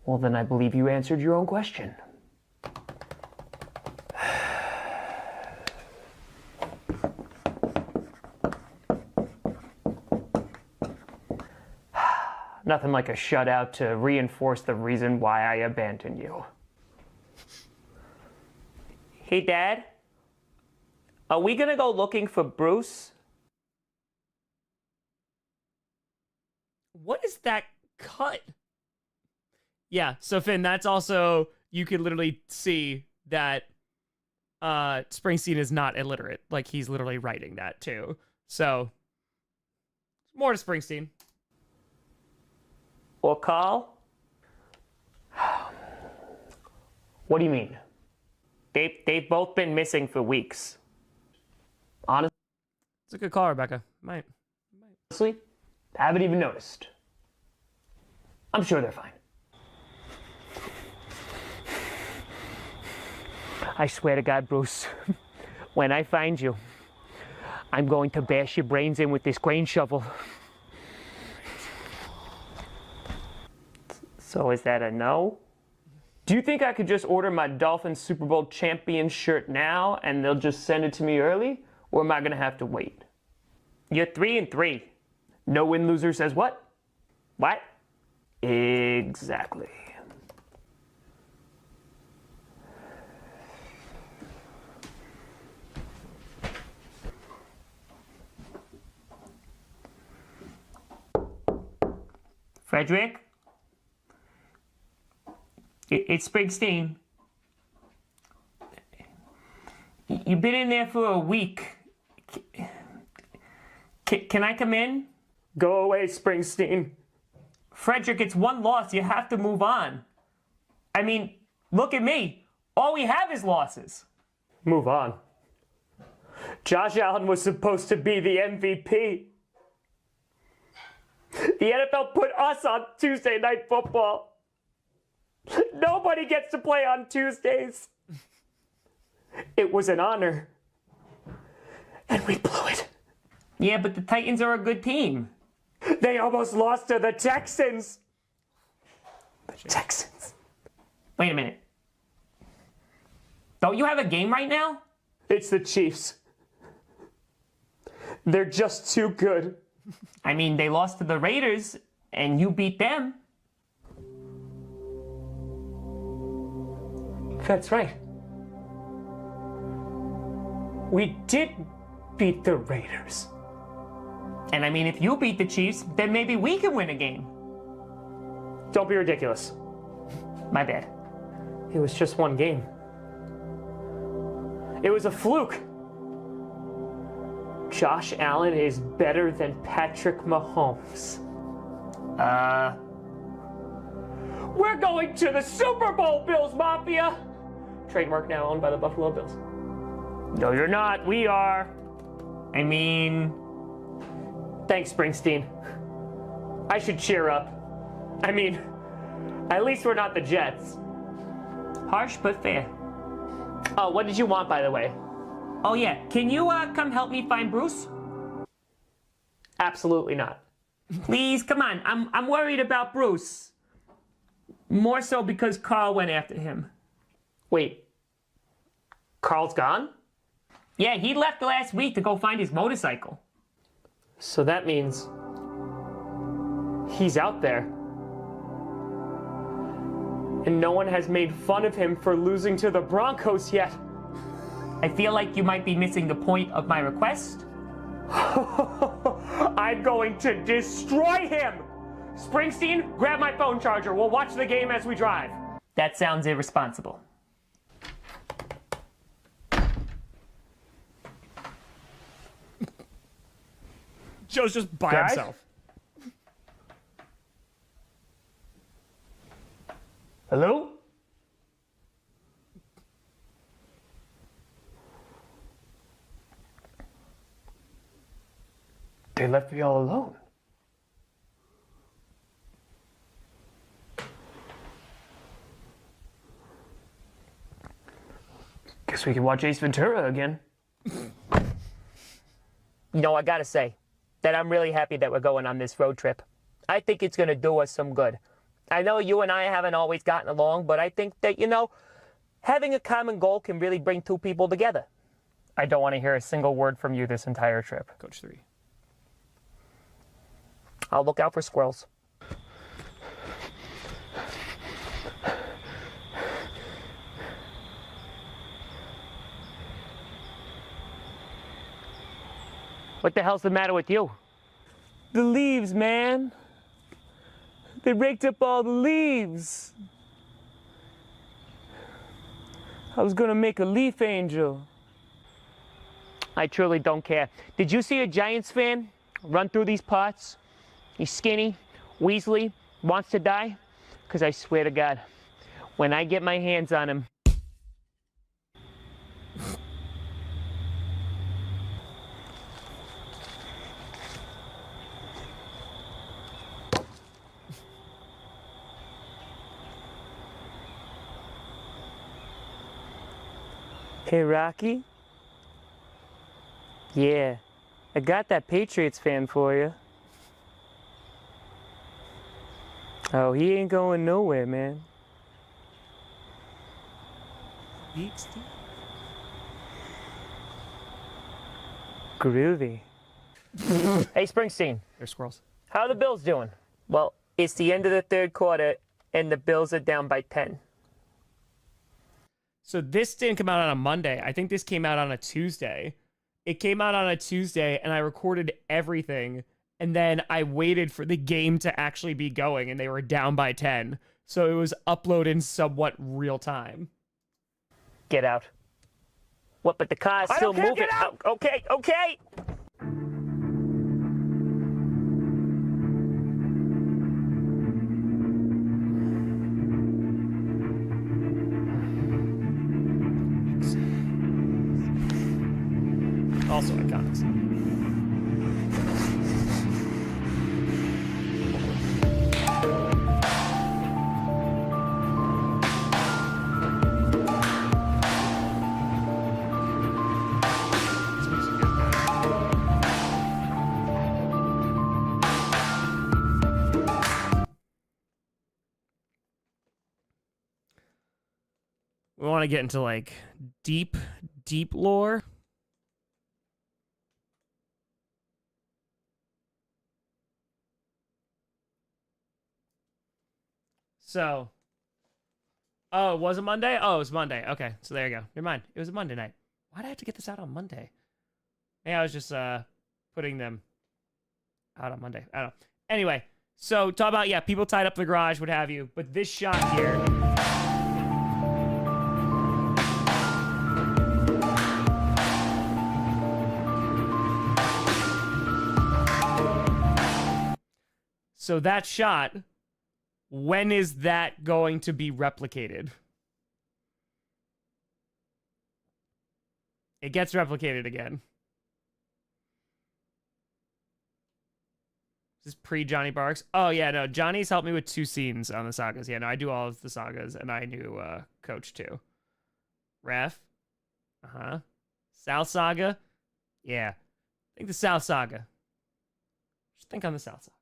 Well, then I believe you answered your own question. Nothing like a shutout to reinforce the reason why I abandoned you. Hey, Dad. Are we gonna go looking for Bruce? What is that cut? Yeah, so Finn, that's also, you could literally see that Springsteen is not illiterate. Like, he's literally writing that, too. So, more to Springsteen. Or Carl? What do you mean? They've both been missing for weeks. Honestly, It's a good call, Rebecca. Might. I haven't even noticed. I'm sure they're fine. I swear to God, Bruce, when I find you, I'm going to bash your brains in with this grain shovel. So is that a no? Do you think I could just order my Dolphins Super Bowl champion shirt now and they'll just send it to me early? Or am I gonna have to wait? You're 3-3. No win loser says what? What? Exactly. Frederick? It's Springsteen. You've been in there for a week. Can I come in? Go away, Springsteen. Frederick, it's one loss. You have to move on. I mean, look at me. All we have is losses. Move on. Josh Allen was supposed to be the MVP. The NFL put us on Tuesday Night Football. Nobody gets to play on Tuesdays. It was an honor. And we blew it. Yeah, but the Titans are a good team. They almost lost to the Texans. The Texans. Wait a minute. Don't you have a game right now? It's the Chiefs. They're just too good. I mean, they lost to the Raiders, and you beat them. That's right. We did beat the Raiders. And I mean, if you beat the Chiefs, then maybe we can win a game. Don't be ridiculous. My bad. It was just one game. It was a fluke. Josh Allen is better than Patrick Mahomes. We're going to the Super Bowl, Bills Mafia! Trademark now owned by the Buffalo Bills. No, you're not. We are. I mean... Thanks, Springsteen. I should cheer up. I mean, at least we're not the Jets. Harsh but fair. Oh, what did you want, by the way? Oh yeah, can you come help me find Bruce? Absolutely not. Please, come on. I'm worried about Bruce. More so because Carl went after him. Wait. Carl's gone? Yeah, he left last week to go find his motorcycle. So that means he's out there. And no one has made fun of him for losing to the Broncos yet. I feel like you might be missing the point of my request. I'm going to destroy him! Springsteen, grab my phone charger. We'll watch the game as we drive. That sounds irresponsible. Joe's just by Guys? himself. Hello? They left me all alone. Guess we can watch Ace Ventura again. You know, I gotta say that I'm really happy that we're going on this road trip. I think it's gonna do us some good. I know you and I haven't always gotten along, but I think that, you know, having a common goal can really bring two people together. I don't want to hear a single word from you this entire trip. Coach 3. I'll look out for squirrels. What the hell's the matter with you? The leaves, man. They raked up all the leaves. I was gonna make a leaf angel. I truly don't care. Did you see a Giants fan run through these parts? He's skinny, Weasley, wants to die? Because I swear to God, when I get my hands on him, Hey, Rocky? Yeah, I got that Patriots fan for you. Oh, he ain't going nowhere, man. Groovy. hey, Springsteen, There's squirrels. how are the Bills doing? Well, it's the end of the third quarter, and the Bills are down by 10. So this didn't come out on a Monday. I think this came out on a Tuesday. It came out on a Tuesday, and I recorded everything, and then I waited for the game to actually be going, and they were down by 10. So it was uploaded in somewhat real time. Get out. What, but the car's I still don't care, moving. get out! Oh, okay, okay. also iconic scene. We want to get into like deep lore. So, oh, it was a Monday? Oh, it was Monday. Okay, so there you go. Never mind. It was a Monday night. Why'd I have to get this out on Monday? Maybe I was just putting them out on Monday. I don't know. Anyway, so talk about, yeah, people tied up the garage, what have you. But this shot here... So that shot, when is that going to be replicated? It gets replicated again. Is this pre-Johnny Barks? Oh, yeah, no. Johnny's helped me with 2 scenes on the sagas. Yeah, no, I do all of the sagas, and I knew Coach, too. Ref. Uh-huh. South Saga. Yeah. I think the South Saga. Just think on the South Saga.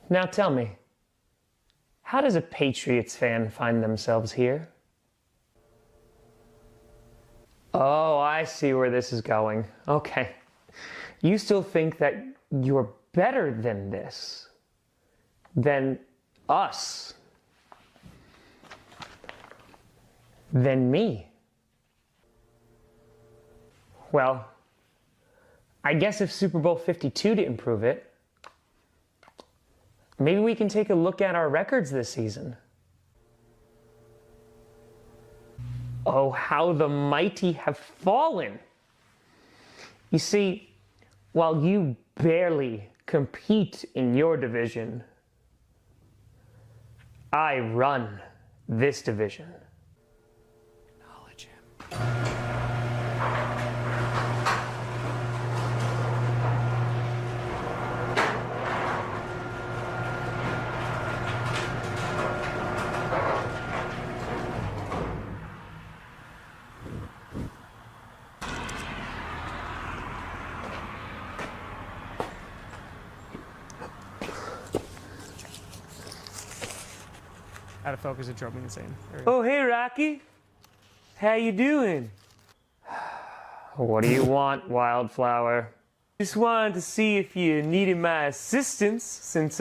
Now tell me, how does a Patriots fan find themselves here? Oh, I see where this is going. Okay. You still think that you're better than this? Than us? Than me? Well, I guess if Super Bowl 52 didn't prove it, maybe we can take a look at our records this season. Oh, how the mighty have fallen. You see, while you barely compete in your division, I run this division. Acknowledge him. Out of focus, it drove me insane. Oh, hey, Rocky. How you doing? What do you want, Wildflower? Just wanted to see if you needed my assistance since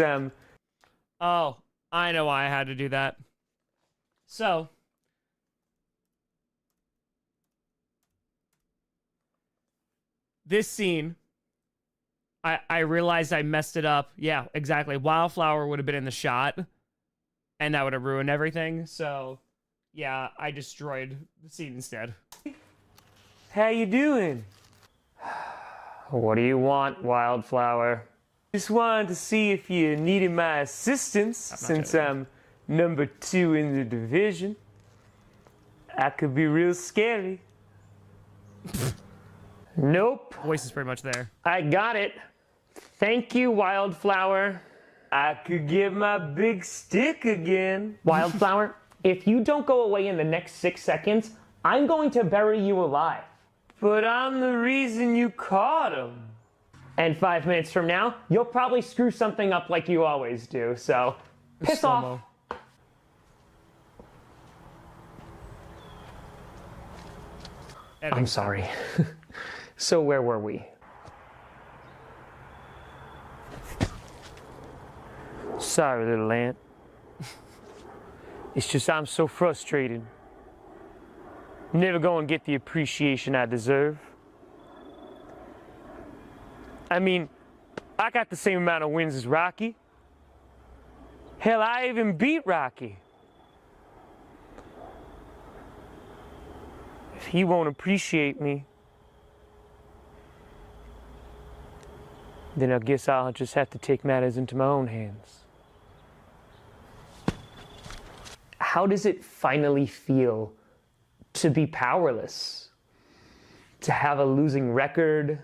Oh, I know why I had to do that. So, this scene, I realized I messed it up. Yeah, exactly. Wildflower would have been in the shot, and that would have ruined everything. So, yeah, I destroyed the scene instead. How you doing? What do you want, Wildflower? Just wanted to see if you needed my assistance since I'm number 2 in the division. I could be real scary. Nope. Voice is pretty much there. I got it. Thank you, Wildflower. I could get my big stick again. Wildflower, if you don't go away in the next 6 seconds, I'm going to bury you alive. But I'm the reason you caught him. And 5 minutes from now, you'll probably screw something up like you always do, so piss off. I'm sorry. So where were we? Sorry, little ant. It's just I'm so frustrated. Never gonna get the appreciation I deserve. I mean, I got the same amount of wins as Rocky. Hell, I even beat Rocky. If he won't appreciate me, then I guess I'll just have to take matters into my own hands. How does it finally feel to be powerless? To have a losing record?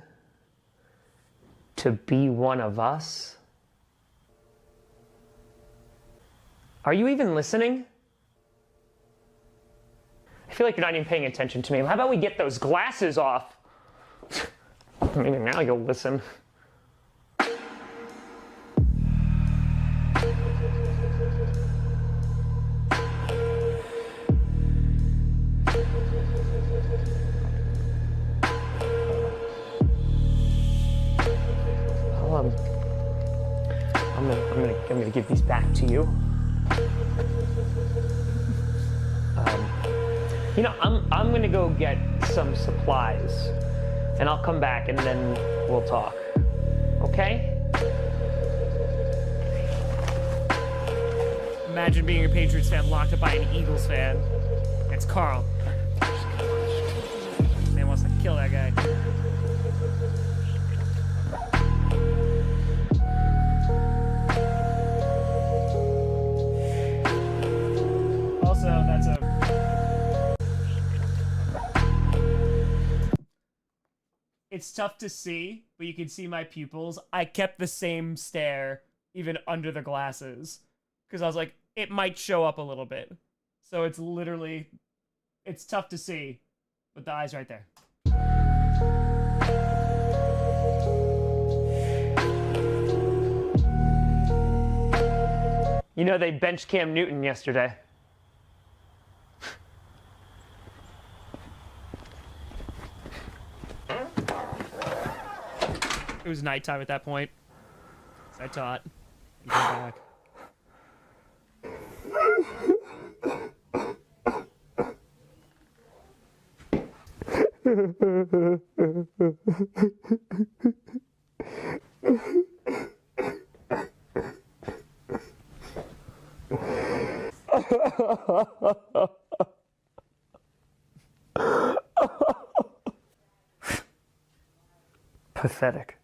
To be one of us? Are you even listening? I feel like you're not even paying attention to me. How about we get those glasses off? Maybe now you'll listen. I'm gonna give these back to you. You know, I'm gonna go get some supplies, and I'll come back and then we'll talk. Okay? Imagine being a Patriots fan locked up by an Eagles fan. It's Carl. Man wants to kill that guy. Also, that's a... It's tough to see, but you can see my pupils. I kept the same stare even under the glasses. Because I was like, it might show up a little bit. So it's literally... It's tough to see, but the eye's right there. You know, they benched Cam Newton yesterday. It was nighttime at that point. So I taught. You come back. Pathetic.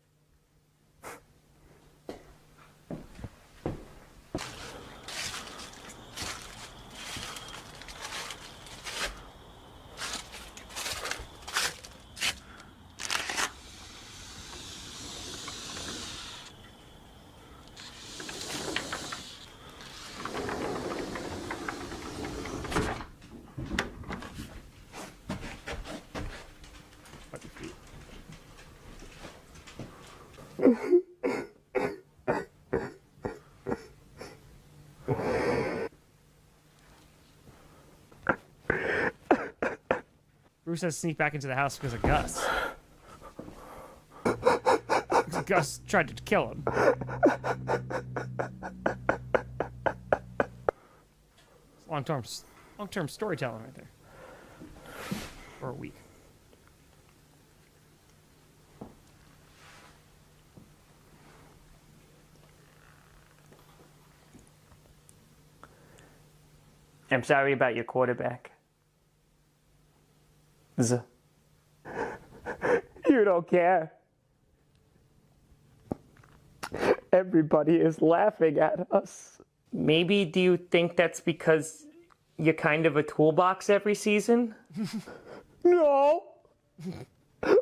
Bruce has to sneak back into the house because of Gus. Because Gus tried to kill him. It's long-term storytelling right there. For a week. I'm sorry about your quarterback. You don't care. Everybody is laughing at us. Maybe do you think that's because you're kind of a toolbox every season? No.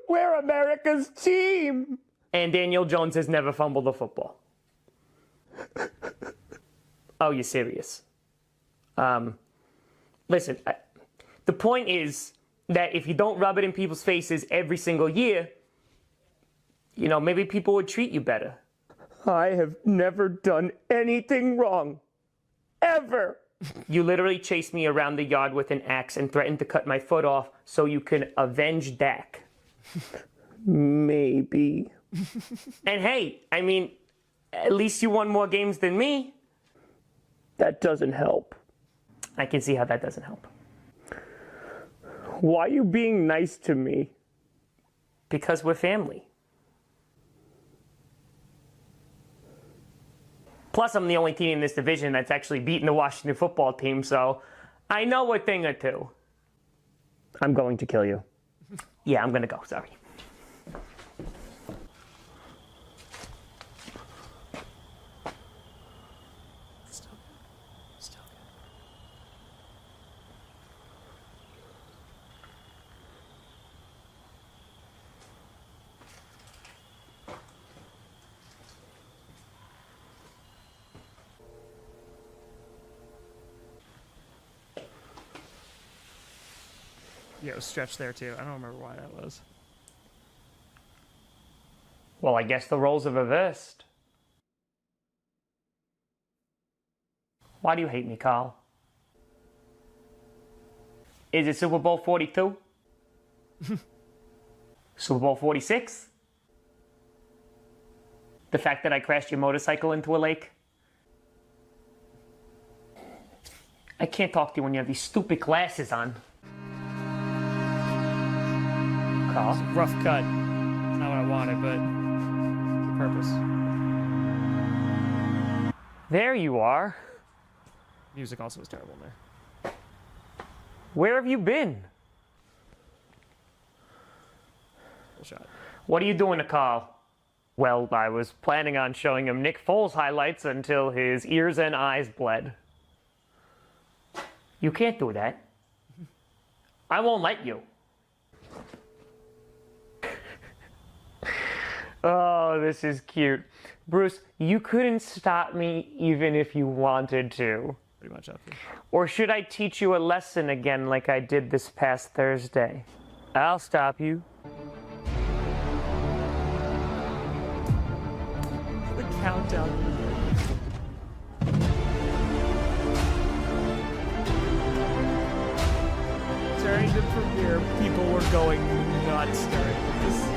We're America's team. And Daniel Jones has never fumbled a football. Oh, you're serious? Listen, the point is that if you don't rub it in people's faces every single year, you know, maybe people would treat you better. I have never done anything wrong. Ever. You literally chased me around the yard with an axe and threatened to cut my foot off so you can avenge Dak. Maybe. And hey, I mean, at least you won more games than me. That doesn't help. I can see how that doesn't help. Why are you being nice to me? Because we're family. Plus, I'm the only team in this division that's actually beaten the Washington football team, so I know a thing or two. I'm going to kill you. Yeah, I'm gonna go, sorry. Yeah, it was stretched there too. I don't remember why that was. Well, I guess the roles are reversed. Why do you hate me, Carl? Is it Super Bowl 42? Super Bowl 46? The fact that I crashed your motorcycle into a lake? I can't talk to you when you have these stupid glasses on. Carl? Rough cut. Not what I wanted, but the purpose. There you are. Music also was terrible in there. Where have you been? Full shot. What are you doing to Carl? Well, I was planning on showing him Nick Foles highlights until his ears and eyes bled. You can't do that. I won't let you. Oh, this is cute. Bruce, you couldn't stop me even if you wanted to. Pretty much up here. Or should I teach you a lesson again like I did this past Thursday? I'll stop you. The countdown. During the premiere, people were going nuts during this.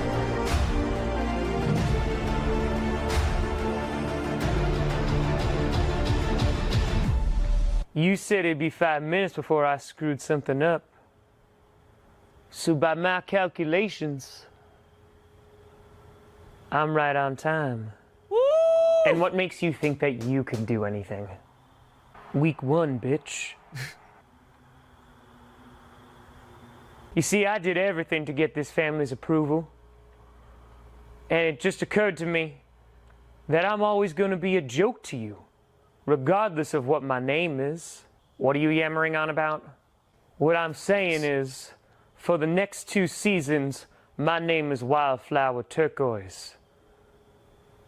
You said it'd be 5 minutes before I screwed something up. So by my calculations, I'm right on time. Woo! And what makes you think that you can do anything? Week 1, bitch. You see, I did everything to get this family's approval. And it just occurred to me that I'm always going to be a joke to you, regardless of what my name is. What are you yammering on about? What I'm saying is, for the next 2 seasons, my name is Wildflower Turquoise.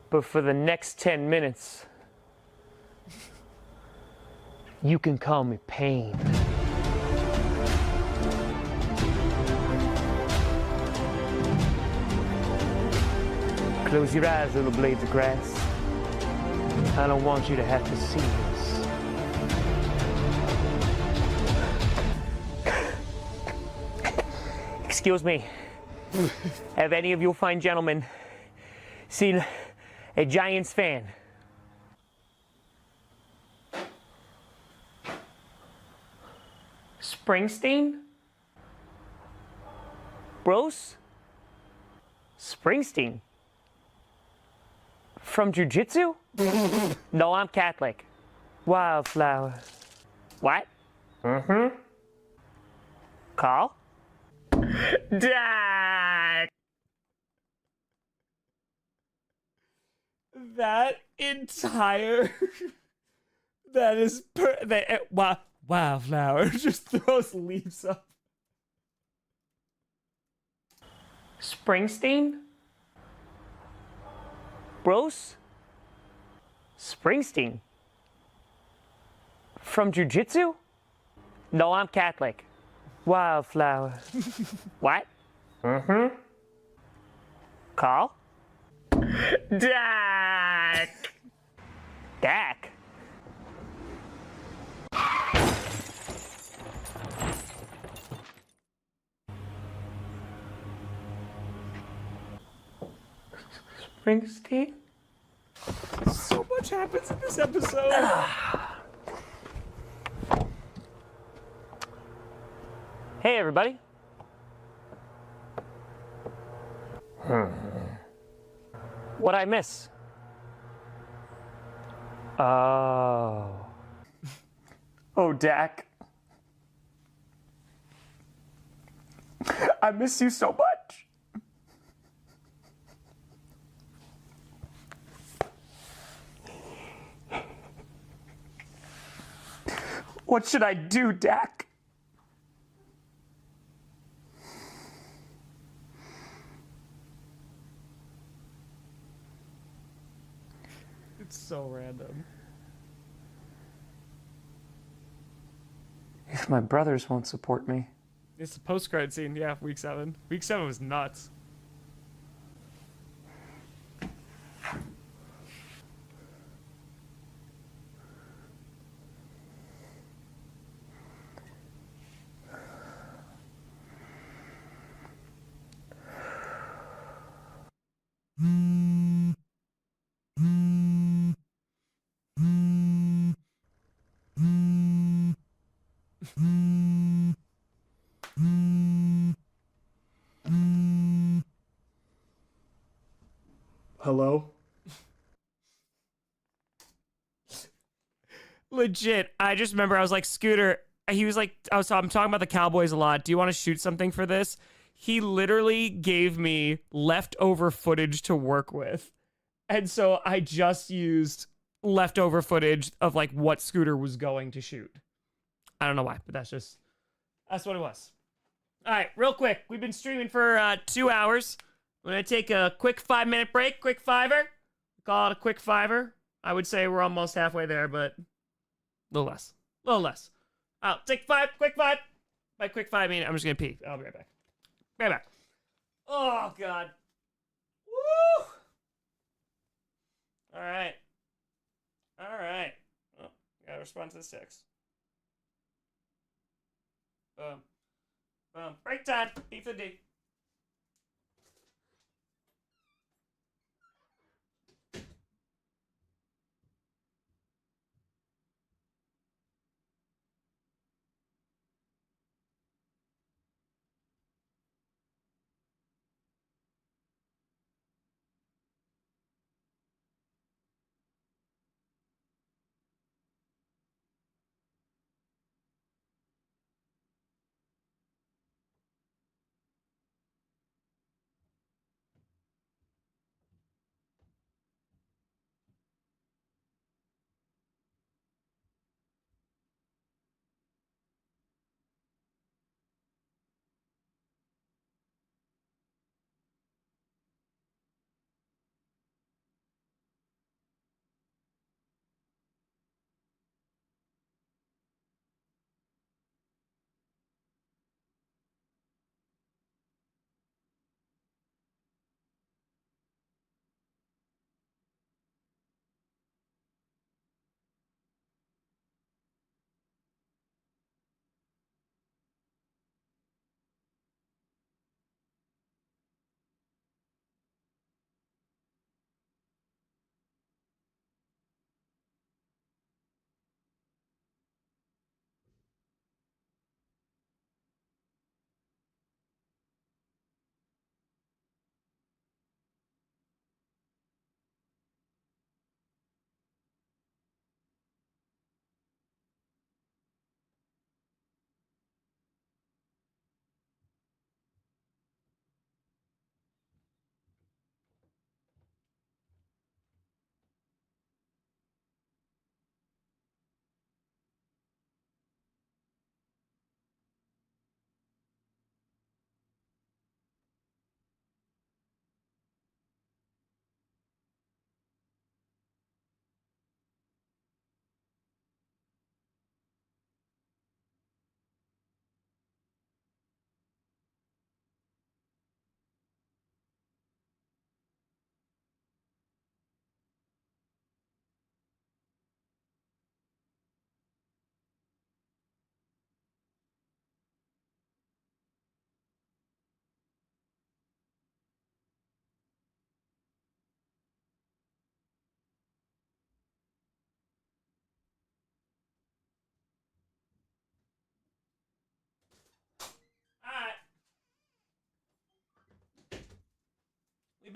But for the next 10 minutes, you can call me Pain. Close your eyes, little blades of grass. I don't want you to have to see this. Excuse me. Have any of you fine gentlemen seen a Giants fan? Springsteen? Bros? Springsteen? From Jiu-Jitsu? No, I'm Catholic. Wildflower. What? Mm-hmm. Carl? Dad! That entire that is Wildflower just throws leaves up. Springsteen? Bros? Springsteen? From Jiu-Jitsu? No, I'm Catholic. Wildflower. What? Mm-hmm. Carl? Dak! Dak? Springsteen? So much happens in this episode. Hey, everybody. What'd I miss? Oh. Oh, Dak. I miss you so much. What should I do, Dak? It's so random. If my brothers won't support me. It's the post-credit scene, yeah, week 7. Week 7 was nuts. Hello? Legit, I just remember I was like, Scooter, he was like, I'm talking about the Cowboys a lot. Do you want to shoot something for this? He literally gave me leftover footage to work with. And so I just used leftover footage of like what Scooter was going to shoot. I don't know why, but that's what it was. All right, real quick. We've been streaming for 2 hours. I'm going to take a quick 5-minute break, quick fiver. Call it a quick fiver. I would say we're almost halfway there, but a little less. A little less. I'll take quick 5. By quick 5, I mean I'm just going to pee. I'll be right back. Right back. Oh, God. Woo! All right. All right. Oh, gotta respond to this text. Boom. Boom. Break time. P for D.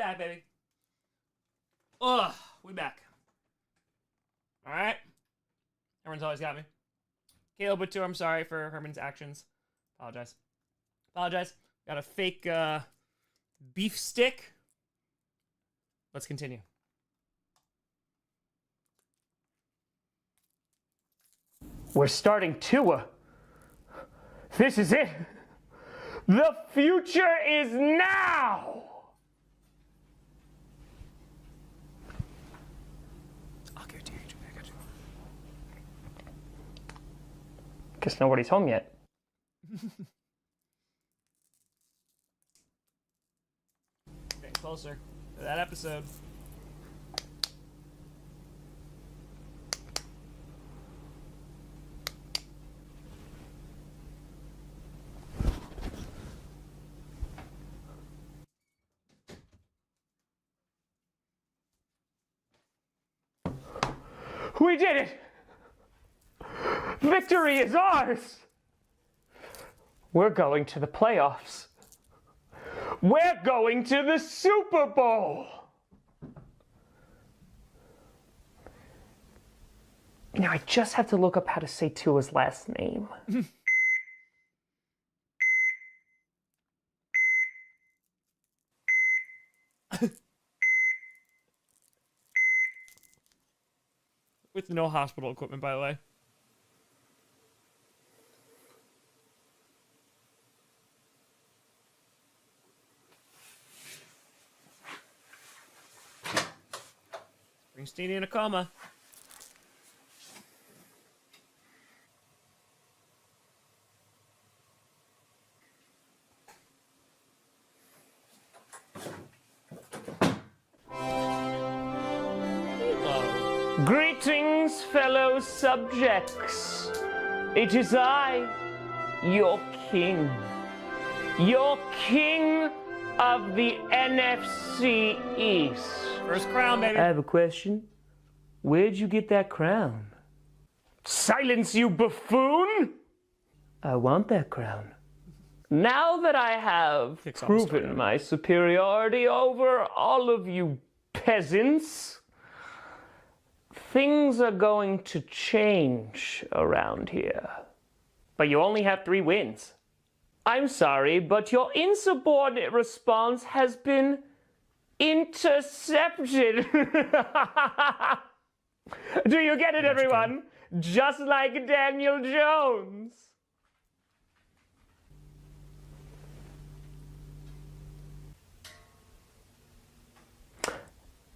back, baby. Ugh, we back. All right. Everyone's always got me. Caleb too. I'm sorry for Herman's actions. Apologize. Got a fake beef stick. Let's continue. We're starting Tua. This is it. The future is now. I'll give it to you, Adrian. I got you. Guess nobody's home yet. Getting closer to that episode. We did it! Victory is ours! We're going to the playoffs. We're going to the Super Bowl! Now, I just have to look up how to say Tua's last name. With no hospital equipment, by the way. Springsteen in a coma. Greetings, fellow subjects. It is I, your king. Your king of the NFC East. First crown, baby. I have a question. Where'd you get that crown? Silence, you buffoon! I want that crown. Now that I have Kicks off the story. proven my superiority over all of you peasants, things are going to change around here. But you only have 3 wins. I'm sorry, but your insubordinate response has been intercepted. Do you get it, everyone? Just like Daniel Jones.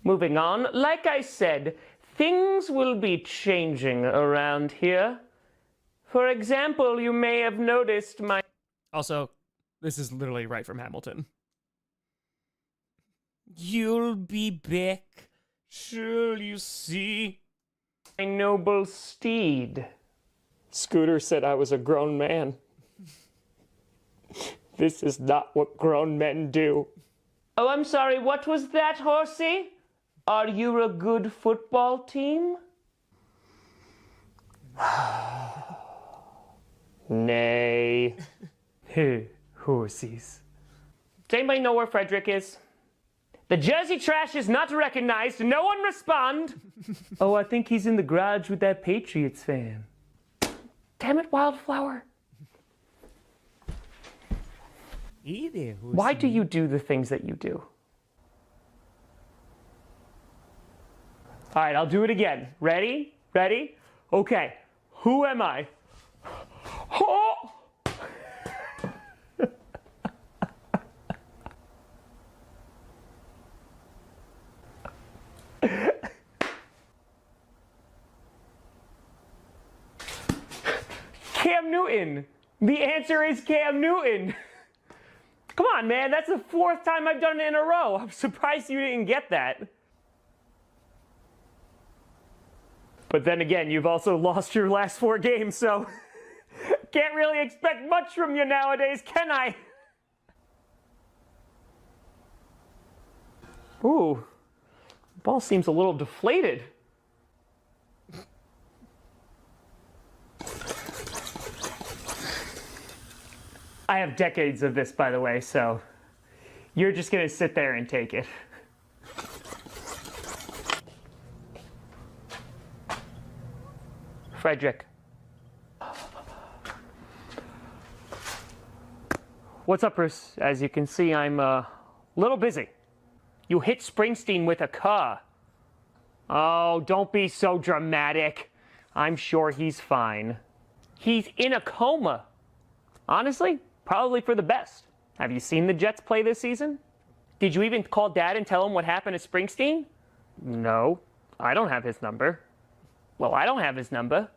Moving on, like I said, things will be changing around here. For example, you may have noticed my... Also, this is literally right from Hamilton. You'll be back, shall you see? My noble steed. Scooter said I was a grown man. This is not what grown men do. Oh, I'm sorry, what was that, horsey? Are you a good football team? Nay. Hey, horsies. Does anybody know where Frederick is? The Jersey trash is not recognized. No one respond. Oh, I think he's in the garage with that Patriots fan. Damn it, Wildflower. Hey there, horsey. Why do you do the things that you do? All right, I'll do it again. Ready? Ready? Okay. Who am I? Oh! Cam Newton. The answer is Cam Newton. Come on, man. That's the 4th time I've done it in a row. I'm surprised you didn't get that. But then again, you've also lost your last 4 games, so can't really expect much from you nowadays, can I? Ooh, the ball seems a little deflated. I have decades of this, by the way, so you're just gonna sit there and take it. Frederick. What's up, Bruce? As you can see, I'm a little busy. You hit Springsteen with a car. Oh, don't be so dramatic. I'm sure he's fine. He's in a coma. Honestly, probably for the best. Have you seen the Jets play this season? Did you even call Dad and tell him what happened to Springsteen? No, I don't have his number. Well, I don't have his number.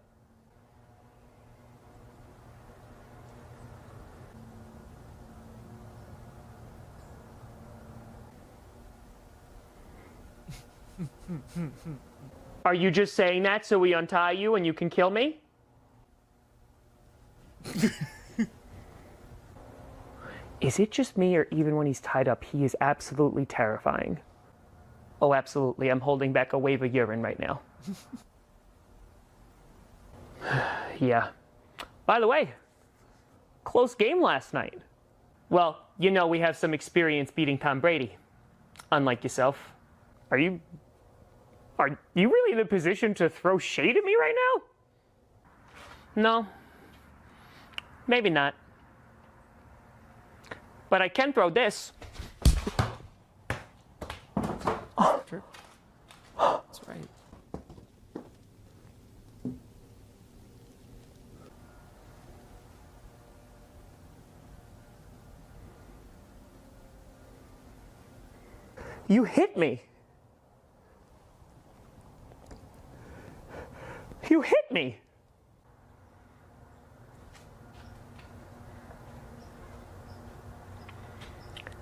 Are you just saying that so we untie you and you can kill me? Is it just me, or even when he's tied up, he is absolutely terrifying? Oh, absolutely. I'm holding back a wave of urine right now. Yeah. By the way, close game last night. Well, you know we have some experience beating Tom Brady. Unlike yourself. Are you really in a position to throw shade at me right now? No. Maybe not. But I can throw this. Oh. Sure. That's right. You hit me. You hit me.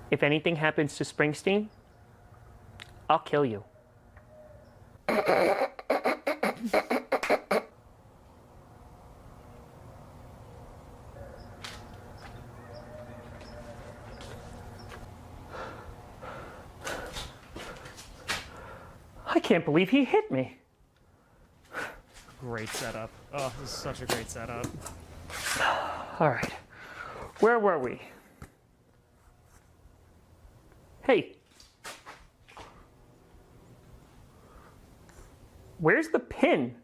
If anything happens to Springsteen, I'll kill you. I can't believe he hit me. Great setup. Oh, this is such a great setup. All right. Where were we? Hey. Where's the pin?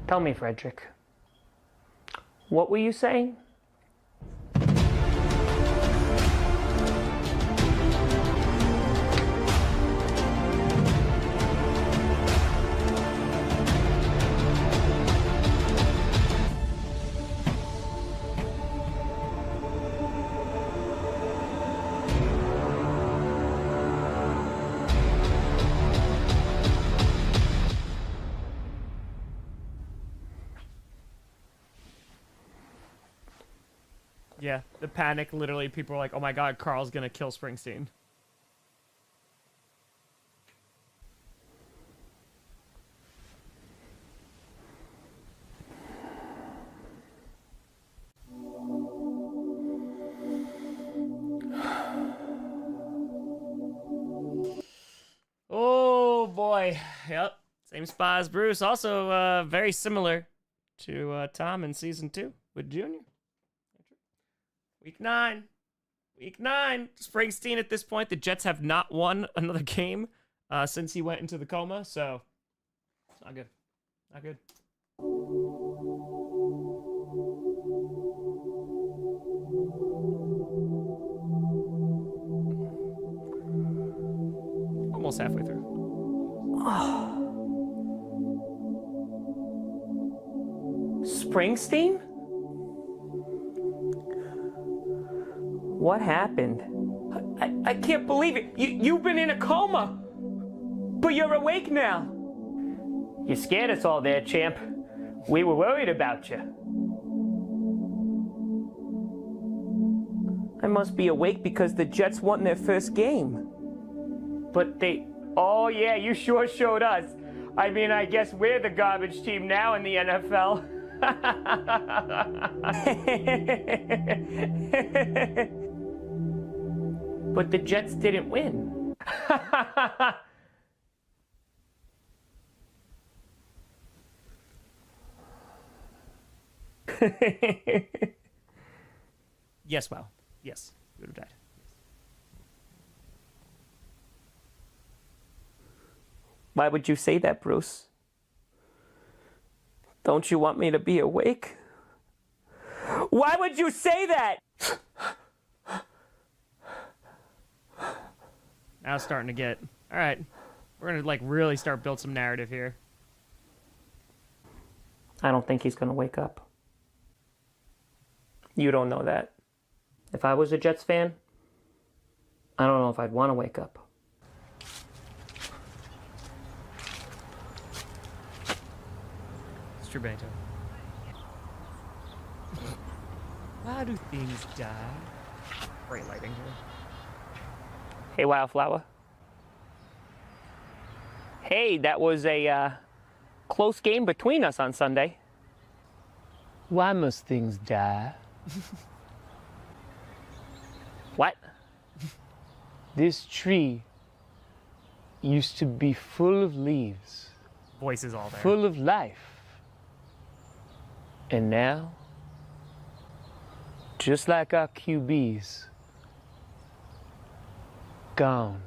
Tell me, Frederick. What were you saying? Yeah, the panic, literally, people are like, oh my god, Carl's gonna kill Springsteen. Oh boy. Yep. Same spot as Bruce. Also very similar to Tom in season 2 with Junior. Week 9. Week 9. Springsteen at this point. The Jets have not won another game since he went into the coma, so it's not good. Not good. Almost halfway through. Springsteen? What happened? I can't believe it. You've been in a coma, but you're awake now. You scared us all there, champ. We were worried about you. I must be awake because the Jets won their first game. But they... Oh, yeah, you sure showed us. I mean, I guess we're the garbage team now in the NFL. But the Jets didn't win. Yes, well, yes, you would have died. Why would you say that, Bruce? Don't you want me to be awake? Why would you say that? Now it's starting to get... All right, we're going to, like, really start build some narrative here. I don't think he's going to wake up. You don't know that. If I was a Jets fan, I don't know if I'd want to wake up. It's true, Benito. Why do things die? Great lighting here. Hey, Wildflower. Hey, that was a close game between us on Sunday. Why must things die? What? This tree used to be full of leaves, Voices all there. full of life. And now, just like our QBs, gone.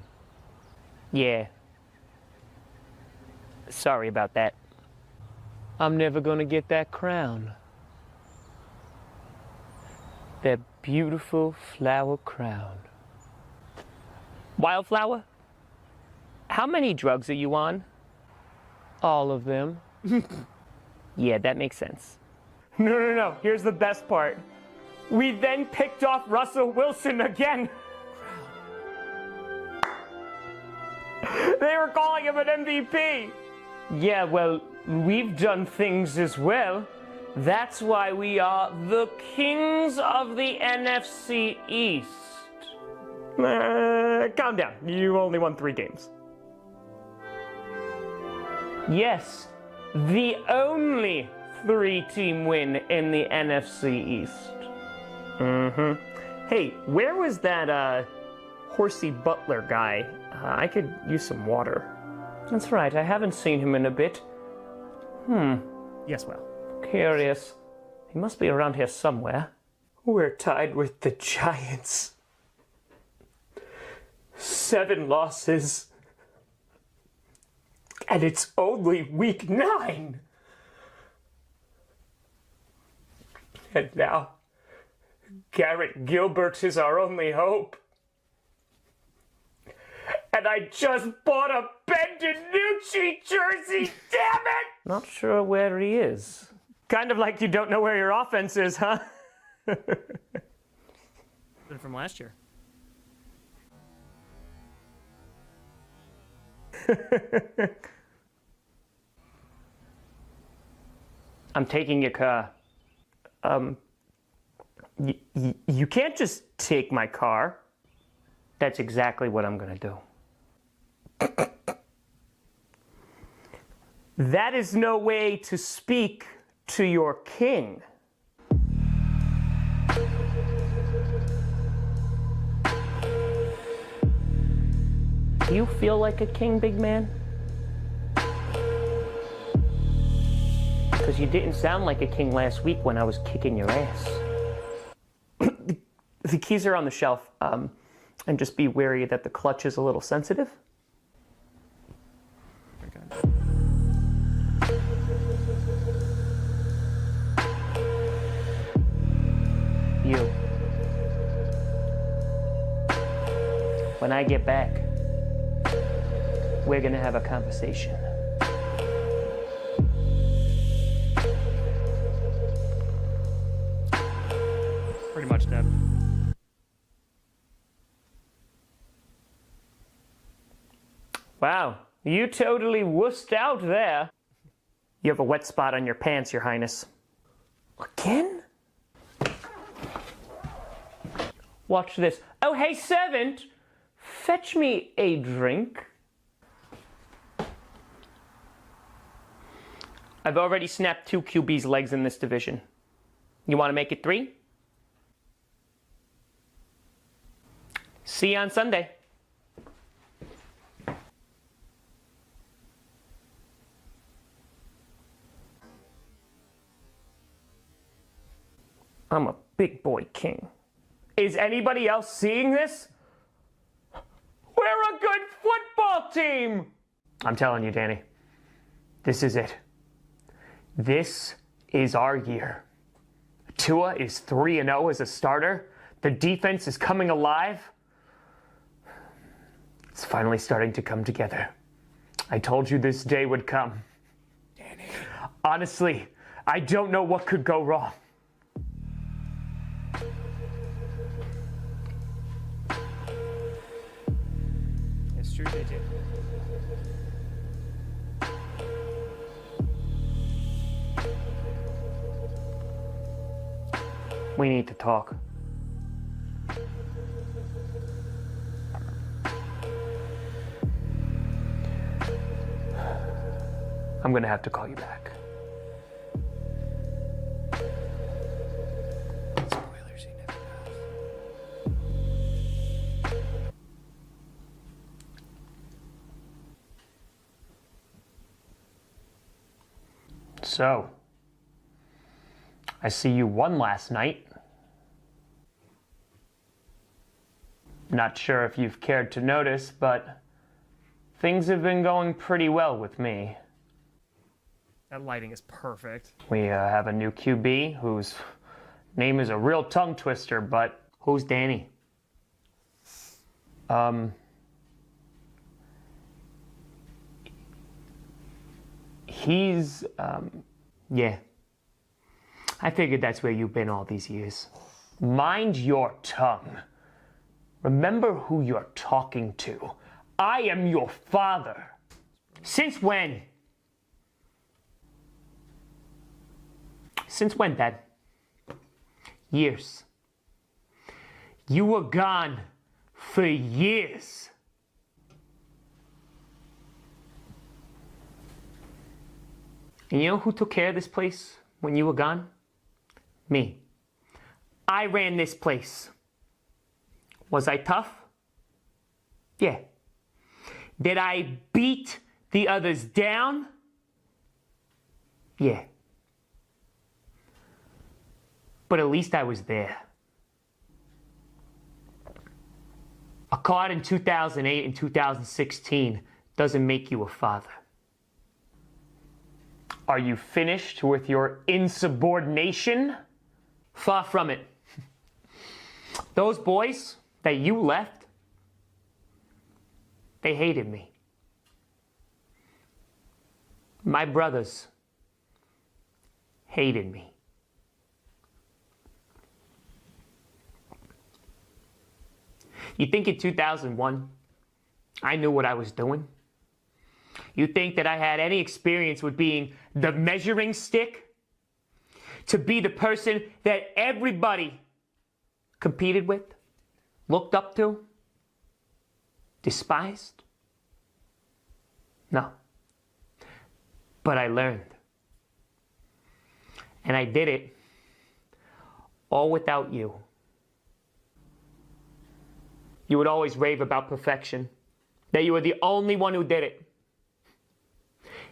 Yeah. Sorry about that. I'm never gonna get that crown. That beautiful flower crown. Wildflower? How many drugs are you on? All of them. Yeah, that makes sense. No. Here's the best part. We then picked off Russell Wilson again. They were calling him an MVP. Yeah, well, we've done things as well. That's why we are the kings of the NFC East. Calm down. You only won 3 games. Yes, the only 3-team win in the NFC East. Hey, where was that, Horsey Butler guy? I could use some water. That's right, I haven't seen him in a bit. Yes, well. Curious. He must be around here somewhere. We're tied with the Giants. 7 losses. And it's only week 9. And now, Garrett Gilbert is our only hope. And I just bought a Ben DiNucci jersey, damn it! Not sure where he is. Kind of like you don't know where your offense is, huh? Been from last year. I'm taking your car. You can't just take my car. That's exactly what I'm gonna do. That is no way to speak to your king. Do you feel like a king, big man? Because you didn't sound like a king last week when I was kicking your ass. The keys are on the shelf, and just be wary that the clutch is a little sensitive. Okay. You. When I get back, we're gonna have a conversation. doorstep. Wow, you totally wussed out there. You have a wet spot on your pants, Your Highness. Again? Watch this. Oh, hey, servant! Fetch me a drink. I've already snapped 2 QB's legs in this division. You want to make it 3? See you on Sunday. I'm a big boy king. Is anybody else seeing this? We're a good football team! I'm telling you, Danny, this is it. This is our year. Tua is 3-0 as a starter. The defense is coming alive. It's finally starting to come together. I told you this day would come. Danny. Honestly, I don't know what could go wrong. It's true, JJ. We need to talk. I'm gonna have to call you back. Spoilers, he never does. So, I see you won last night. Not sure if you've cared to notice, but things have been going pretty well with me. That lighting is perfect. We have a new QB whose name is a real tongue twister, but who's Danny? He's, yeah. I figured that's where you've been all these years. Mind your tongue. Remember who you're talking to. I am your father. Since when? Since when, Dad? Years. You were gone for years. And you know who took care of this place when you were gone? Me. I ran this place. Was I tough? Yeah. Did I beat the others down? Yeah. But at least I was there. A card in 2008 and 2016 doesn't make you a father. Are you finished with your insubordination? Far from it. Those boys that you left, they hated me. My brothers hated me. You think in 2001, I knew what I was doing? You think that I had any experience with being the measuring stick? To be the person that everybody competed with, looked up to, despised? No. But I learned. And I did it all without you. You would always rave about perfection, that you were the only one who did it.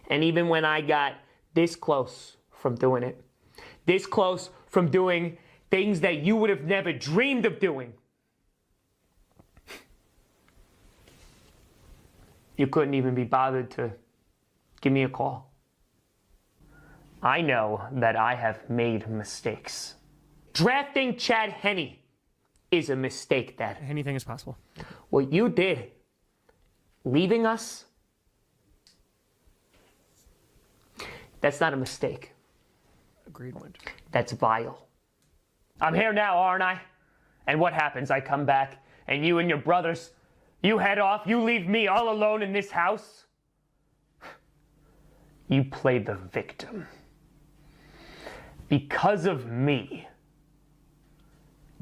And even when I got this close from doing it, this close from doing things that you would have never dreamed of doing, you couldn't even be bothered to give me a call. I know that I have made mistakes. Drafting Chad Henne is a mistake, Dad. Anything is possible. What you did, leaving us, that's not a mistake. Agreed, Winter. That's vile. I'm here now, aren't I? And what happens? I come back, and you and your brothers, you head off, you leave me all alone in this house? You play the victim. Because of me,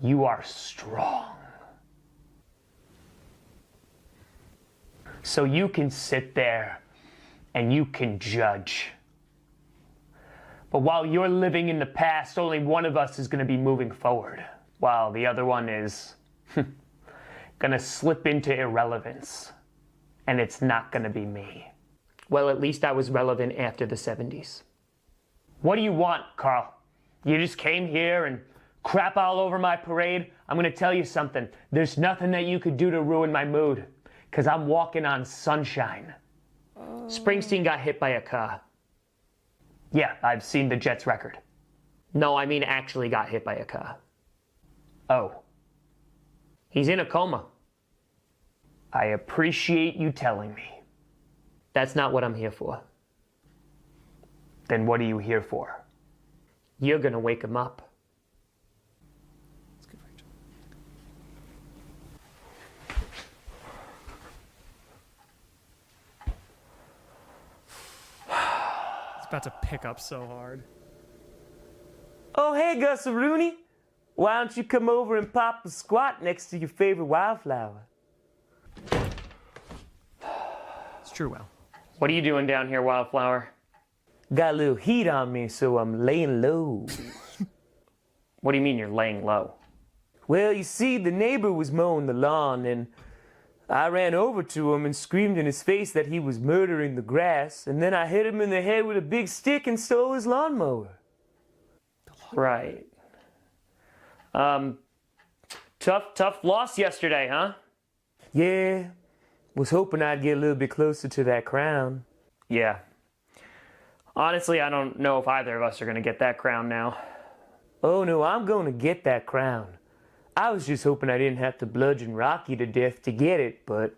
you are strong. So you can sit there and you can judge. But while you're living in the past, only one of us is going to be moving forward, while the other one is going to slip into irrelevance. And it's not going to be me. Well, at least I was relevant after the 70s. What do you want, Carl? You just came here and crap all over my parade? I'm going to tell you something. There's nothing that you could do to ruin my mood, because I'm walking on sunshine. Springsteen got hit by a car. Yeah, I've seen the Jets record. No, I mean actually got hit by a car. Oh. He's in a coma. I appreciate you telling me. That's not what I'm here for. Then what are you here for? You're gonna wake him up. It's about to pick up so hard. Oh, hey, Gus Rooney. Why don't you come over and pop a squat next to your favorite Wildflower? It's true, Will. What are you doing down here, Wildflower? Got a little heat on me, so I'm laying low. What do you mean you're laying low? Well, you see, the neighbor was mowing the lawn, and I ran over to him and screamed in his face that he was murdering the grass, and then I hit him in the head with a big stick and stole his lawnmower. Right. Tough loss yesterday, huh? Yeah. Was hoping I'd get a little bit closer to that crown. Yeah. Honestly, I don't know if either of us are going to get that crown now. Oh, no, I'm going to get that crown. I was just hoping I didn't have to bludgeon Rocky to death to get it, but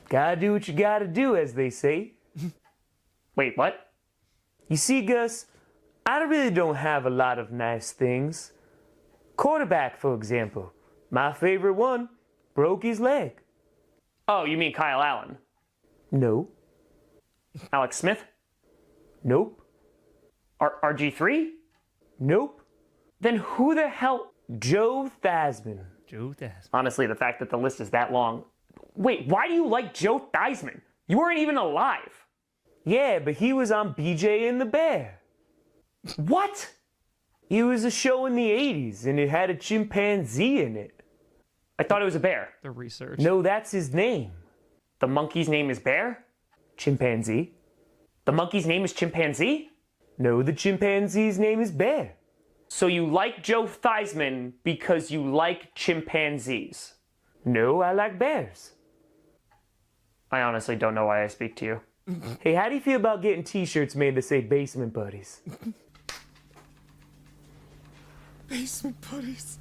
gotta do what you gotta do, as they say. Wait, what? You see, Gus, I really don't have a lot of nice things. Quarterback, for example. My favorite one broke his leg. Oh, you mean Kyle Allen? No. Alex Smith? Nope. RG3? Nope. Then who the hell? Joe Theismann. Joe Theismann. Honestly, the fact that the list is that long. Wait, why do you like Joe Theismann? You weren't even alive. Yeah, but he was on BJ and the Bear. What? It was a show in the 80s, and it had a chimpanzee in it. I thought it was a bear. The research. No, that's his name. The monkey's name is Bear? Chimpanzee. The monkey's name is Chimpanzee? No, the chimpanzee's name is Bear. So you like Joe Theismann because you like chimpanzees? No, I like bears. I honestly don't know why I speak to you. Hey, how do you feel about getting t-shirts made that say Basement Buddies? Basement buddies.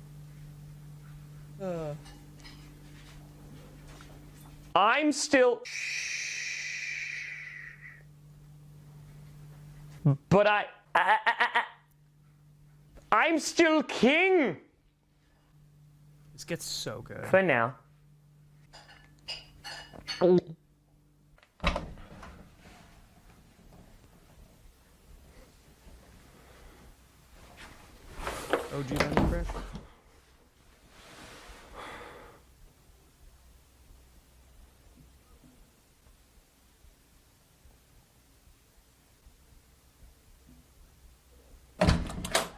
I'm still... But I'm still king! This gets so good. For now. OG Lemon Fresh.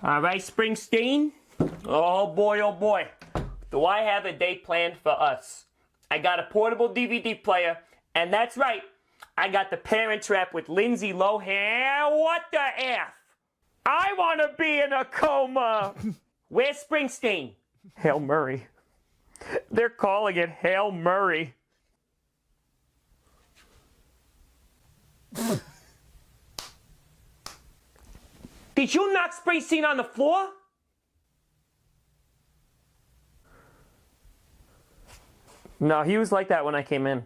All right, Springsteen. Oh boy. Do I have a day planned for us? I got a portable DVD player, and that's right, I got the Parent Trap with Lindsay Lohan. What the F? I want to be in a coma. Where's Springsteen? Hail Murray. They're calling it Hail Murray. Did you knock Springsteen on the floor? No, he was like that when I came in.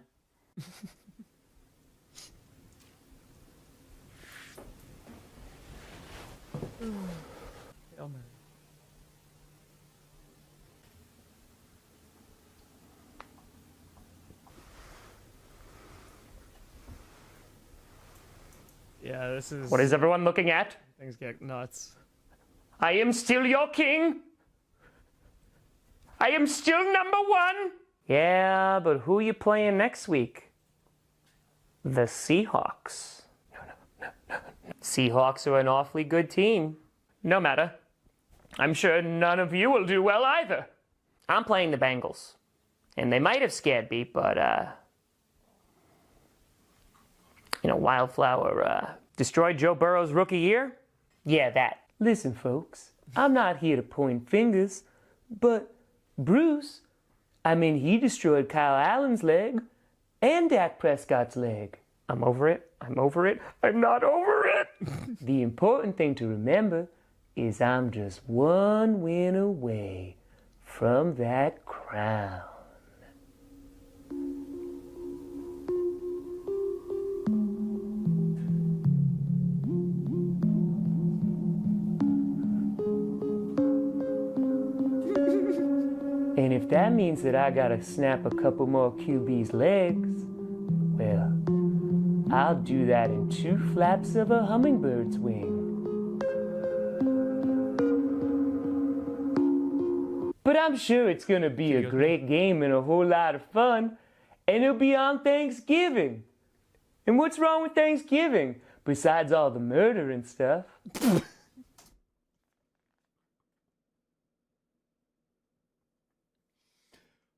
this is... What is everyone looking at? Things get nuts. I am still your king. I am still number one. Yeah, but who are you playing next week? The Seahawks. No. Seahawks are an awfully good team. No matter. I'm sure none of you will do well either. I'm playing the Bengals. And they might have scared me, but, Wildflower, destroyed Joe Burrow's rookie year? Yeah, that. Listen, folks, I'm not here to point fingers, but Bruce, he destroyed Kyle Allen's leg and Dak Prescott's leg. I'm over it. I'm not over it. The important thing to remember is I'm just one win away from that crown. And if that means that I gotta snap a couple more QB's legs, well, I'll do that in 2 flaps of a hummingbird's wing. But I'm sure it's gonna be a great game and a whole lot of fun, and it'll be on Thanksgiving. And what's wrong with Thanksgiving, besides all the murder and stuff?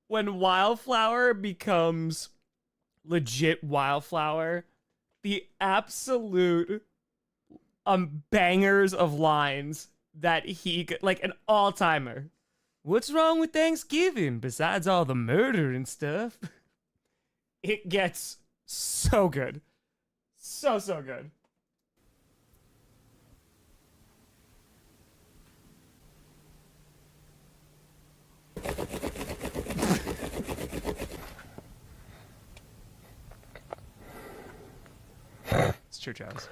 When Wildflower becomes legit Wildflower, the absolute bangers of lines that he, like an all-timer. What's wrong with Thanksgiving besides all the murder and stuff? It gets so good. So good. It's true, Travis.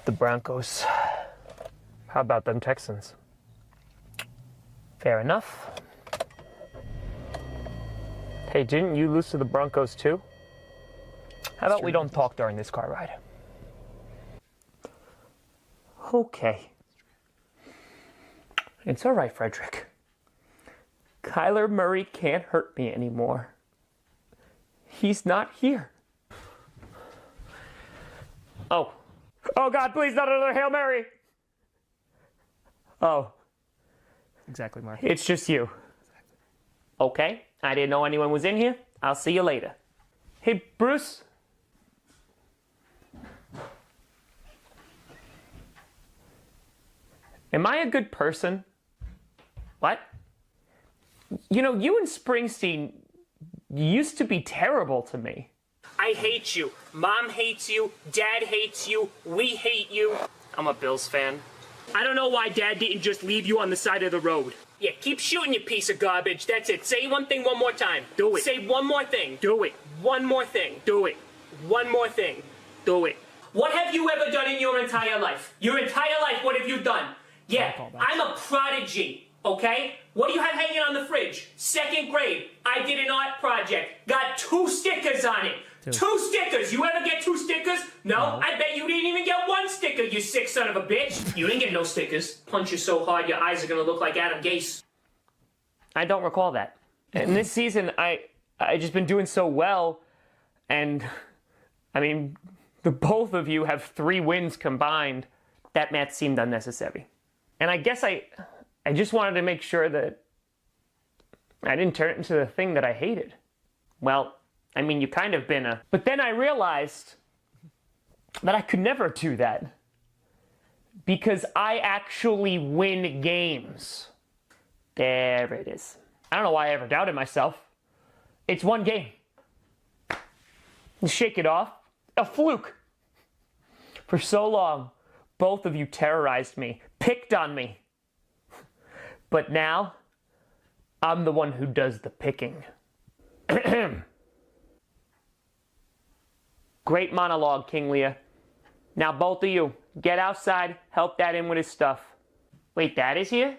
The Broncos. How about them Texans? Fair enough. Hey, didn't you lose to the Broncos too? How about we don't talk during this car ride? Okay. It's all right, Frederick. Kyler Murray can't hurt me anymore. He's not here. Oh. Oh, God, please, not another Hail Mary. Oh. Exactly, Mark. It's just you. Okay. I didn't know anyone was in here. I'll see you later. Hey, Bruce. Am I a good person? What? You know, you and Springsteen used to be terrible to me. I hate you. Mom hates you. Dad hates you. We hate you. I'm a Bills fan. I don't know why Dad didn't just leave you on the side of the road. Yeah, keep shooting, you piece of garbage. That's it. Say one thing one more time. Do it. Say one more thing. Do it. One more thing. Do it. One more thing. Do it. What have you ever done in your entire life? Your entire life, what have you done? Yeah, I'm a prodigy, okay? What do you have hanging on the fridge? 2nd grade. I did an art project. Got 2 stickers on it. 2 stickers. You ever get 2 stickers? No. I bet you didn't even get 1 sticker, you sick son of a bitch. You didn't get no stickers. Punch you so hard your eyes are gonna look like Adam Gase. I don't recall that. And this season, I just been doing so well, and I mean, the both of you have 3 wins combined. That match seemed unnecessary. And I guess I just wanted to make sure that I didn't turn it into the thing that I hated. Well, I mean, you kind of been a... But then I realized that I could never do that. Because I actually win games. There it is. I don't know why I ever doubted myself. It's 1 game. Shake it off. A fluke. For so long, both of you terrorized me, picked on me. But now, I'm the one who does the picking. Great monologue, King Lear. Now both of you, get outside, help Dad in with his stuff. Wait, Dad is here?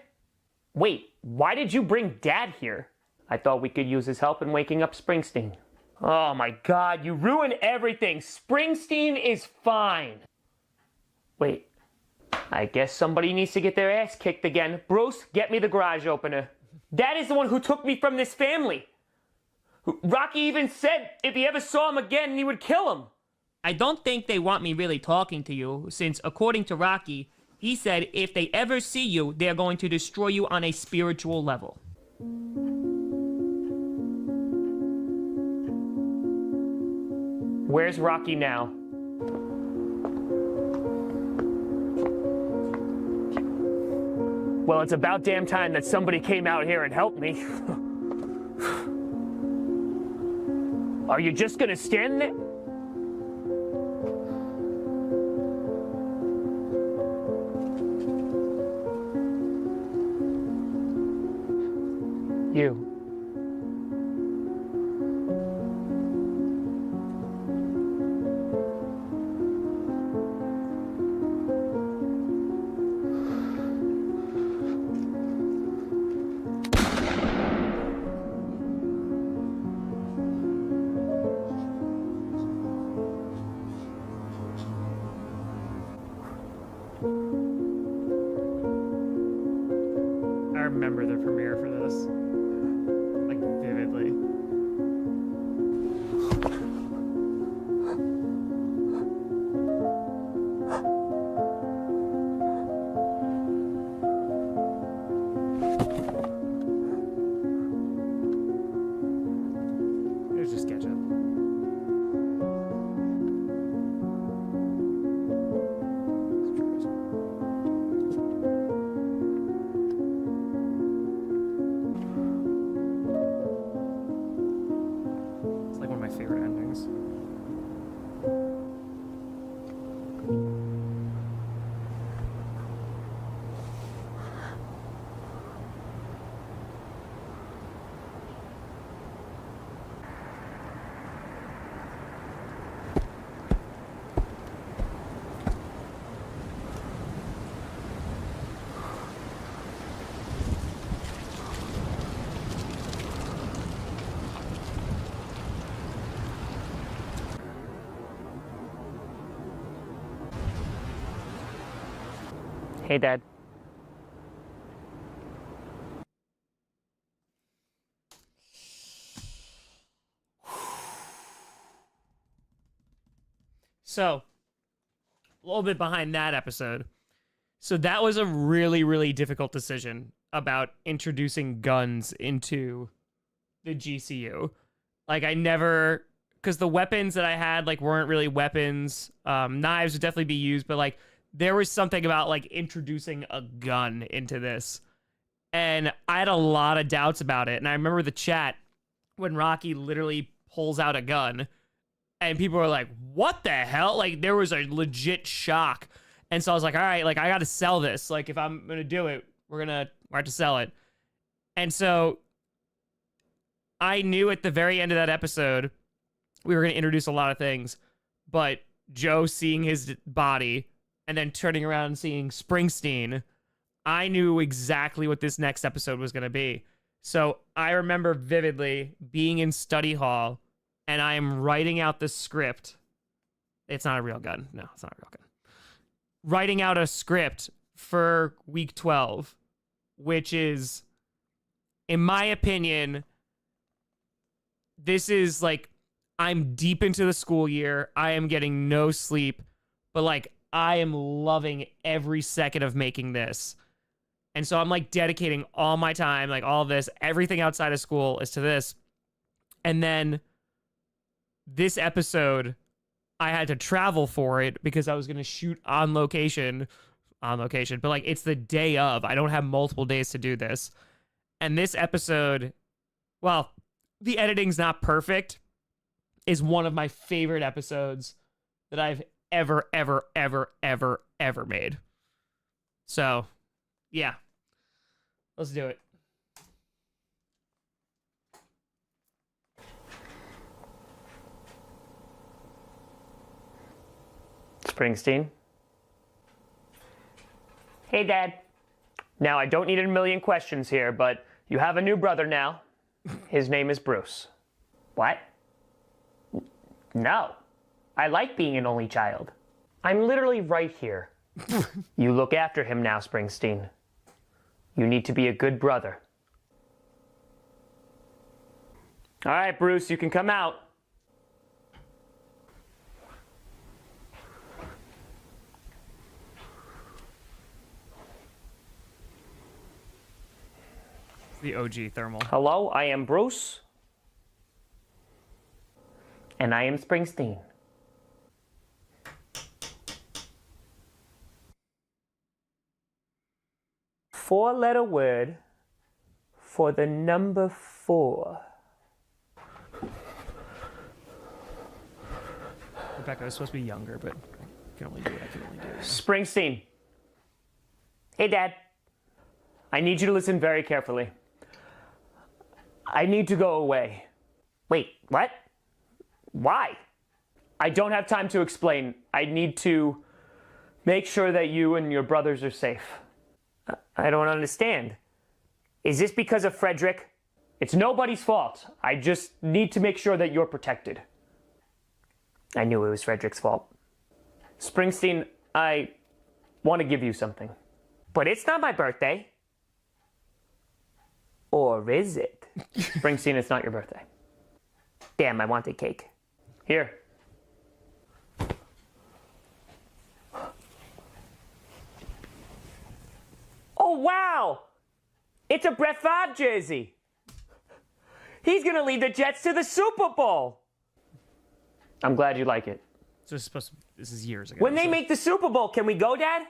Wait, why did you bring Dad here? I thought we could use his help in waking up Springsteen. Oh my God, you ruined everything. Springsteen is fine. Wait. I guess somebody needs to get their ass kicked again. Bruce, get me the garage opener. Dad is the one who took me from this family. Rocky even said if he ever saw him again, he would kill him. I don't think they want me really talking to you, since according to Rocky, he said if they ever see you, they're going to destroy you on a spiritual level. Where's Rocky now? Well, it's about damn time that somebody came out here and helped me. Are you just gonna stand there? You. I remember the premiere for this, like, vividly. It was just ketchup. It's like one of my favorite endings. Hey, Dad. So, a little bit behind that episode. So that was a really, really difficult decision about introducing guns into the GCU. Like, I never, because the weapons that I had, like, weren't really weapons. Knives would definitely be used, but, like, there was something about, like, introducing a gun into this. And I had a lot of doubts about it. And I remember the chat when Rocky literally pulls out a gun and people were like, what the hell? Like, there was a legit shock. And so I was like, all right, like, I got to sell this. Like, if I'm going to do it, we're going to have to sell it. And so I knew at the very end of that episode, we were going to introduce a lot of things. But Joe seeing his body and then turning around and seeing Springsteen, I knew exactly what this next episode was going to be. So I remember vividly being in study hall and I am writing out the script. It's not a real gun. No, it's not a real gun. Writing out a script for week 12, which is, in my opinion, this is like, I'm deep into the school year. I am getting no sleep, but like, I am loving every second of making this. And so I'm like dedicating all my time, like all of this, everything outside of school is to this. And then this episode, I had to travel for it because I was going to shoot on location, but like it's the day of. I don't have multiple days to do this. And this episode, well, the editing's not perfect, is one of my favorite episodes that I've ever made. So, yeah. Let's do it. Springsteen. Hey, Dad. Now, I don't need a million questions here, but you have a new brother now. His name is Bruce. What? No. I like being an only child. I'm literally right here. You look after him now, Springsteen. You need to be a good brother. All right, Bruce, you can come out. The OG thermal. Hello, I am Bruce. And I am Springsteen. Four-letter word for the number 4. Rebecca was supposed to be younger, but I can only do what I can only do. Springsteen. Hey, Dad. I need you to listen very carefully. I need to go away. Wait, what? Why? I don't have time to explain. I need to make sure that you and your brothers are safe. I don't understand. Is this because of Frederick? It's nobody's fault. I just need to make sure that you're protected. I knew it was Frederick's fault. Springsteen, I want to give you something. But it's not my birthday. Or is it? Springsteen, it's not your birthday. Damn, I wanted cake. Here. Oh, wow! It's a Brett Favre jersey. He's gonna lead the Jets to the Super Bowl. I'm glad you like it. So this is years ago. When they so- make the Super Bowl, can we go, Dad?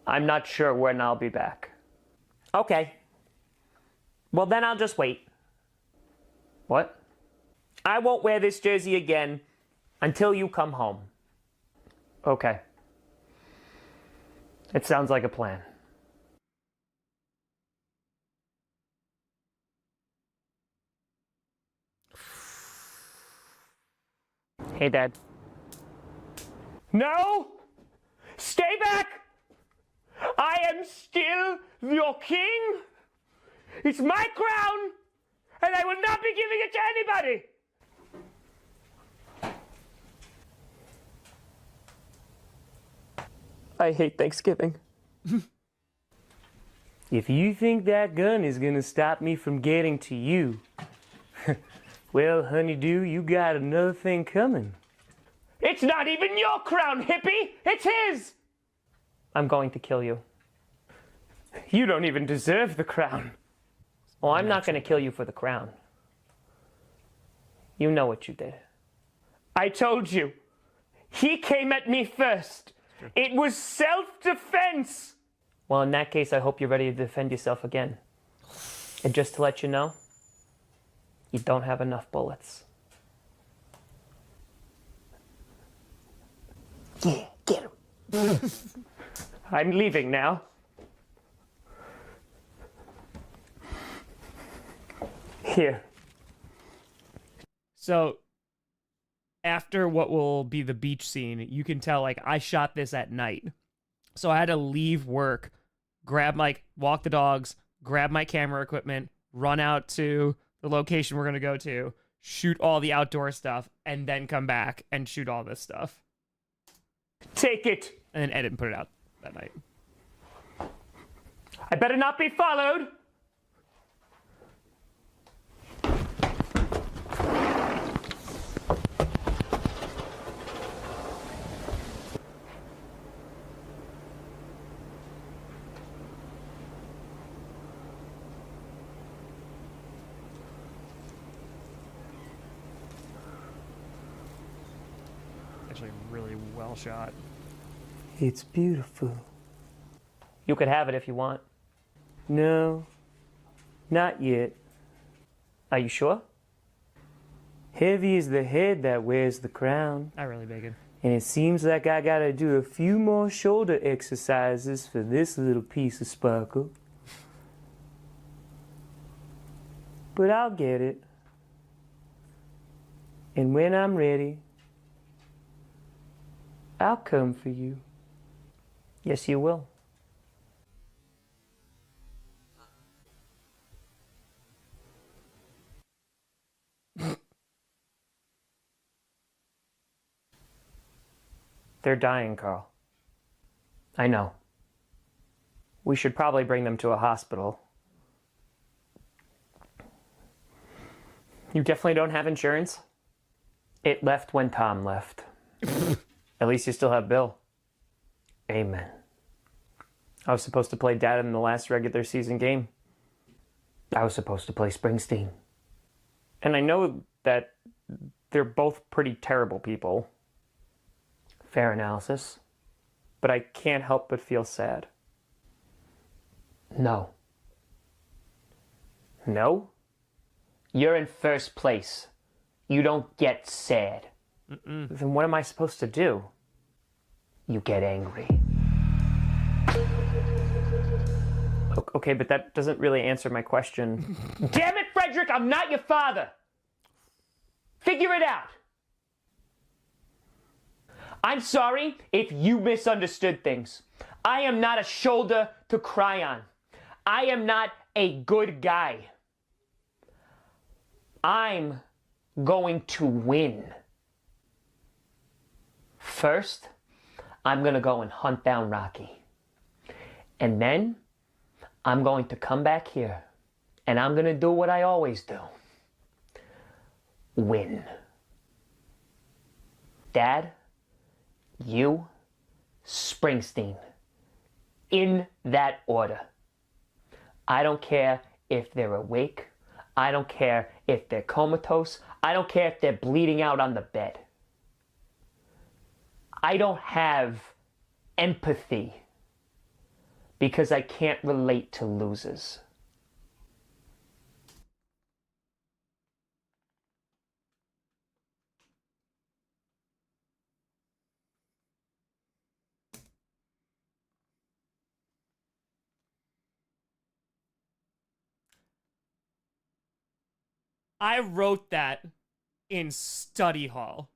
I'm not sure when I'll be back. Okay. Well, then I'll just wait. What? I won't wear this jersey again until you come home. Okay. It sounds like a plan. Hey, Dad. No! Stay back! I am still your king! It's my crown! And I will not be giving it to anybody! I hate Thanksgiving. If you think that gun is gonna stop me from getting to you, well, honeydew, you got another thing coming. It's not even your crown, hippie! It's his! I'm going to kill you. You don't even deserve the crown. Well, I'm not going to kill you for the crown. You know what you did. I told you. He came at me first. It was self-defense. Well, in that case, I hope you're ready to defend yourself again. And just to let you know, you don't have enough bullets. Yeah, get him. I'm leaving now. Here. So after what will be the beach scene, you can tell like I shot this at night. So I had to leave work, walk the dogs, grab my camera equipment, run out to the location we're going to go to, shoot all the outdoor stuff, and then come back and shoot all this stuff. Take it. And then edit and put it out that night. I better not be followed. Actually, really well shot. It's beautiful. You could have it if you want. No, not yet. Are you sure? Heavy is the head that wears the crown. Not really bacon. And it seems like I gotta do a few more shoulder exercises for this little piece of sparkle. But I'll get it. And when I'm ready, I'll come for you. Yes, you will. They're dying, Carl. I know. We should probably bring them to a hospital. You definitely don't have insurance? It left when Tom left. At least you still have Bill. Amen. I was supposed to play Dad in the last regular season game. I was supposed to play Springsteen. And I know that they're both pretty terrible people. Fair analysis. But I can't help but feel sad. No. No? You're in first place. You don't get sad. Then what am I supposed to do? You get angry. Okay, but that doesn't really answer my question. Damn it, Frederick! I'm not your father! Figure it out! I'm sorry if you misunderstood things. I am not a shoulder to cry on. I am not a good guy. I'm going to win. First, I'm going to go and hunt down Rocky. And then, I'm going to come back here. And I'm going to do what I always do. Win. Dad, you, Springsteen. In that order. I don't care if they're awake. I don't care if they're comatose. I don't care if they're bleeding out on the bed. I don't have empathy because I can't relate to losers. I wrote that in study hall.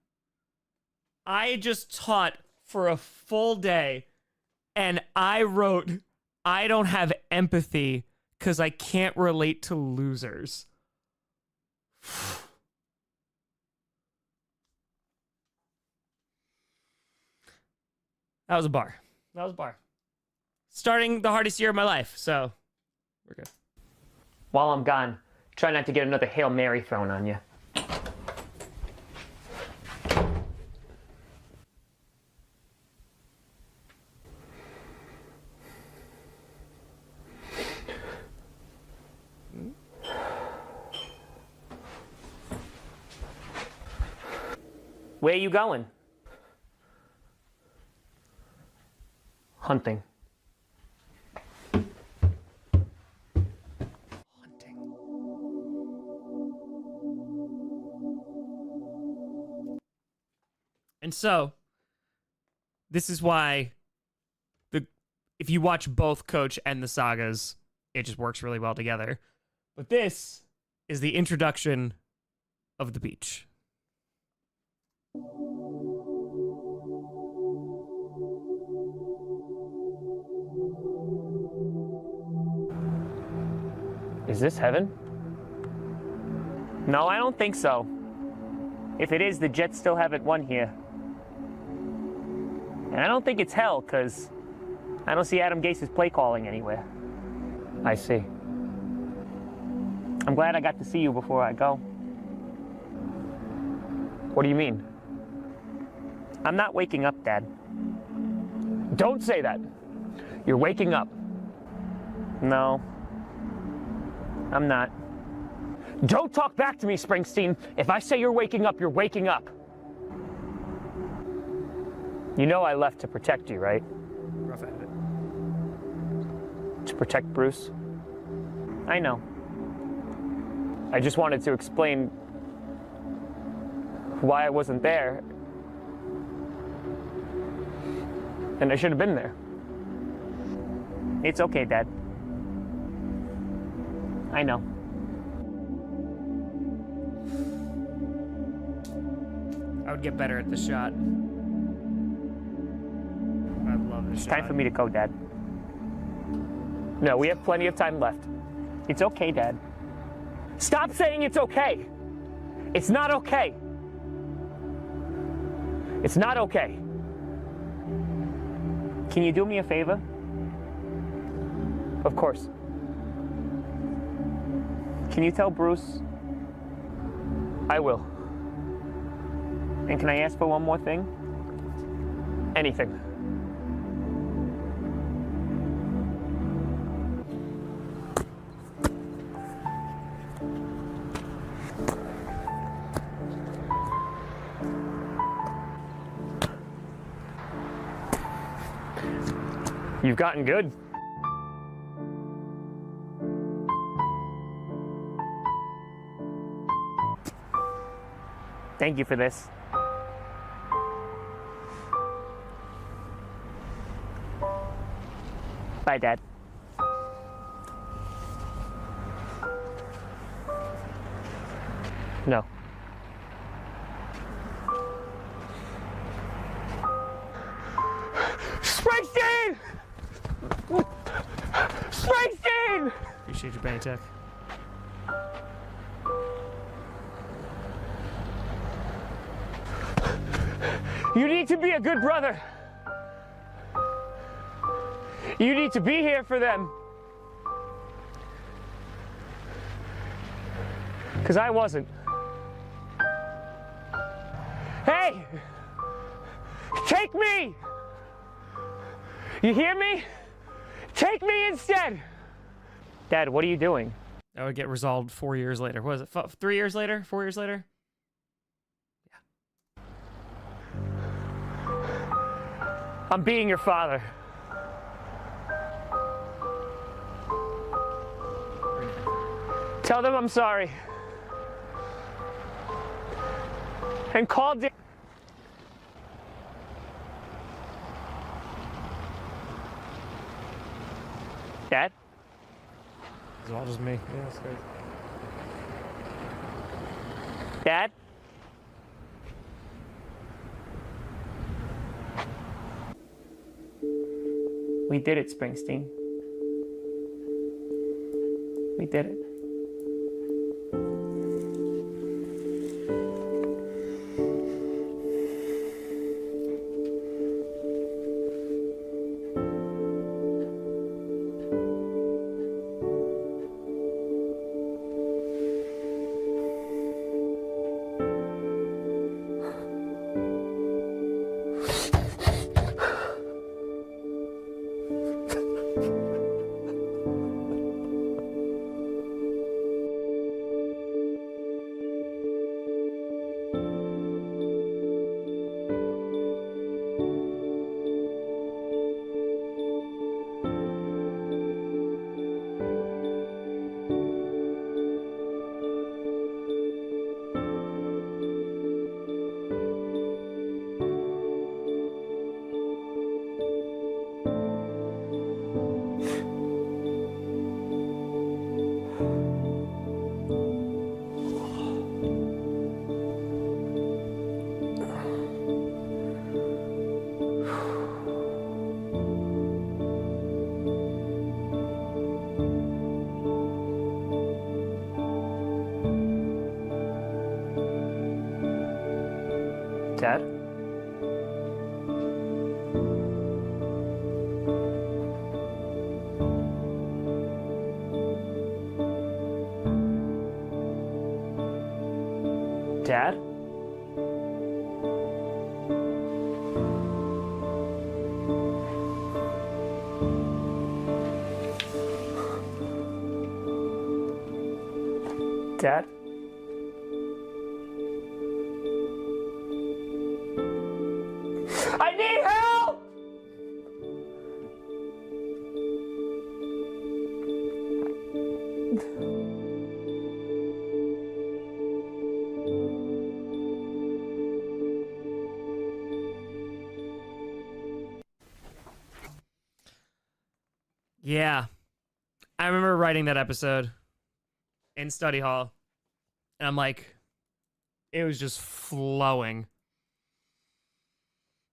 I just taught for a full day, and I wrote, I don't have empathy because I can't relate to losers. That was a bar. That was a bar. Starting the hardest year of my life, so we're good. While I'm gone, try not to get another Hail Mary thrown on you. Where are you going? Hunting. And so, this is why if you watch both Coach and the sagas, it just works really well together. But this is the introduction of the beach. Is this heaven? No, I don't think so. If it is, the Jets still haven't won here. And I don't think it's hell, because I don't see Adam Gase's play calling anywhere. I see. I'm glad I got to see you before I go. What do you mean? I'm not waking up, Dad. Don't say that. You're waking up. No, I'm not. Don't talk back to me, Springsteen. If I say you're waking up, you're waking up. You know I left to protect you, right? Rough edit. To protect Bruce? I know. I just wanted to explain why I wasn't there. And I should have been there. It's okay, Dad. I know. I would get better at the shot. I love the It's shot. time for me to go, Dad. No, we have plenty of time left. It's okay, Dad. Stop saying it's okay. It's not okay. It's not okay. Can you do me a favor? Of course. Can you tell Bruce? I will. And can I ask for one more thing? Anything. You've gotten good. Thank you for this. Bye, Dad. No. Springsteen! Springsteen! Appreciate your Benny Tech. You need to be a good brother. You need to be here for them. Because I wasn't. Hey! Take me! You hear me? Take me instead! Dad, what are you doing? That would get resolved 4 years later. What was it? 3 years later? 4 years later? I'm being your father. Tell them I'm sorry. And call Dad? It's all just me. Yeah, that's great. Dad? We did it, Springsteen. We did it. Dad? Dad? Dad? I need help! Yeah. I remember writing that episode in study hall. And I'm like, it was just flowing.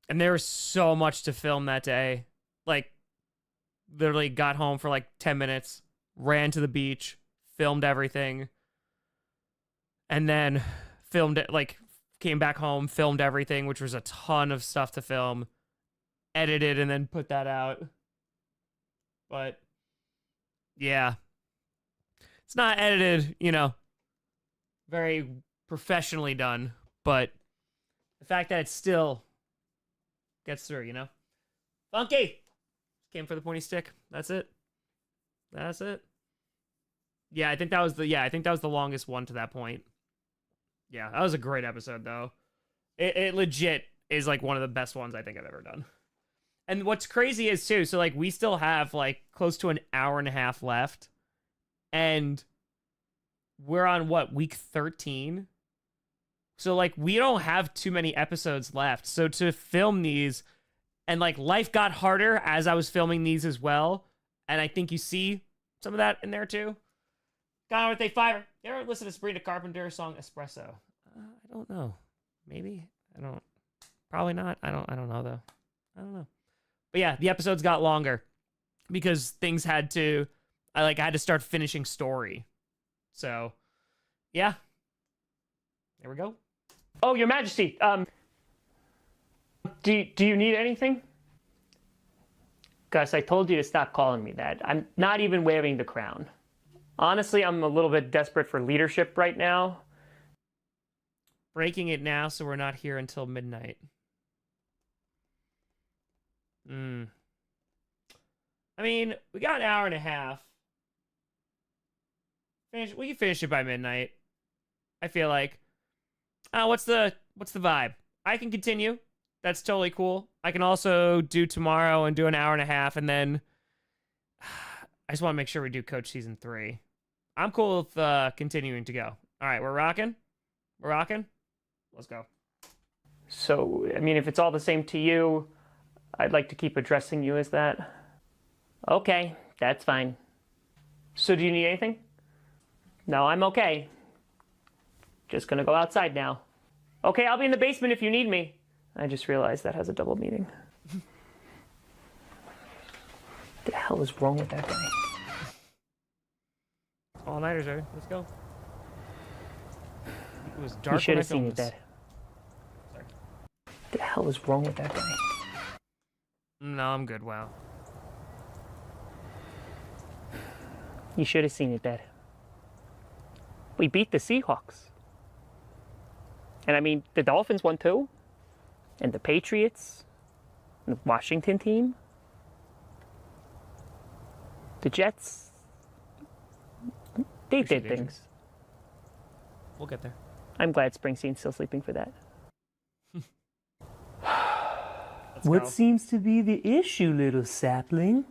And there was so much to film that day. Like, literally got home for like 10 minutes, ran to the beach, filmed everything. And then filmed it, like, came back home, filmed everything, which was a ton of stuff to film. edited and then put that out. But yeah, it's not edited, you know, very professionally done, but the fact that it still gets through, you know. Funky came for the pointy stick. That's it. That's it. Yeah, I think that was the longest one to that point. Yeah, that was a great episode though. It legit is like one of the best ones I think I've ever done. And what's crazy is too, so like we still have like close to an hour and a half left, and we're on what, week 13? So like we don't have too many episodes left. So to film these, and like life got harder as I was filming these as well, and I think you see some of that in there too. Got birthday fiver. You ever listen to Sabrina Carpenter's song Espresso? I don't know. Maybe. I don't. Probably not. I don't know though. I don't know. But yeah, the episodes got longer because things had to. I had to start finishing story. So, yeah. There we go. Oh, Your Majesty, do you need anything? Gus, I told you to stop calling me that. I'm not even wearing the crown. Honestly, I'm a little bit desperate for leadership right now. Breaking it now so we're not here until midnight. I mean, we got an hour and a half. We can finish it by midnight. I feel like. What's the vibe? I can continue. That's totally cool. I can also do tomorrow and do an hour and a half, and then I just want to make sure we do Coach Season 3. I'm cool with continuing to go. All right, we're rocking. We're rocking. Let's go. So, I mean, if it's all the same to you, I'd like to keep addressing you as that. Okay, that's fine. So do you need anything? No, I'm okay. Just gonna go outside now. Okay, I'll be in the basement if you need me. I just realized that has a double meaning. What the hell is wrong with that guy? All-nighters, Ray. Let's go. It was dark. You should when I have seen filmed it, this. Dad. What the hell is wrong with that guy? No, I'm good. Wow. You should have seen it, Dad. We beat the Seahawks. And I mean, the Dolphins won too. And the Patriots. And the Washington team. The Jets. They did things. We'll get there. I'm glad Springsteen's still sleeping for that. What seems to be the issue, little sapling?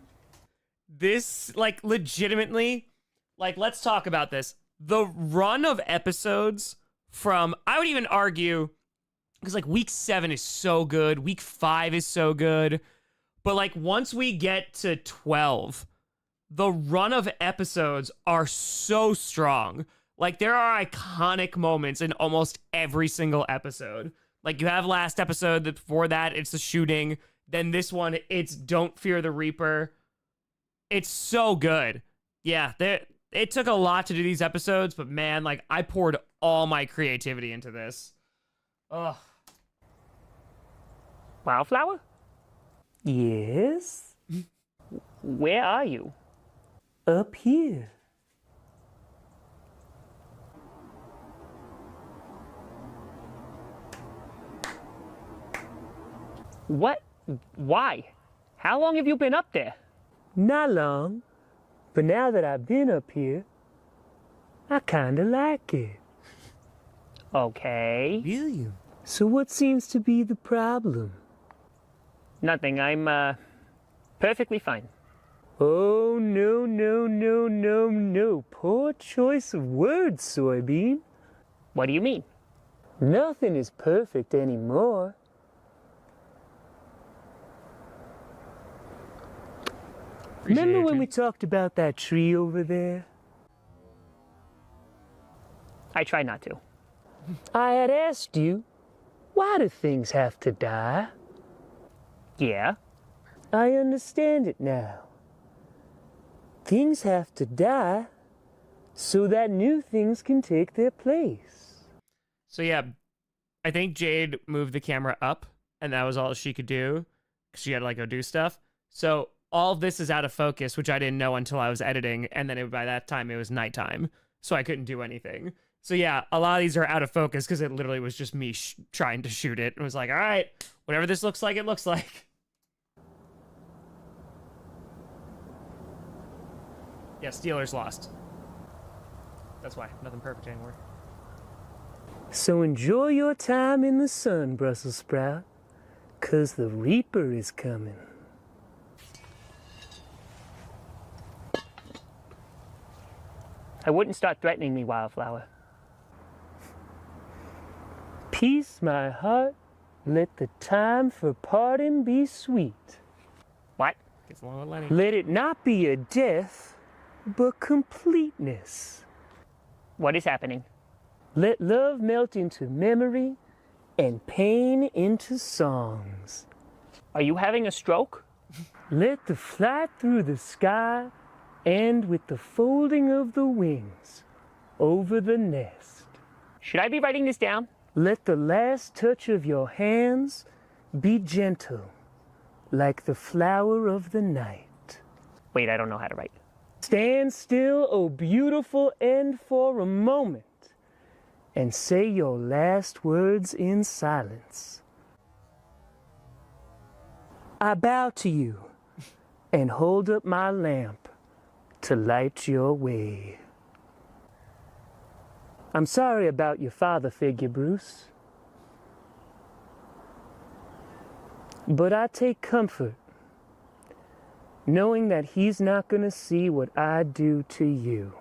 This, like, legitimately, like, let's talk about this. The run of episodes from, I would even argue, because, like, week 7 is so good, week 5 is so good, but, like, once we get to 12, the run of episodes are so strong. Like, there are iconic moments in almost every single episode. Like, you have last episode, before that, it's the shooting. Then this one, it's Don't Fear the Reaper. It's so good. Yeah, it took a lot to do these episodes, but man, like, I poured all my creativity into this. Ugh. Wildflower? Yes? Where are you? Up here. What? Why? How long have you been up there? Not long, but now that I've been up here, I kinda like it. Okay. Really? So what seems to be the problem? Nothing, I'm, perfectly fine. Oh, no, no, no, no, no. Poor choice of words, Soybean. What do you mean? Nothing is perfect anymore. Remember when we talked about that tree over there? I try not to. I had asked you, why do things have to die? Yeah. I understand it now. Things have to die so that new things can take their place. So yeah, I think Jade moved the camera up, and that was all she could do. because she had to like go do stuff. So all of this is out of focus, which I didn't know until I was editing, and then by that time it was nighttime, so I couldn't do anything. So yeah, a lot of these are out of focus because it literally was just me trying to shoot it. It was like, all right, whatever this looks like, it looks like. Yeah, Steelers lost. That's why. Nothing perfect anymore. So enjoy your time in the sun, Brussels sprout, 'cause the Reaper is coming. I wouldn't start threatening me, Wildflower. Peace, my heart, let the time for parting be sweet. What? Gets along with Lenny. Let it not be a death, but completeness. What is happening? Let love melt into memory and pain into songs. Are you having a stroke? Let the flight through the sky end with the folding of the wings over the nest. Should I be writing this down? Let the last touch of your hands be gentle, like the flower of the night. Wait, I don't know how to write. Stand still, O beautiful end, for a moment, and say your last words in silence. I bow to you and hold up my lamp to light your way. I'm sorry about your father figure, Bruce. But I take comfort knowing that he's not going to see what I do to you.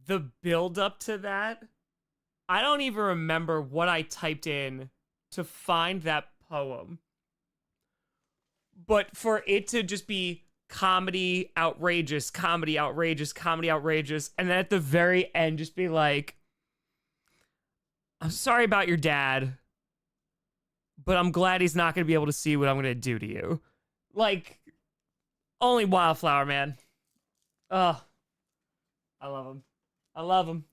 The build up to that, I don't even remember what I typed in to find that poem. But for it to just be comedy, outrageous, comedy, outrageous, comedy, outrageous, and then at the very end just be like, I'm sorry about your dad, but I'm glad he's not going to be able to see what I'm going to do to you. Like, only Wildflower, man. Oh, I love him. I love him.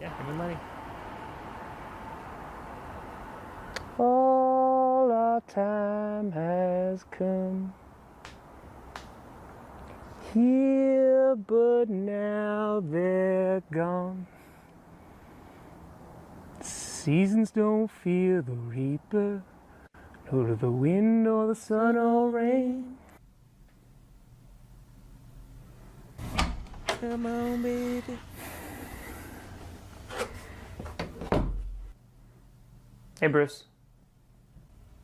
Yeah, him and Lenny. All our time has come here, but now they're gone. Seasons don't fear the reaper, nor the wind or the sun or rain. Come on, baby. Hey, Bruce.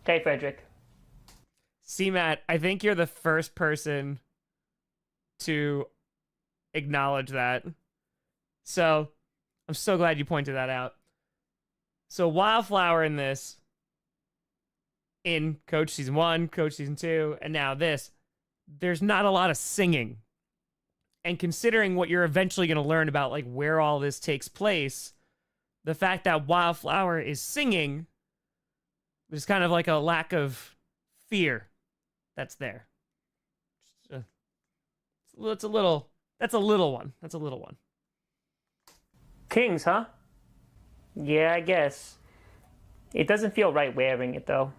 Hey, Frederick. See, Matt, I think you're the first person to acknowledge that. So, I'm so glad you pointed that out. So, Wildflower in this, in Coach Season 1, Coach Season 2, and now this, there's not a lot of singing. And considering what you're eventually going to learn about, like, where all this takes place, the fact that Wildflower is singing, there's kind of like a lack of fear that's there. That's a little one. That's a little one. Kings, huh? Yeah, I guess. It doesn't feel right wearing it, though.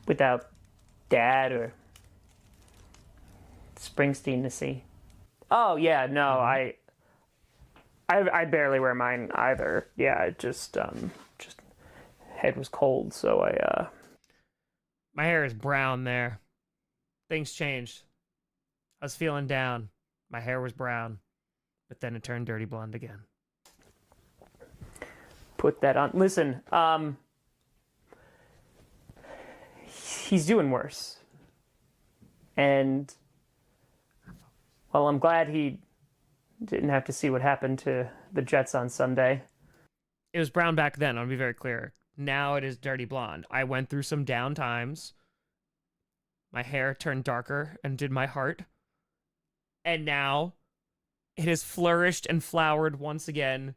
Without Dad or Springsteen to see. Oh, yeah, no, I barely wear mine either. Yeah, it just head was cold, so My hair is brown there. Things changed. I was feeling down. My hair was brown, but then it turned dirty blonde again. put that on. Listen, he's doing worse. And, well, I'm glad he didn't have to see what happened to the Jets on Sunday. It was brown back then, I'll be very clear. Now it is dirty blonde. I went through some down times. My hair turned darker and did my heart. And now it has flourished and flowered once again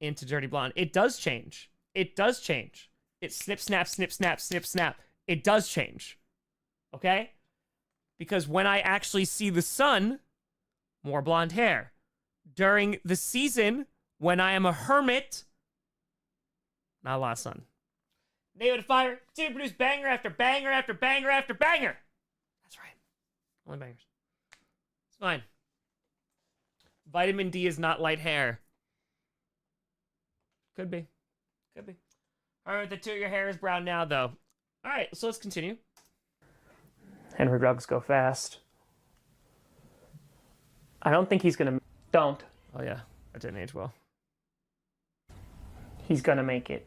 into dirty blonde. It does change. It does change. It snip, snap, snip, snap, snip, snap. It does change. Okay? Because when I actually see the sun, more blonde hair. during the season when I am a hermit. Not a lot of sun. Name of the fire. Continue to produce banger after banger after banger after banger. That's right. Only bangers. It's fine. Vitamin D is not light hair. Could be. Could be. All right, the two of your hair is brown now, though. All right, so let's continue. Henry Ruggs go fast. I don't think he's gonna... Don't. Oh, yeah. That didn't age well. He's gonna make it.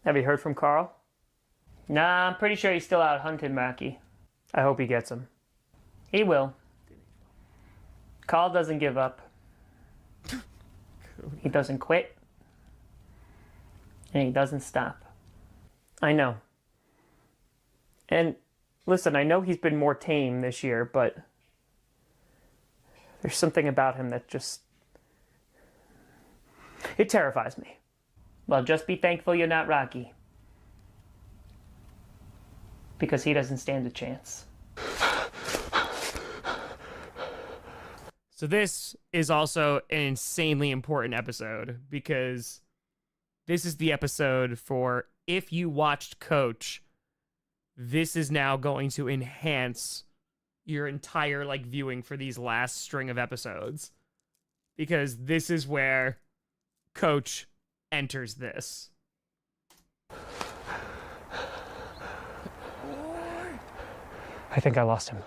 Have you heard from Carl? Nah, I'm pretty sure he's still out hunting Mackie. I hope he gets him. He will. Carl doesn't give up. He doesn't quit. And he doesn't stop. I know. And listen, I know he's been more tame this year, but there's something about him that just... It terrifies me. Well, just be thankful you're not Rocky. Because he doesn't stand a chance. So this is also an insanely important episode because this is the episode for if you watched Coach, this is now going to enhance your entire viewing for these last string of episodes. Because this is where Coach enters this. I think I lost him.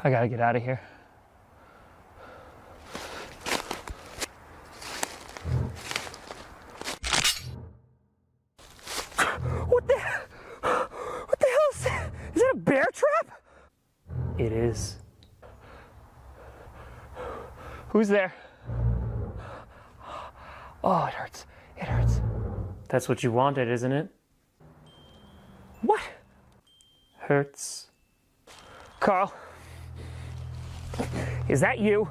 I gotta get out of here. What the hell is that? Is that a bear trap? It is. Who's there? Oh, it hurts. It hurts. That's what you wanted, isn't it? What? Hurts. Carl. Is that you?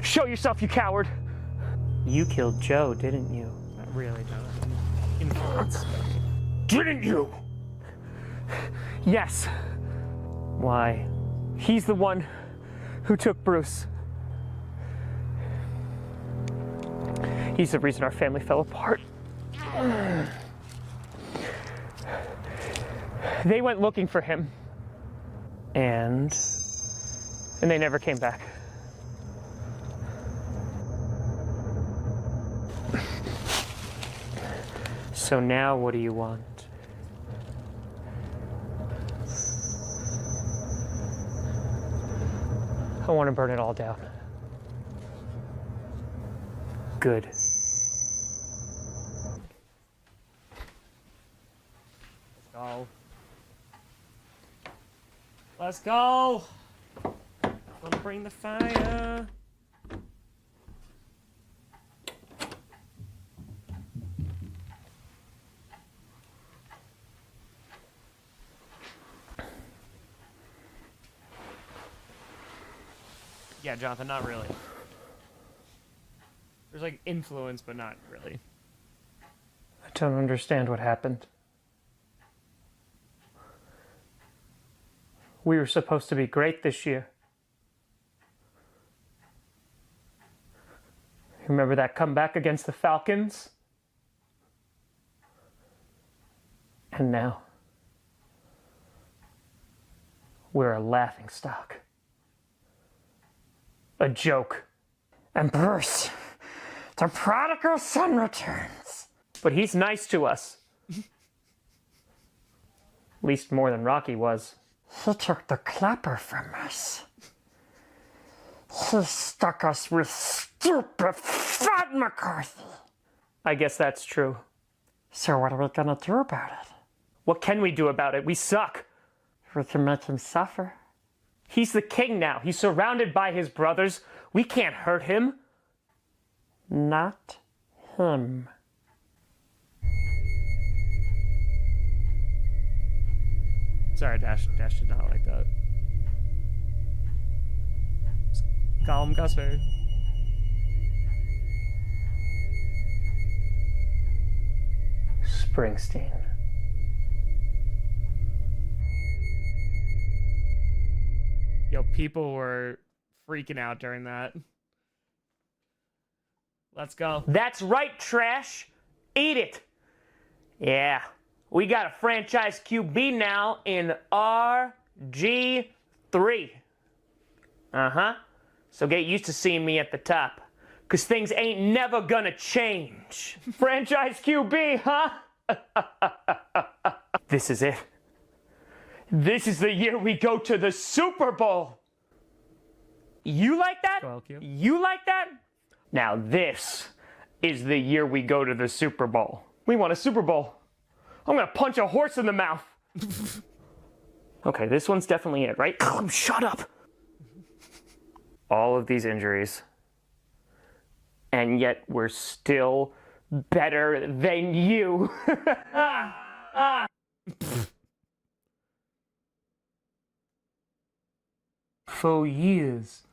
Show yourself, you coward. You killed Joe, didn't you? Not really, Jonathan. Influence. Didn't you? Yes. Why? He's the one who took Bruce. He's the reason our family fell apart. They went looking for him. And they never came back. So now what do you want? I want to burn it all down. Good. Let's go. Let's go. Gonna bring the fire. Yeah, Jonathan, not really. There's influence, but not really. I don't understand what happened. We were supposed to be great this year. Remember that comeback against the Falcons? And now, we're a laughingstock. A joke. And Bruce, the prodigal son returns. But he's nice to us. At least more than Rocky was. He took the clapper from us. He stuck us with stupid fat McCarthy. I guess that's true. So what are we gonna do about it? What can we do about it? We suck. We can make him suffer. He's the king now. He's surrounded by his brothers. We can't hurt him. Not him. Sorry, Dash did not like that. Just call him Gusper. Springsteen. Yo, people were freaking out during that. Let's go. That's right, trash. Eat it. Yeah, we got a franchise QB now in RG3. So get used to seeing me at the top, because things ain't never gonna change. Franchise QB, huh? This is it. This is the year we go to the Super Bowl. You like that? Well, Q. You like that? Now this is the year we go to the Super Bowl. We want a Super Bowl. I'm gonna punch a horse in the mouth. Okay, this one's definitely it, right? Shut up. All of these injuries. And yet we're still better than you. For years,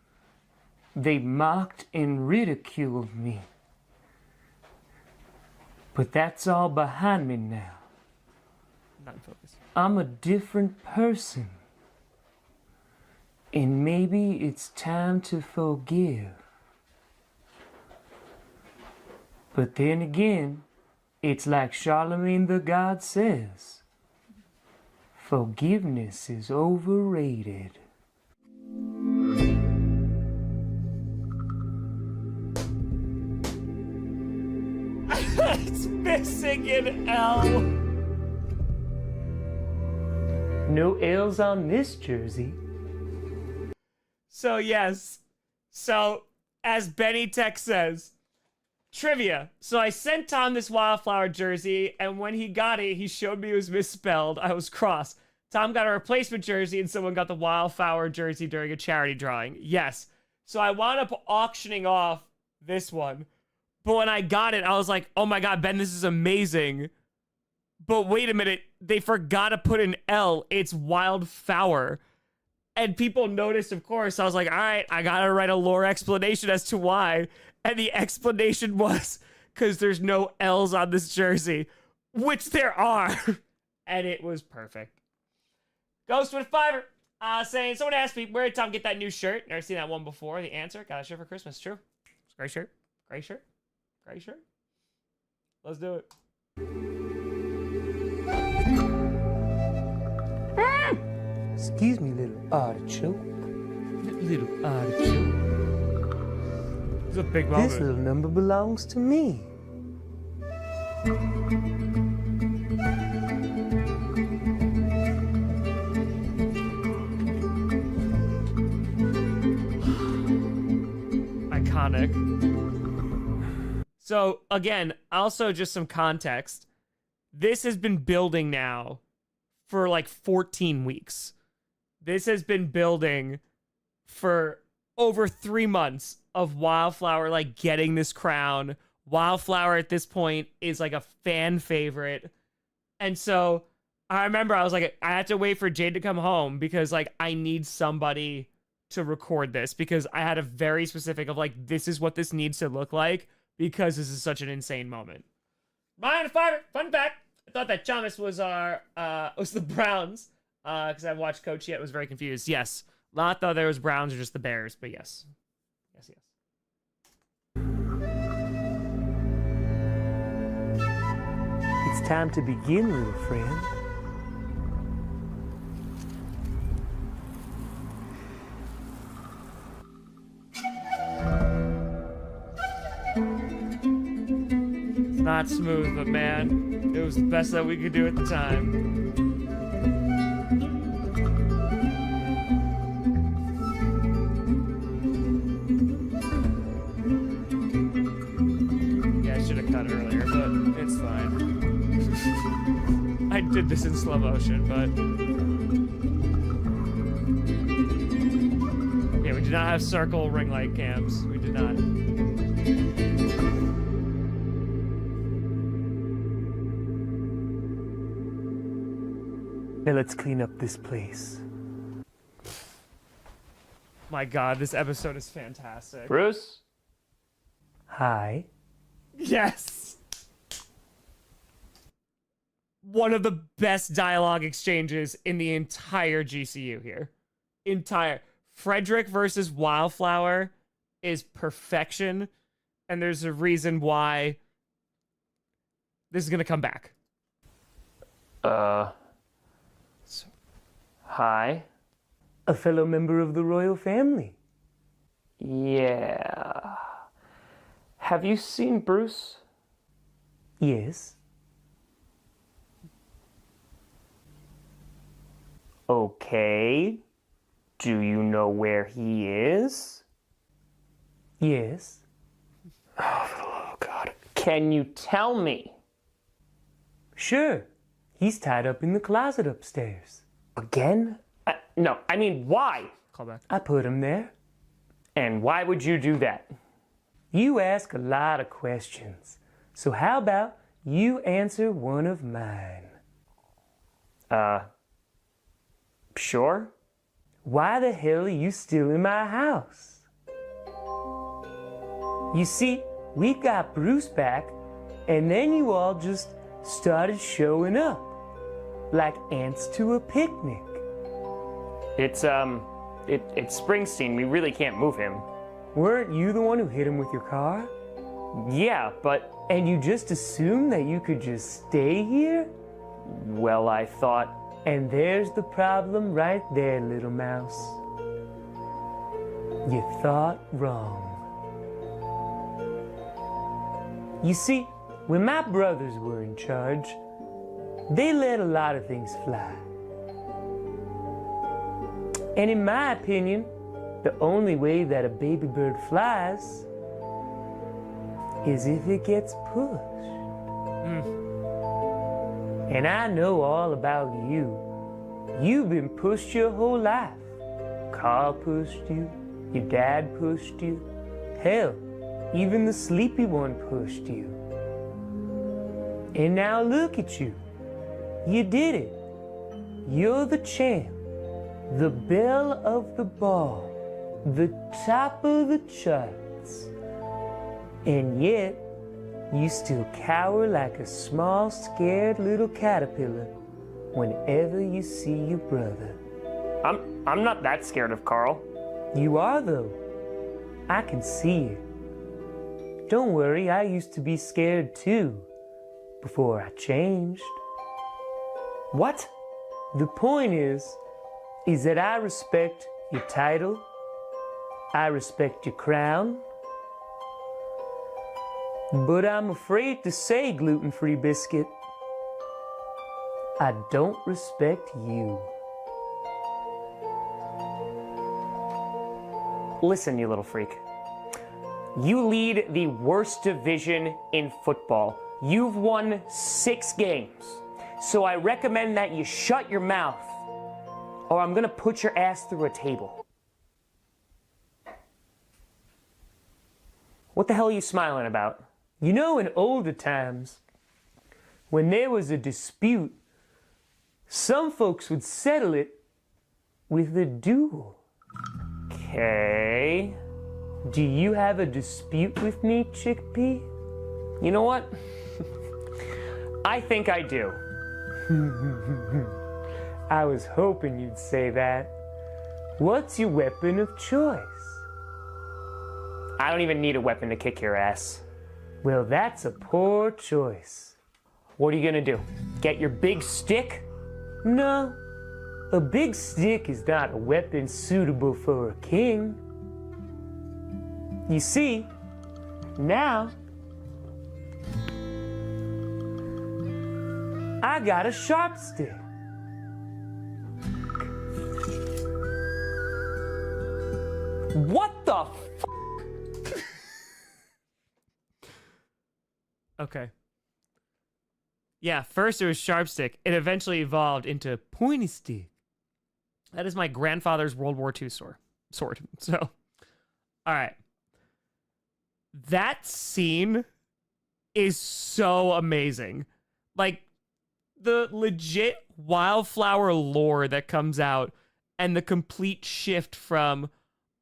they mocked and ridiculed me. But that's all behind me now. Not in focus. I'm a different person. And maybe it's time to forgive. But then again, it's like Charlemagne the God says, forgiveness is overrated. It's missing an L. No L's on this jersey. So, yes. So, as Benny Tech says, trivia. So, I sent Tom this Wildflower jersey, and when he got it, he showed me it was misspelled. I was cross. Tom got a replacement jersey, and someone got the Wildflower jersey during a charity drawing. Yes. So, I wound up auctioning off this one. But when I got it, I was like, oh my God, Ben, this is amazing. But wait a minute, they forgot to put an L. It's Wildflower. And people noticed, of course. I was like, all right, I gotta write a lore explanation as to why. And the explanation was because there's no L's on this jersey, which there are. And it was perfect. Ghost with Fiverr saying, someone asked me, where did Tom get that new shirt? Never seen that one before. The answer, got a shirt for Christmas. True. It's a great shirt. Great shirt. Great shirt. Let's do it. Excuse me, little artichoke. Little artichoke. It's a big moment. This little number belongs to me. Iconic. So, again, also just some context. This has been building now for like 14 weeks. This has been building for over 3 months of Wildflower, like, getting this crown. Wildflower at this point is like a fan favorite. And so I remember I was like, I had to wait for Jade to come home because, like, I need somebody to record this because I had a very specific of like, this is what this needs to look like because this is such an insane moment. Ryan Fiverr, fun fact. I thought that Thomas was the Browns because I haven't watched Coach yet. Was very confused. Yes. Not thought there was Browns or just the Bears, but yes. Yes, yes. It's time to begin, little friend. It's not smooth, but man, it was the best that we could do at the time. Earlier, but it's fine. I did this in slow motion, but yeah, we did not have circle ring light cams. We did not. Now let's clean up this place. My God, this episode is fantastic. Bruce? Hi. Yes. one of the best dialogue exchanges in the entire GCU here. Frederick versus Wildflower is perfection, and there's a reason why this is gonna come back. Hi. A fellow member of the royal family. Yeah. Have you seen Bruce? Yes. Okay. Do you know where he is? Yes. Oh, for the love of God. Can you tell me? Sure. He's tied up in the closet upstairs. Again? No, I mean, why? Call back. I put him there. And why would you do that? You ask a lot of questions. So how about you answer one of mine? Sure. Why the hell are you still in my house? You see, we got Bruce back, and then you all just started showing up. Like ants to a picnic. It's Springsteen. We really can't move him. Weren't you the one who hit him with your car? Yeah, but... And you just assumed that you could just stay here? Well, I thought... And there's the problem right there, little mouse. You thought wrong. You see, when my brothers were in charge, they let a lot of things fly. And in my opinion, the only way that a baby bird flies is if it gets pushed. And I know all about you. You've been pushed your whole life. Carl pushed you, your dad pushed you. Hell, even the sleepy one pushed you. And now look at you. You did it. You're the champ. The belle of the ball. The top of the charts. And yet, you still cower like a small, scared little caterpillar whenever you see your brother. I'm not that scared of Carl. You are, though. I can see it. Don't worry, I used to be scared too, before I changed. What? The point is that I respect your title, I respect your crown, but I'm afraid to say, gluten-free biscuit, I don't respect you. Listen, you little freak. You lead the worst division in football. You've won 6 games. So I recommend that you shut your mouth, or I'm gonna put your ass through a table. What the hell are you smiling about? You know, in older times, when there was a dispute, some folks would settle it with a duel. Okay. Do you have a dispute with me, Chickpea? You know what? I think I do. I was hoping you'd say that. What's your weapon of choice? I don't even need a weapon to kick your ass. Well, that's a poor choice. What are you gonna do? Get your big stick? No. A big stick is not a weapon suitable for a king. You see, now, I got a sharp stick. What the f? Okay. Yeah, first it was sharp stick. It eventually evolved into pointy stick. That is my grandfather's World War II sword. So, all right. That scene is so amazing. Like, the legit Wildflower lore that comes out and the complete shift from,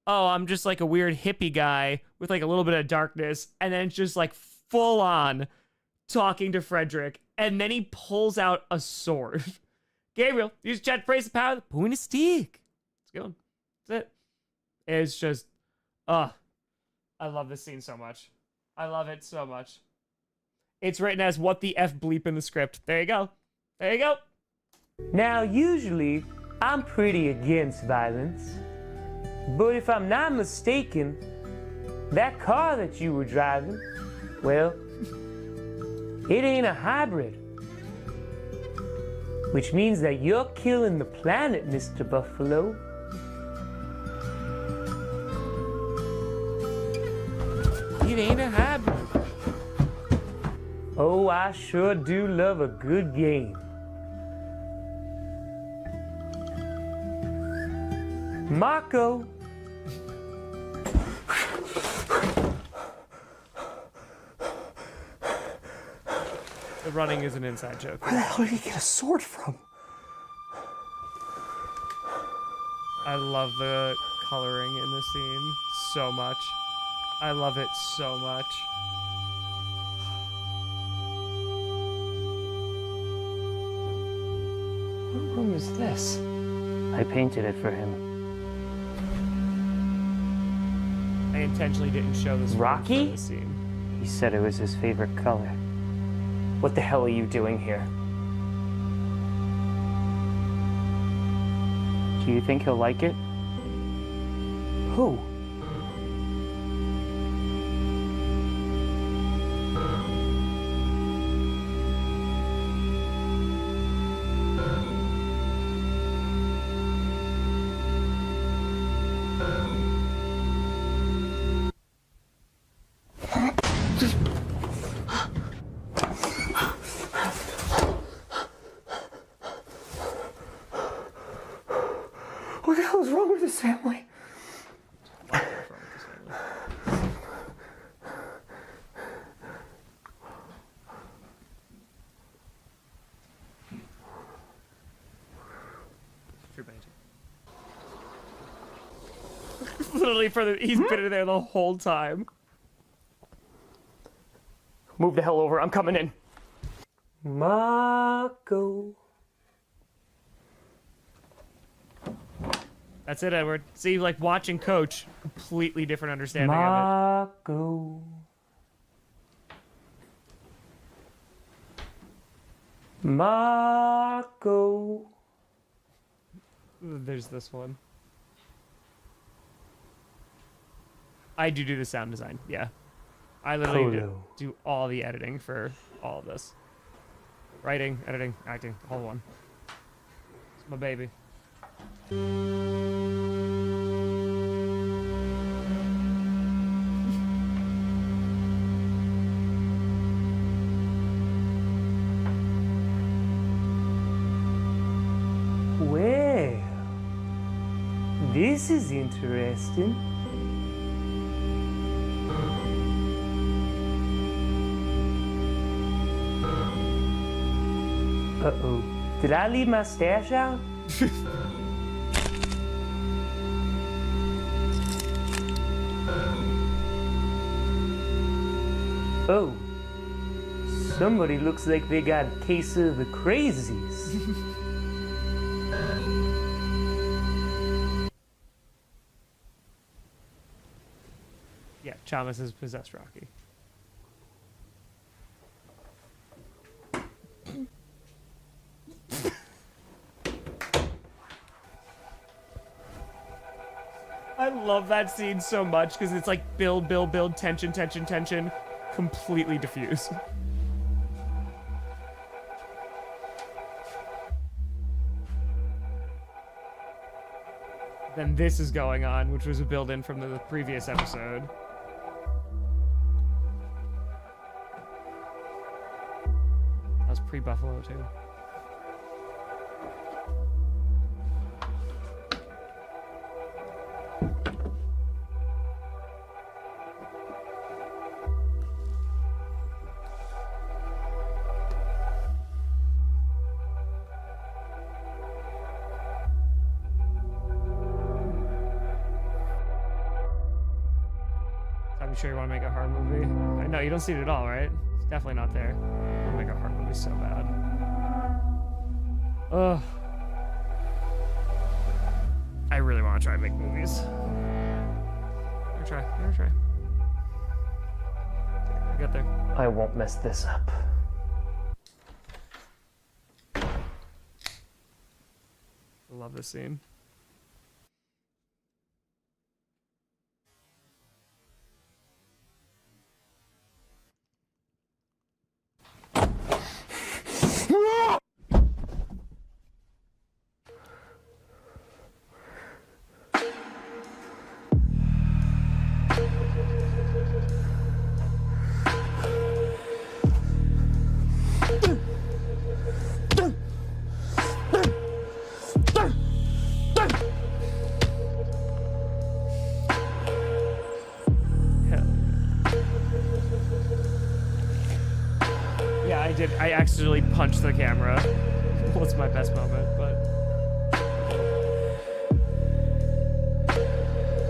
oh, I'm just like a weird hippie guy with like a little bit of darkness, and then it's just like full on talking to Frederick and then he pulls out a sword. Gabriel, use chat phrase the power of the point of stick. It's going. That's it. It's just, I love this scene so much. I love it so much. It's written as what the F bleep in the script. There you go. There you go. Now, usually, I'm pretty against violence. But if I'm not mistaken, that car that you were driving, well, it ain't a hybrid. Which means that you're killing the planet, Mr. Buffalo. It ain't a hybrid. Oh, I sure do love a good game. Marco. The running is an inside joke. Where the hell did he get a sword from? I love the coloring in the scene so much. I love it so much. What room is this? I painted it for him. I intentionally didn't show this Rocky? in the scene. He said it was his favorite color. What the hell are you doing here? Do you think he'll like it? Who? What the hell is wrong with this family? Literally, he's been in there the whole time. Move the hell over, I'm coming in. Marco. That's it, Edward. See, like watching Coach, completely different understanding Marco. Marco. of it. There's this one. I do the sound design, yeah. I literally do all the editing for all of this. Writing, editing, acting, the whole one. It's my baby. Well, this is interesting. Uh-oh. Did I leave my stash out? Oh. Somebody looks like they got a case of the crazies. Yeah, Chalmers has possessed Rocky. I love that scene so much because it's like build, tension, completely diffuse. Then this is going on, which was a build-in from the previous episode. That was pre-Buffalo too. I'm sure you want to make a horror movie. I know you don't see it at all, right? It's definitely not there. I want to make a horror movie so bad. Ugh. I really want to try and make movies. Give it a try. I got there. I won't mess this up. I love this scene. Yeah, I did. I accidentally punched the camera. What's my best moment, but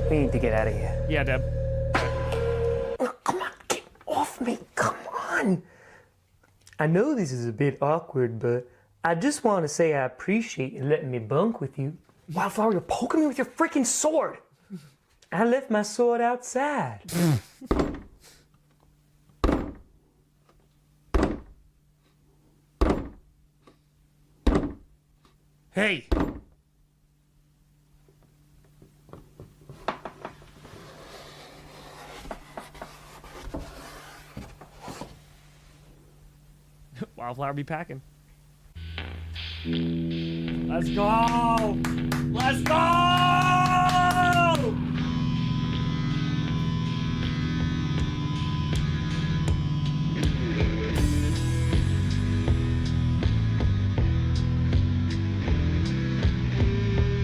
We need to get out of here. yeah, Deb. Oh, come on, get off me. Come on. I know this is a bit awkward, but I just want to say I appreciate you letting me bunk with you. Wildflower, you're poking me with your freaking sword. I left my sword outside. Hey. Wildflower be packing. Let's go! Let's go!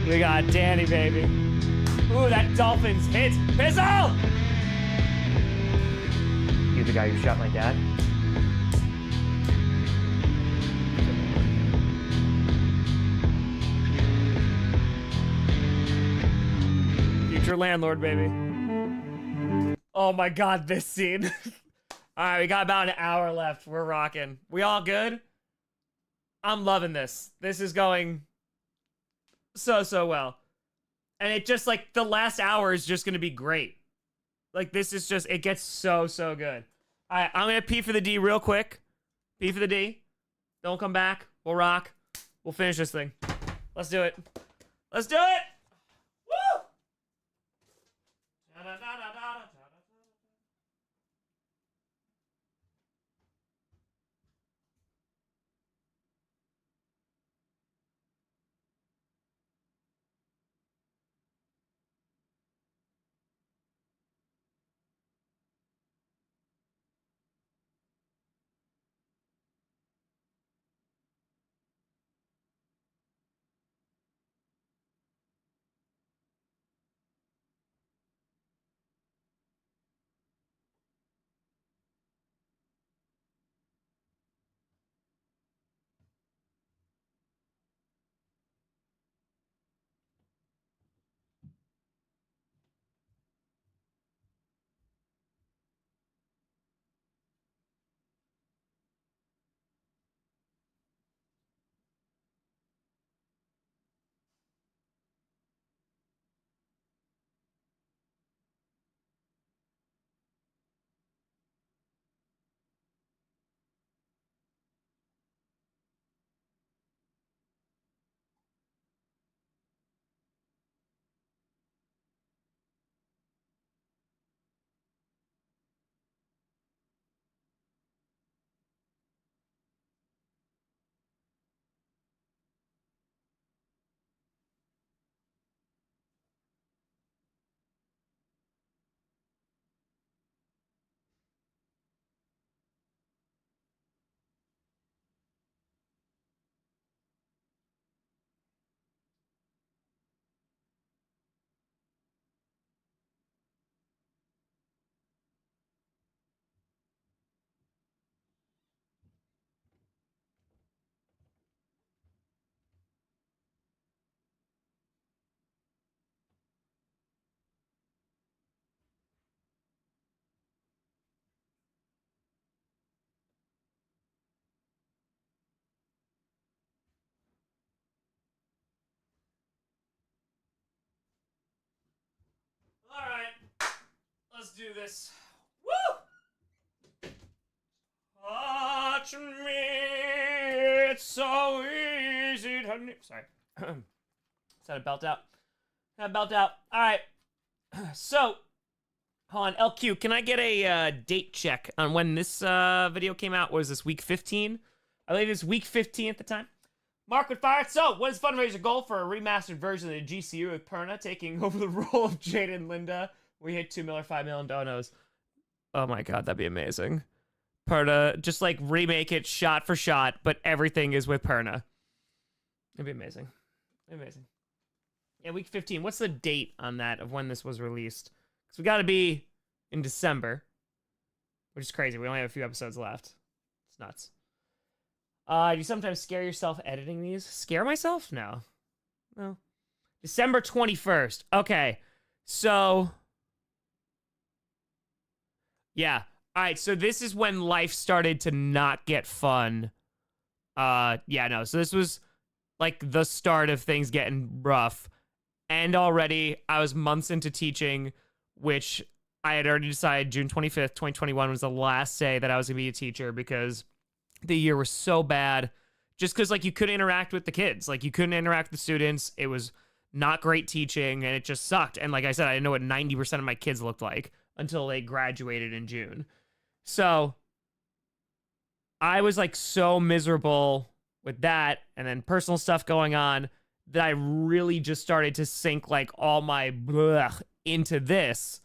We got Danny, baby. Ooh, that Dolphins hit. Pizzle! You the guy who shot my dad? Future landlord, baby. Oh my god, this scene. Alright, we got about an hour left. We're rocking. We all good? I'm loving this. This is going so well. And it just, like, the last hour is just gonna be great. Like, this is just, it gets so good. Alright, I'm gonna P for the D real quick. P for the D. Don't come back. We'll rock. We'll finish this thing. Let's do it. Let's do it! Woo! let's do this. Woo! Touch me, it's so easy to... Sorry. Is that a belt out? All right. So, hold on. LQ, can I get a date check on when this video came out? Was this week 15? I believe it's week 15 at the time. Mark with fire. So, what is fundraiser goal for a remastered version of the GCU with Perna taking over the role of Jade and Linda? We hit 2 mil or 5 million donos. Oh my god, that'd be amazing. Perna, just like remake it shot for shot, but everything is with Perna. It'd be amazing. Amazing. Yeah, week 15. What's the date on that of when this was released? Because we got to be in December, which is crazy. We only have a few episodes left. It's nuts. Do you sometimes scare yourself editing these? Scare myself? No. No. December 21st. Okay. So, yeah. All right, so this is when life started to not get fun. Yeah, no. So this was like the start of things getting rough. And already I was months into teaching, which I had already decided June 25th, 2021 was the last day that I was going to be a teacher because the year was so bad. Just because, like, you couldn't interact with the kids. Like, you couldn't interact with the students. It was not great teaching, and it just sucked. And like I said, I didn't know what 90% of my kids looked like until they graduated in June. So I was, like, so miserable with that and then personal stuff going on that I really just started to sink, like, all my blech into this.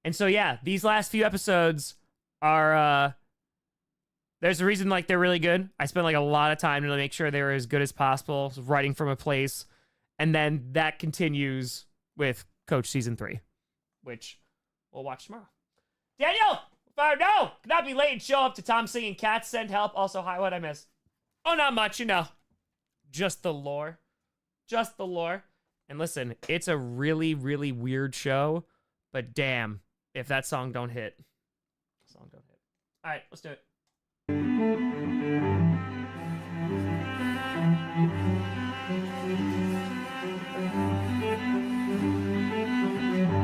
And so, yeah, these last few episodes are, there's a reason, like, they're really good. I spent, like, a lot of time to make sure they were as good as possible, writing from a place. And then that continues with Coach Season 3, which we'll watch tomorrow. Daniel! No! Could not be late and show up to Tom singing Cats Send Help. Also, hi, what'd I miss? Oh, not much, you know. Just the lore. Just the lore. And listen, it's a really, really weird show, but damn, if that song don't hit. All right, let's do it.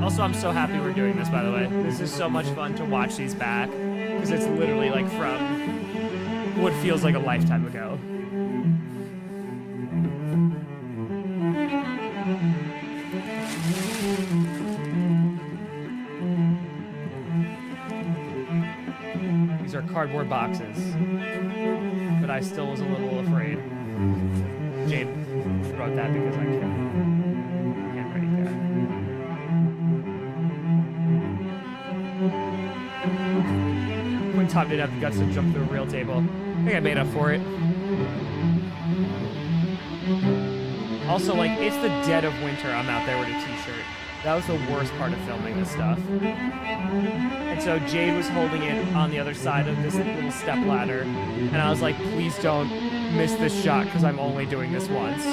Also, I'm so happy we're doing this, by the way. This is so much fun to watch these back, because it's literally like from what feels like a lifetime ago. These are cardboard boxes, but I still was a little afraid. Jade wrote that because I can't write that. When Tom didn't have the guts to jump through a real table, I think I made up for it. Also, like, it's the dead of winter. I'm out there with a t-shirt. That was the worst part of filming this stuff. And so Jade was holding it on the other side of this little step ladder. And I was like, please don't miss this shot because I'm only doing this once.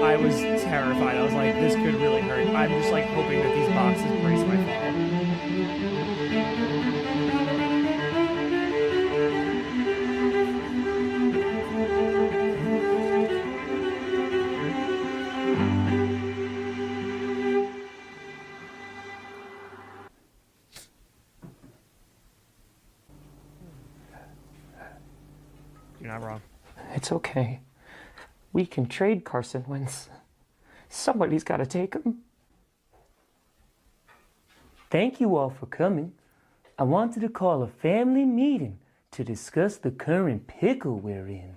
I was terrified. I was like, this could really hurt. I'm just like hoping that these boxes brace my fall. You're not wrong. It's okay. We can trade Carson wins. Somebody's got to take him. Thank you all for coming. I wanted to call a family meeting to discuss the current pickle we're in.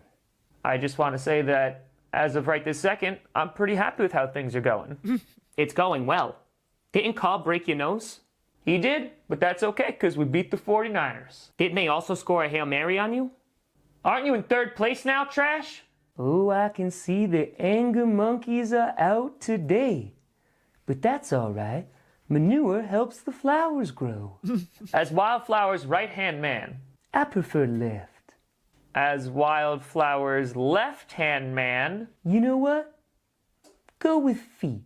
I just want to say that, as of right this second, I'm pretty happy with how things are going. It's going well. Didn't Cobb break your nose? He did, but that's okay, because we beat the 49ers. Didn't they also score a Hail Mary on you? Aren't you in third place now, Trash? Oh, I can see the anger monkeys are out today. But that's all right. Manure helps the flowers grow. As Wildflower's right-hand man. I prefer left. As Wildflower's left-hand man. You know what? Go with feet.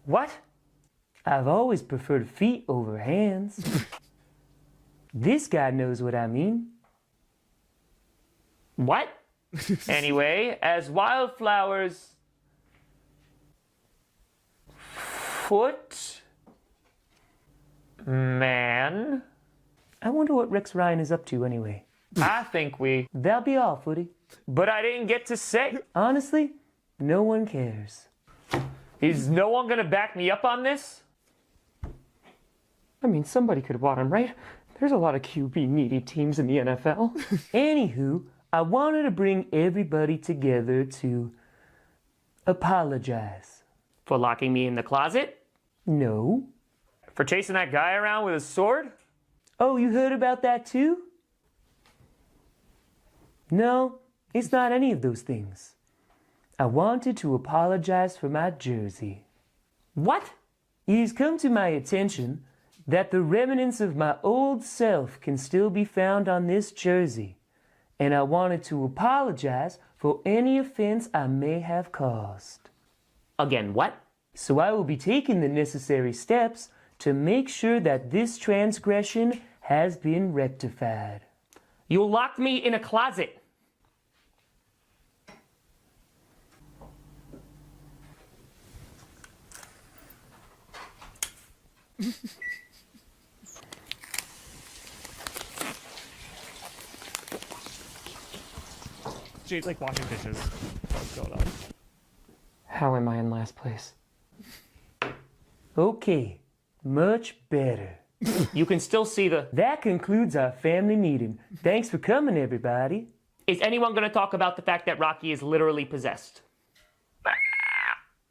What? I've always preferred feet over hands. This guy knows what I mean. What? Anyway, as Wildflower's foot man, I wonder what Rex Ryan is up to anyway. I think we. That'll be all, Footy. But I didn't get to say. Honestly, no one cares. Is no one gonna back me up on this? I mean, somebody could want him, right? There's a lot of QB needy teams in the NFL. Anywho, I wanted to bring everybody together to apologize. For locking me in the closet? No. For chasing that guy around with a sword? Oh, you heard about that too? No, it's not any of those things. I wanted to apologize for my jersey. What? It has come to my attention that the remnants of my old self can still be found on this jersey, and I wanted to apologize for any offense I may have caused. Again, what? So I will be taking the necessary steps to make sure that this transgression has been rectified. You locked me in a closet. Jade's like washing dishes. What's going on? How am I in last place? Okay, much better. You can still see the. That concludes our family meeting. Thanks for coming, everybody. Is anyone gonna talk about the fact that Rocky is literally possessed?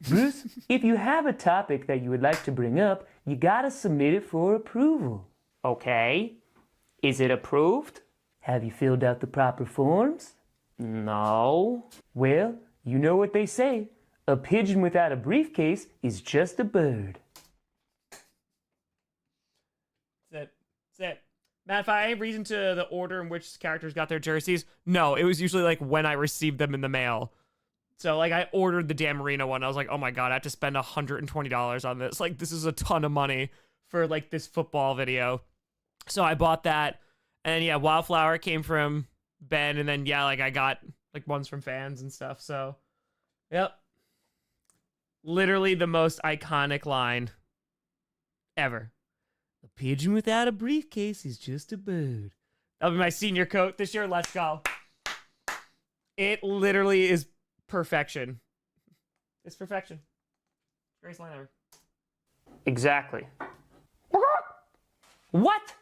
Bruce, if you have a topic that you would like to bring up, you gotta submit it for approval. Okay. Is it approved? Have you filled out the proper forms? No. Well, you know what they say. A pigeon without a briefcase is just a bird. That's it. Matt, if I have reason to the order in which characters got their jerseys, no, it was usually like when I received them in the mail. So like I ordered the Dan Marino one. I was like, oh my God, I have to spend $120 on this. Like this is a ton of money for like this football video. So I bought that. And yeah, Wildflower came from Ben. And then yeah, like I got like ones from fans and stuff. So yep. Literally the most iconic line ever. A pigeon without a briefcase is just a bird. That'll be my senior coat this year. Let's go. It literally is perfection. It's perfection. Greatest line ever. Exactly. What?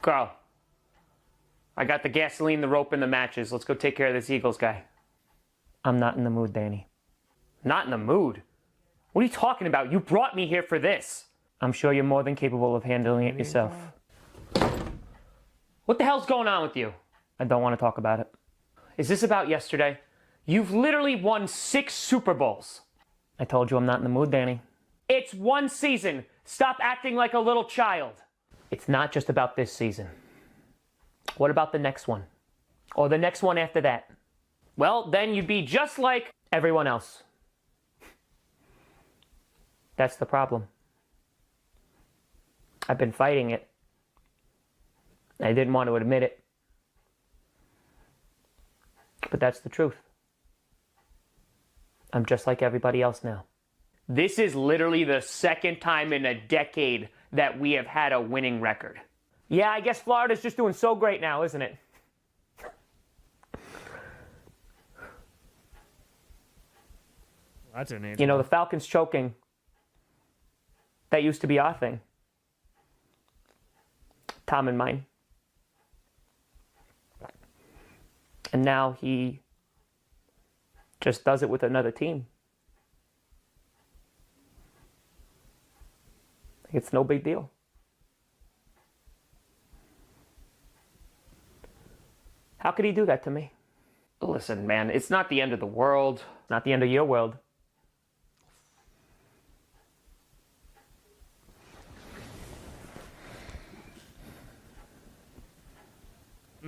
Carl, I got the gasoline, the rope, and the matches. Let's go take care of this Eagles guy. I'm not in the mood, Danny. Not in the mood? What are you talking about? You brought me here for this. I'm sure you're more than capable of handling it yourself. What the hell's going on with you? I don't want to talk about it. Is this about yesterday? You've literally won 6 Super Bowls. I told you I'm not in the mood, Danny. It's one season. Stop acting like a little child. It's not just about this season. What about the next one? Or the next one after that? Well, then you'd be just like everyone else. That's the problem. I've been fighting it. I didn't want to admit it. But that's the truth. I'm just like everybody else now. This is literally the second time in a decade that we have had a winning record. Yeah, I guess Florida's just doing so great now, isn't it? That's an name. You know, the Falcons choking. That used to be our thing. Tom and mine. And now he just does it with another team. It's no big deal. How could he do that to me? Listen, man, it's not the end of the world. Not the end of your world.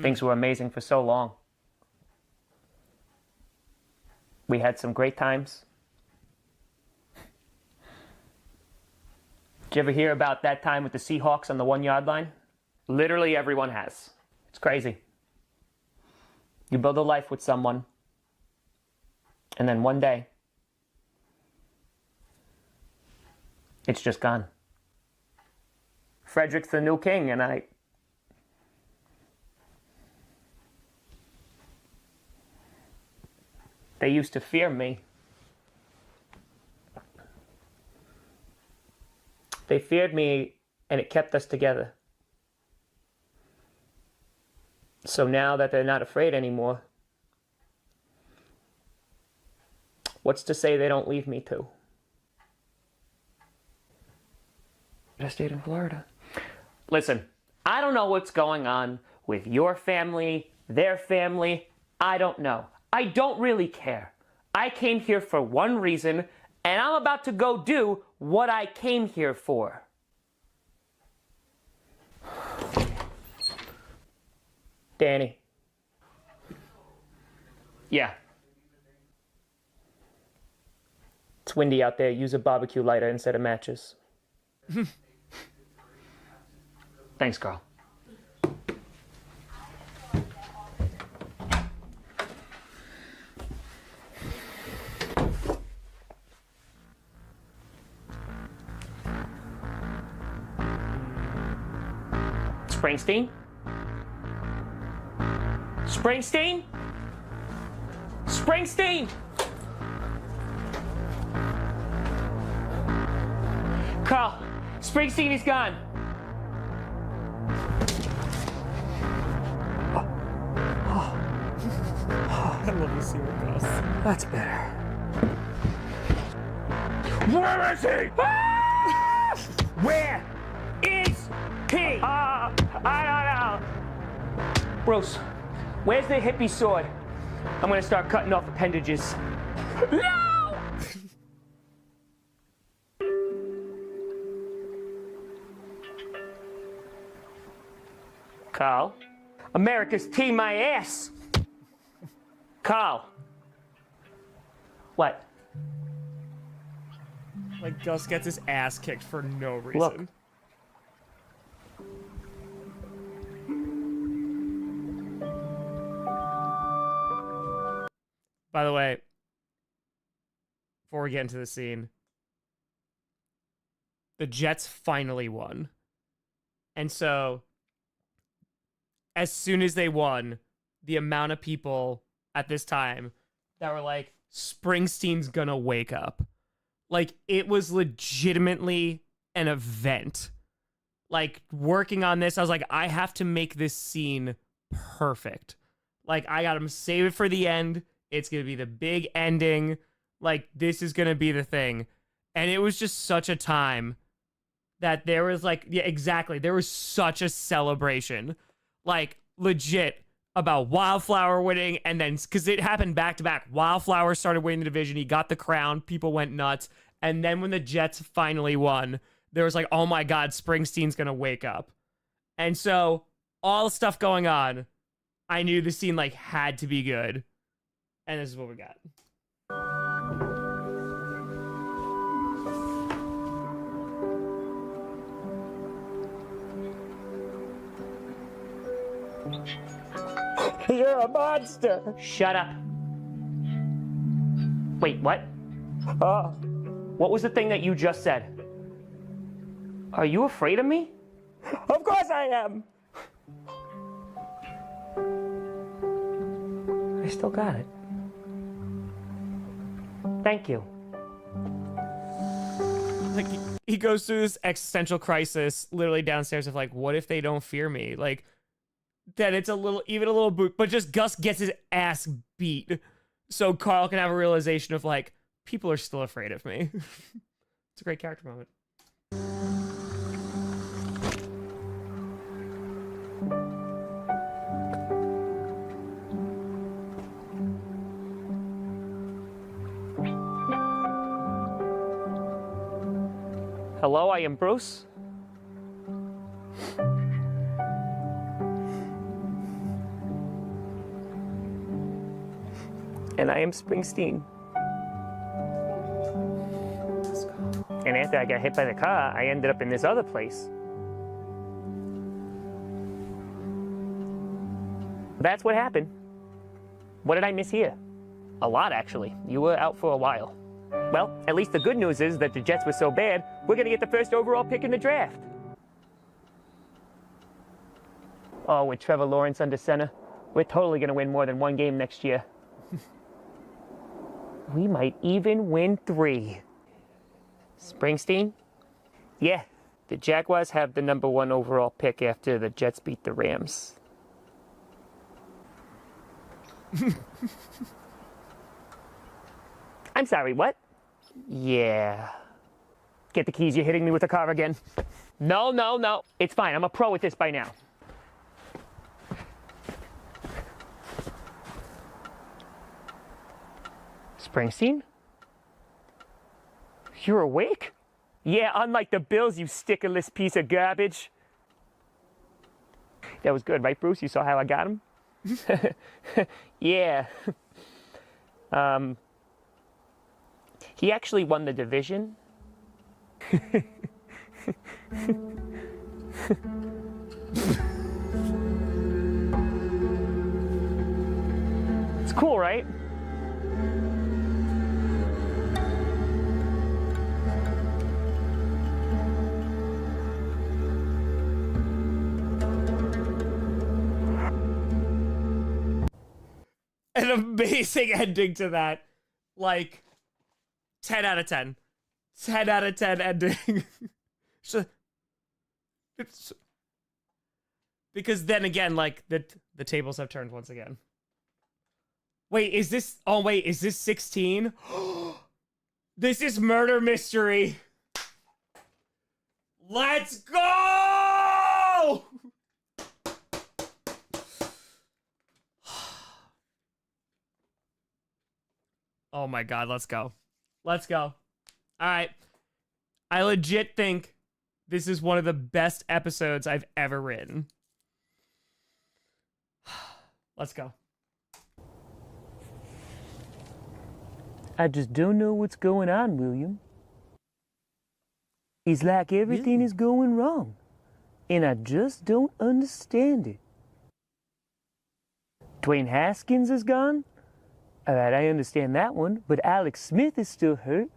Things were amazing for so long. We had some great times. Did you ever hear about that time with the Seahawks on the 1-yard line? Literally everyone has. It's crazy. You build a life with someone, and then one day, it's just gone. Frederick's the new king, and they used to fear me. They feared me, and it kept us together. So now that they're not afraid anymore, what's to say they don't leave me too? I stayed in Florida. Listen, I don't know what's going on with your family, their family. I don't know. I don't really care. I came here for one reason, and I'm about to go do what I came here for. Danny. Yeah. It's windy out there. Use a barbecue lighter instead of matches. Thanks, Carl. Springsteen? Springsteen? Springsteen! Carl, Springsteen is gone. I love to see where it goes. That's better. Where is he? Where is he? I don't know. Bruce, where's the hippie sword? I'm gonna start cutting off appendages. No! Carl, America's team my ass. Carl. What? Like, Gus gets his ass kicked for no reason. Look. By the way, before we get into the scene, the Jets finally won. And so, as soon as they won, the amount of people at this time that were like, Springsteen's gonna wake up. Like, it was legitimately an event. Like, working on this, I was like, I have to make this scene perfect. Like, I gotta save it for the end. It's gonna be the big ending. Like, this is gonna be the thing. And it was just such a time that there was like, yeah, exactly. There was such a celebration. Like, legit, about Wildflower winning, and then, because it happened back to back. Wildflower started winning the division. He got the crown. People went nuts. And then when the Jets finally won, there was like, oh my God, Springsteen's going to wake up. And so, all the stuff going on, I knew the scene like had to be good. And this is what we got. You're a monster. Shut up. Wait, what? What was the thing that you just said? Are you afraid of me? Of course I am. I still got it. Thank you. Like, he goes through this existential crisis literally downstairs of like, what if they don't fear me? Like, that it's even a little boot, but just Gus gets his ass beat so Carl can have a realization of like, people are still afraid of me. It's a great character moment. Hello, I am Bruce. and I am Springsteen. And after I got hit by the car, I ended up in this other place. That's what happened. What did I miss here? A lot, actually. You were out for a while. Well, at least the good news is that the Jets were so bad, we're going to get the first overall pick in the draft. Oh, with Trevor Lawrence under center, we're totally going to win more than one game next year. We might even win 3. Springsteen? Yeah, the Jaguars have the #1 overall pick after the Jets beat the Rams. I'm sorry, what? Yeah. Get the keys, you're hitting me with the car again. No. It's fine, I'm a pro at this by now. Springsteen? You're awake? Yeah, unlike the Bills, you stickerless piece of garbage. That was good, right, Bruce? You saw how I got him? Yeah. He actually won the division. It's cool, right? An amazing ending to that. Like, 10 out of 10. 10 out of 10 ending. So, it's, because then again, like, the tables have turned once again. Wait, is this... Oh, wait, is this 16? This is Murder Mystery. Let's go! Oh my god, let's go. Let's go. All right. I legit think this is one of the best episodes I've ever written. Let's go. I just don't know what's going on, William. It's like everything is going wrong, and I just don't understand it. Dwayne Haskins is gone? All right, I understand that one, but Alex Smith is still hurt.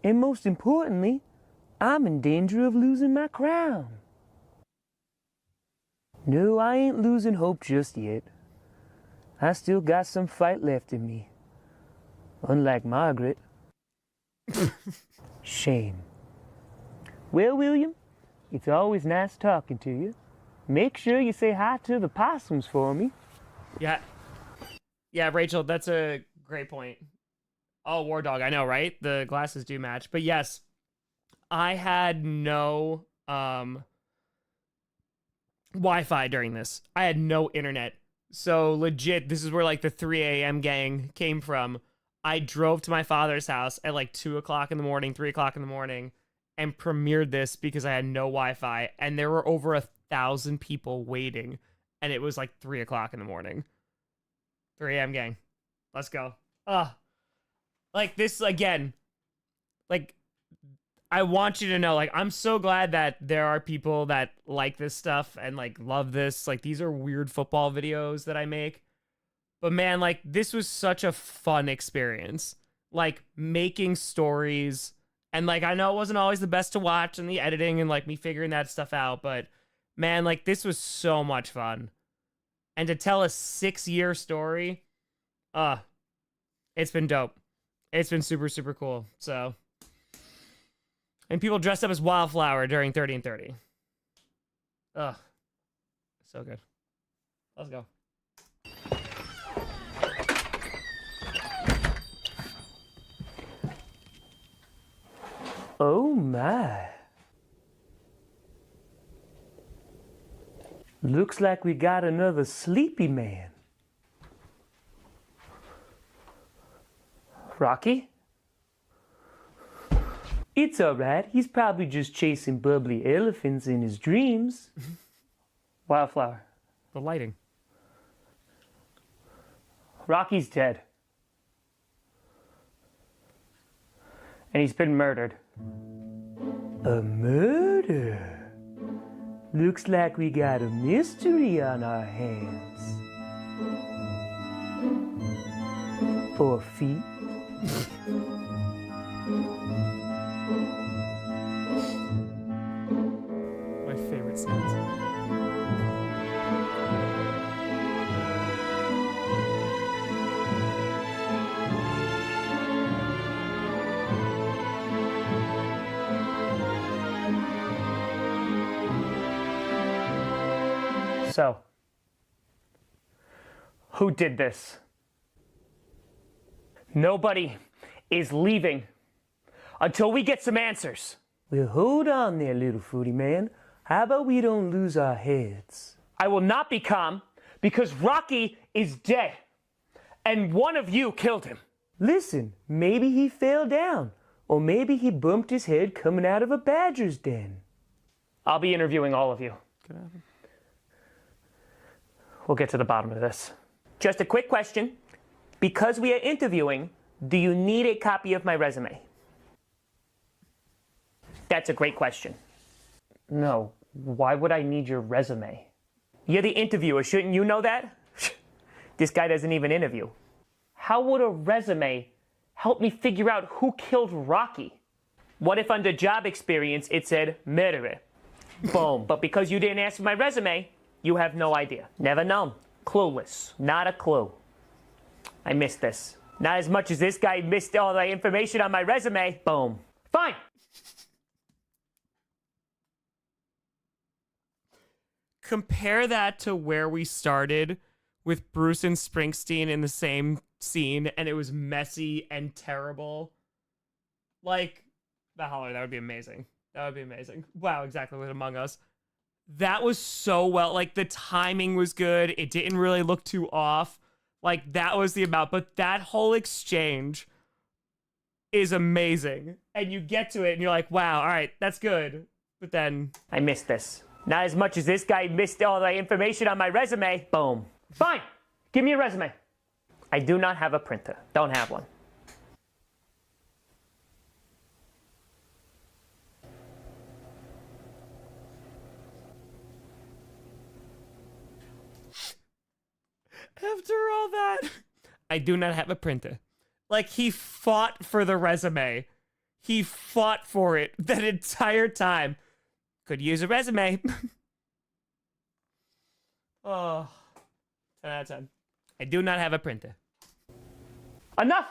And most importantly, I'm in danger of losing my crown. No, I ain't losing hope just yet. I still got some fight left in me. Unlike Margaret. Shame. Well, William, it's always nice talking to you. Make sure you say hi to the possums for me. Yeah. Yeah, Rachel, that's a great point. Oh, War Dog, I know, right? The glasses do match. But yes, I had no Wi-Fi during this. I had no internet. So legit, this is where like the 3 a.m. gang came from. I drove to my father's house at like 2 o'clock in the morning, 3 o'clock in the morning, and premiered this because I had no Wi-Fi. And there were over 1,000 people waiting. And it was like 3 o'clock in the morning. 3 a.m. gang. Let's go. Like this again. Like, I want you to know, like, I'm so glad that there are people that like this stuff and like love this. Like, these are weird football videos that I make. But man, like, this was such a fun experience. Like, making stories. And like, I know it wasn't always the best to watch and the editing and like me figuring that stuff out. But man, like, this was so much fun. And to tell a 6-year story, it's been dope. It's been super, super cool. So, and people dressed up as Wildflower during 30 and 30. So good. Let's go. Oh my. Looks like we got another sleepy man. Rocky? It's alright, he's probably just chasing bubbly elephants in his dreams. Wildflower. The lighting. Rocky's dead. and he's been murdered. A murder? Looks like we got a mystery on our hands. Or feet. My favorite scenes. So, who did this? Nobody is leaving until we get some answers. Well, hold on there, little fruity man. How about we don't lose our heads? I will not be calm because Rocky is dead, and one of you killed him. Listen, maybe he fell down, or maybe he bumped his head coming out of a badger's den. I'll be interviewing all of you. We'll get to the bottom of this. Just a quick question. Because we are interviewing, do you need a copy of my resume? That's a great question. No, why would I need your resume? You're the interviewer, shouldn't you know that? This guy doesn't even interview. How would a resume help me figure out who killed Rocky? What if under job experience it said murderer? Boom. But because you didn't ask for my resume, you have no idea. Never known. Clueless. Not a clue. I missed this. Not as much as this guy missed all the information on my resume. Boom. Fine. Compare that to where we started with Bruce and Springsteen in the same scene, and it was messy and terrible. Like, the holler, that would be amazing. That would be amazing. Wow, exactly like Among Us. That was so well, like, the timing was good. It didn't really look too off. Like, that was the amount. But that whole exchange is amazing. And you get to it, and you're like, wow, all right, that's good. But then... I missed this. Not as much as this guy missed all the information on my resume. Boom. Fine. Give me a resume. I do not have a printer. Don't have one. After all that, I do not have a printer. Like, he fought for the resume. He fought for it that entire time. Could use a resume. Oh, 10 out of 10. I do not have a printer. Enough!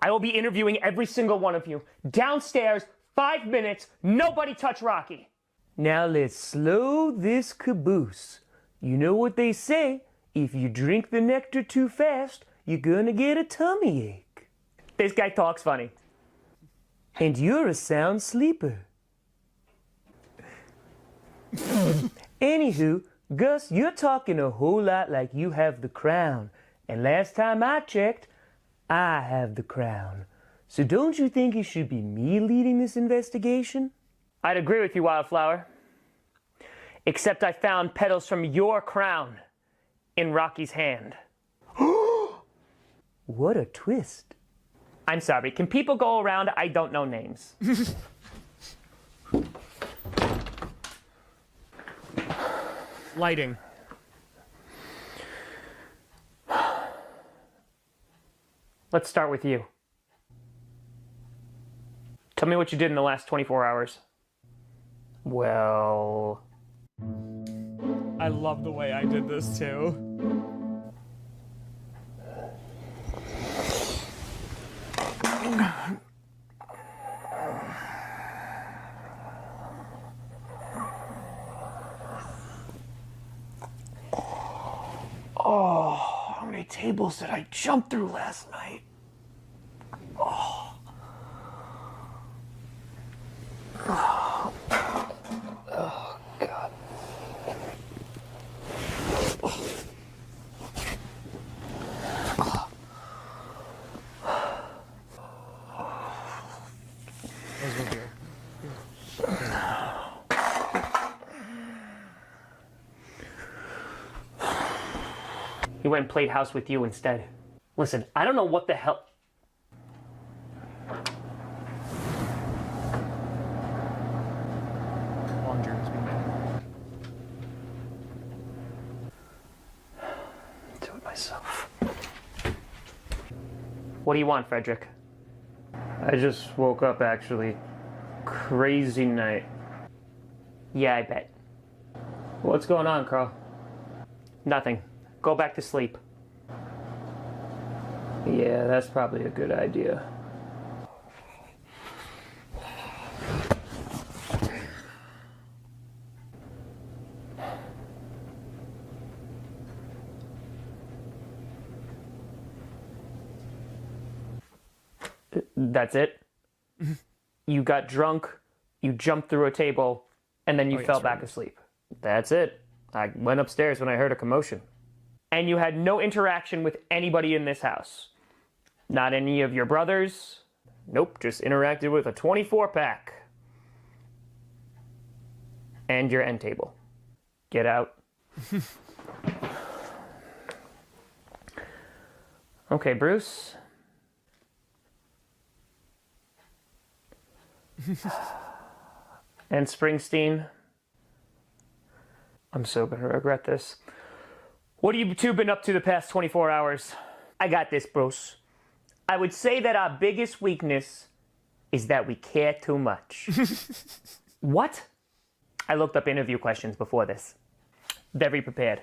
I will be interviewing every single one of you. Downstairs, 5 minutes, nobody touch Rocky. Now let's slow this caboose. You know what they say, if you drink the nectar too fast, you're gonna get a tummy ache. This guy talks funny. And you're a sound sleeper. Anywho, Gus, you're talking a whole lot like you have the crown. And last time I checked, I have the crown. So don't you think it should be me leading this investigation? I'd agree with you, Wildflower. Except I found petals from your crown in Rocky's hand. What a twist. I'm sorry, can people go around? I don't know names. Lighting. Let's start with you. Tell me what you did in the last 24 hours. Well... I love the way I did this too. Oh, how many tables did I jump through last night? Oh. Oh, God. He went and played house with you instead. Listen, I don't know what the hell... What do you want, Frederick? I just woke up, actually. Crazy night. Yeah, I bet. What's going on, Carl? Nothing. Go back to sleep. Yeah, that's probably a good idea. That's it? You got drunk, you jumped through a table, and then you fell back asleep. That's it. I went upstairs when I heard a commotion. And you had no interaction with anybody in this house? Not any of your brothers? Nope, just interacted with a 24-pack. And your end table. Get out. Okay, Bruce. And Springsteen. I'm so gonna regret this. What have you two been up to the past 24 hours? I got this, Bruce. I would say that our biggest weakness is that we care too much. What? I looked up interview questions before this. Very prepared.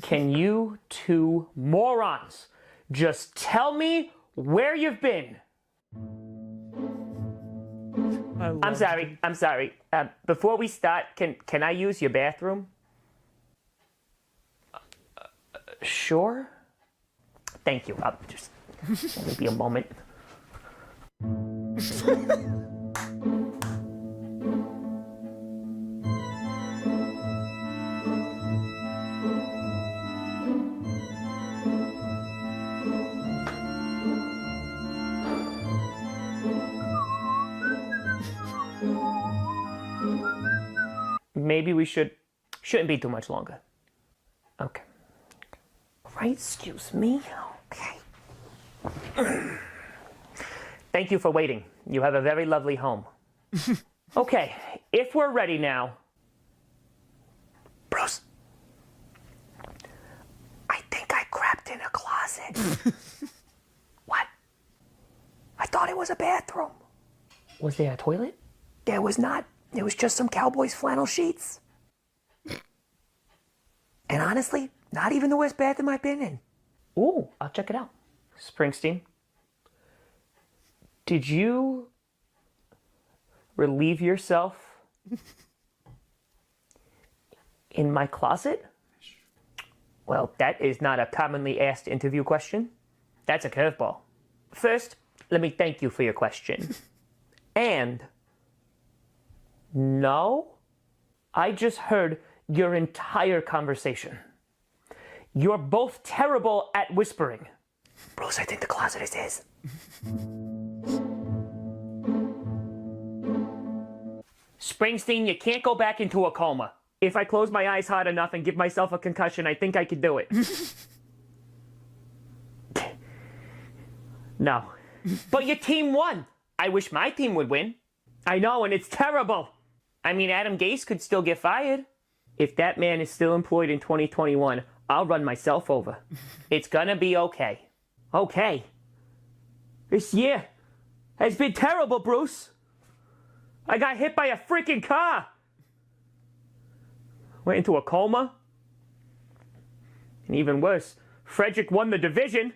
Can you two morons just tell me where you've been? I'm sorry. Before we start, can I use your bathroom? Sure. Thank you. I'll just let me be a moment. Maybe we shouldn't be too much longer. Okay. Right, excuse me. Okay. Thank you for waiting. You have a very lovely home. Okay, if we're ready now. Bruce, I think I crapped in a closet. What? I thought it was a bathroom. Was there a toilet? There was not. It was just some Cowboys flannel sheets. And honestly, not even the worst bathroom I've been in. Ooh, I'll check it out. Springsteen, did you relieve yourself in my closet? Well, that is not a commonly asked interview question. That's a curveball. First, let me thank you for your question. And no, I just heard your entire conversation. You're both terrible at whispering. Bruce, I think the closet is his. Springsteen, you can't go back into a coma. If I close my eyes hard enough and give myself a concussion, I think I could do it. No. But your team won. I wish my team would win. I know, and it's terrible. I mean, Adam Gase could still get fired. If that man is still employed in 2021, I'll run myself over. It's gonna be okay. Okay. This year has been terrible, Bruce. I got hit by a freaking car. Went into a coma. And even worse, Frederick won the division.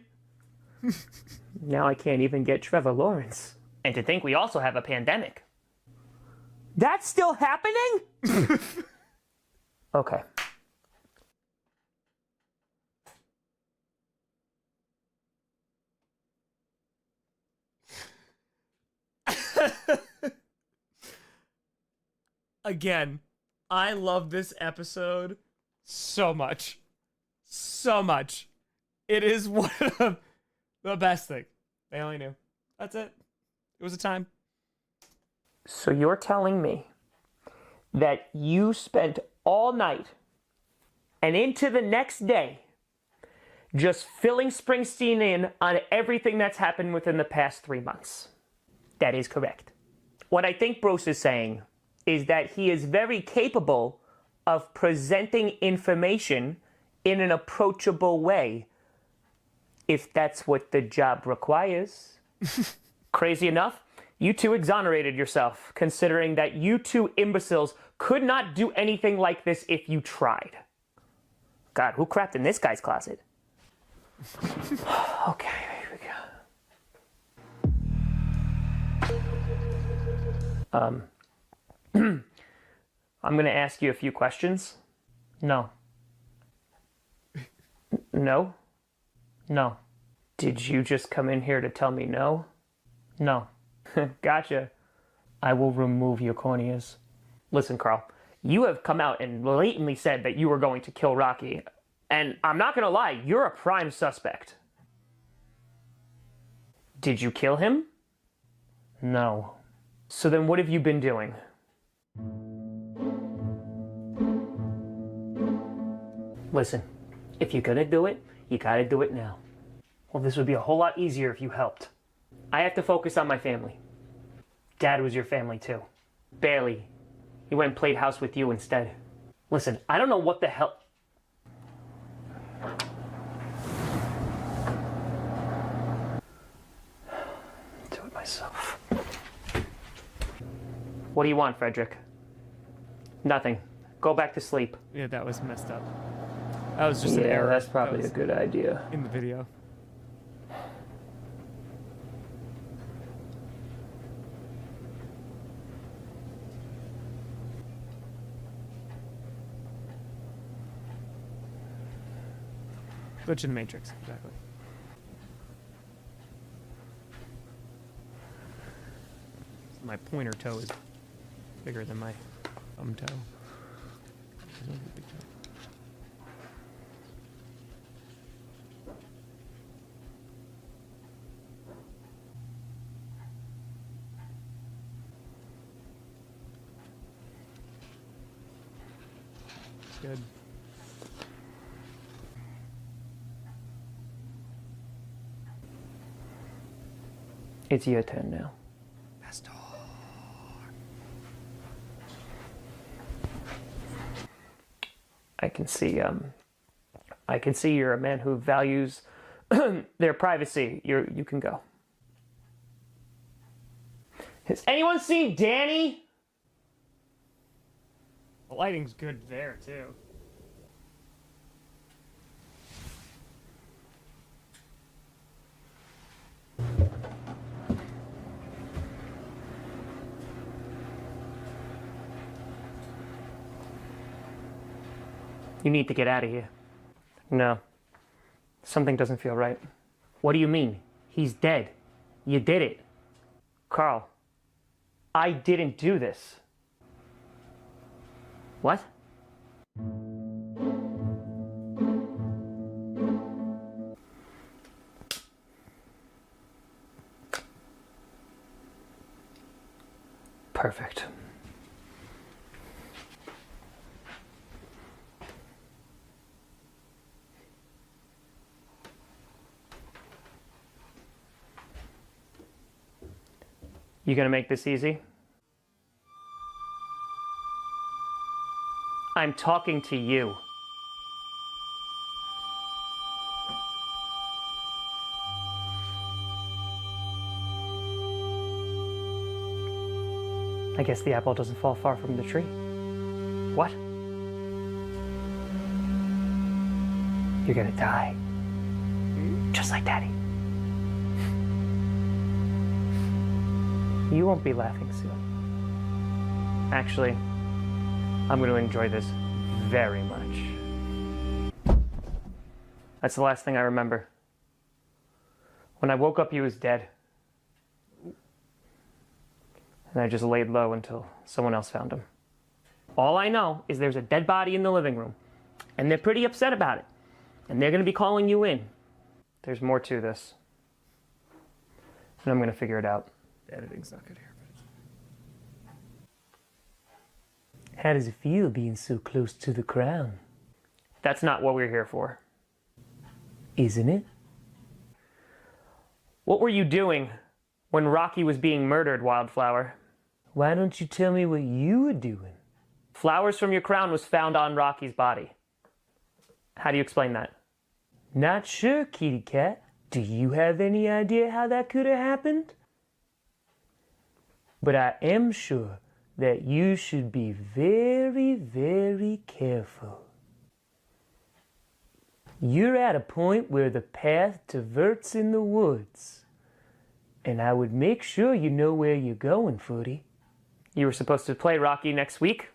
Now I can't even get Trevor Lawrence. And to think we also have a pandemic. That's still happening? Okay. Again, I love this episode so much. So much. It is one of the best things. They only knew. That's it. It was a time. So you're telling me that you spent all night and into the next day just filling Springsteen in on everything that's happened within the past 3 months? That is correct. What I think Bruce is saying is that he is very capable of presenting information in an approachable way if that's what the job requires. Crazy enough, you two exonerated yourself, considering that you two imbeciles could not do anything like this if you tried. God, who crapped in this guy's closet? Okay, here we go. I'm gonna ask you a few questions. No. No? No. Did you just come in here to tell me no? No. Gotcha. I will remove your corneas. Listen, Carl, you have come out and blatantly said that you were going to kill Rocky. And I'm not gonna lie, you're a prime suspect. Did you kill him? No. So then what have you been doing? Listen, if you're gonna do it, you gotta do it now. Well, this would be a whole lot easier if you helped. I have to focus on my family. Dad was your family too. Barely. He went and played house with you instead. Listen, I don't know what the hell... Do it myself. What do you want, Frederick? Nothing. Go back to sleep. Yeah, that was messed up. That was just an error. That's probably That was a good idea. in the video. Glitch in the Matrix, exactly. My pointer toe is bigger than my thumb toe. There's no big toe. It's good. It's your turn now. I can see you're a man who values their privacy. You can go. Has anyone seen Danny? The lighting's good there, too. You need to get out of here. No. Something doesn't feel right. What do you mean? He's dead. You did it. Carl, I didn't do this. What? Perfect. You gonna make this easy? I'm talking to you. I guess the apple doesn't fall far from the tree. What? You're gonna die. Just like Daddy. You won't be laughing soon. Actually, I'm going to enjoy this very much. That's the last thing I remember. When I woke up, he was dead. And I just laid low until someone else found him. All I know is there's a dead body in the living room, and they're pretty upset about it. And they're going to be calling you in. There's more to this. And I'm going to figure it out. The editing's not good here, but How does it feel being so close to the crown? That's not what we're here for. Isn't it? What were you doing when Rocky was being murdered, Wildflower? Why don't you tell me what you were doing? Flowers from your crown was found on Rocky's body. How do you explain that? Not sure, kitty cat. Do you have any idea how that could have happened? But I am sure that you should be very, very careful. You're at a point where the path diverts in the woods, and I would make sure you know where you're going, Footy. You were supposed to play Rocky next week.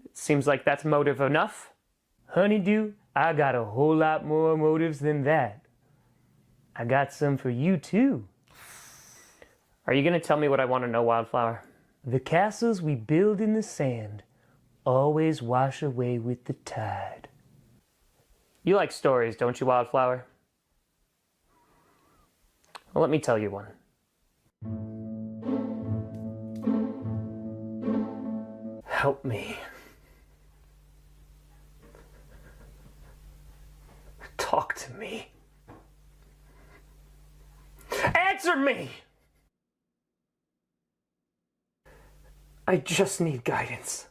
It seems like that's motive enough. Honeydew, I got a whole lot more motives than that. I got some for you too. Are you going to tell me what I want to know, Wildflower? The castles we build in the sand always wash away with the tide. You like stories, don't you, Wildflower? Well, let me tell you one. Help me. Talk to me. Answer me! I just need guidance.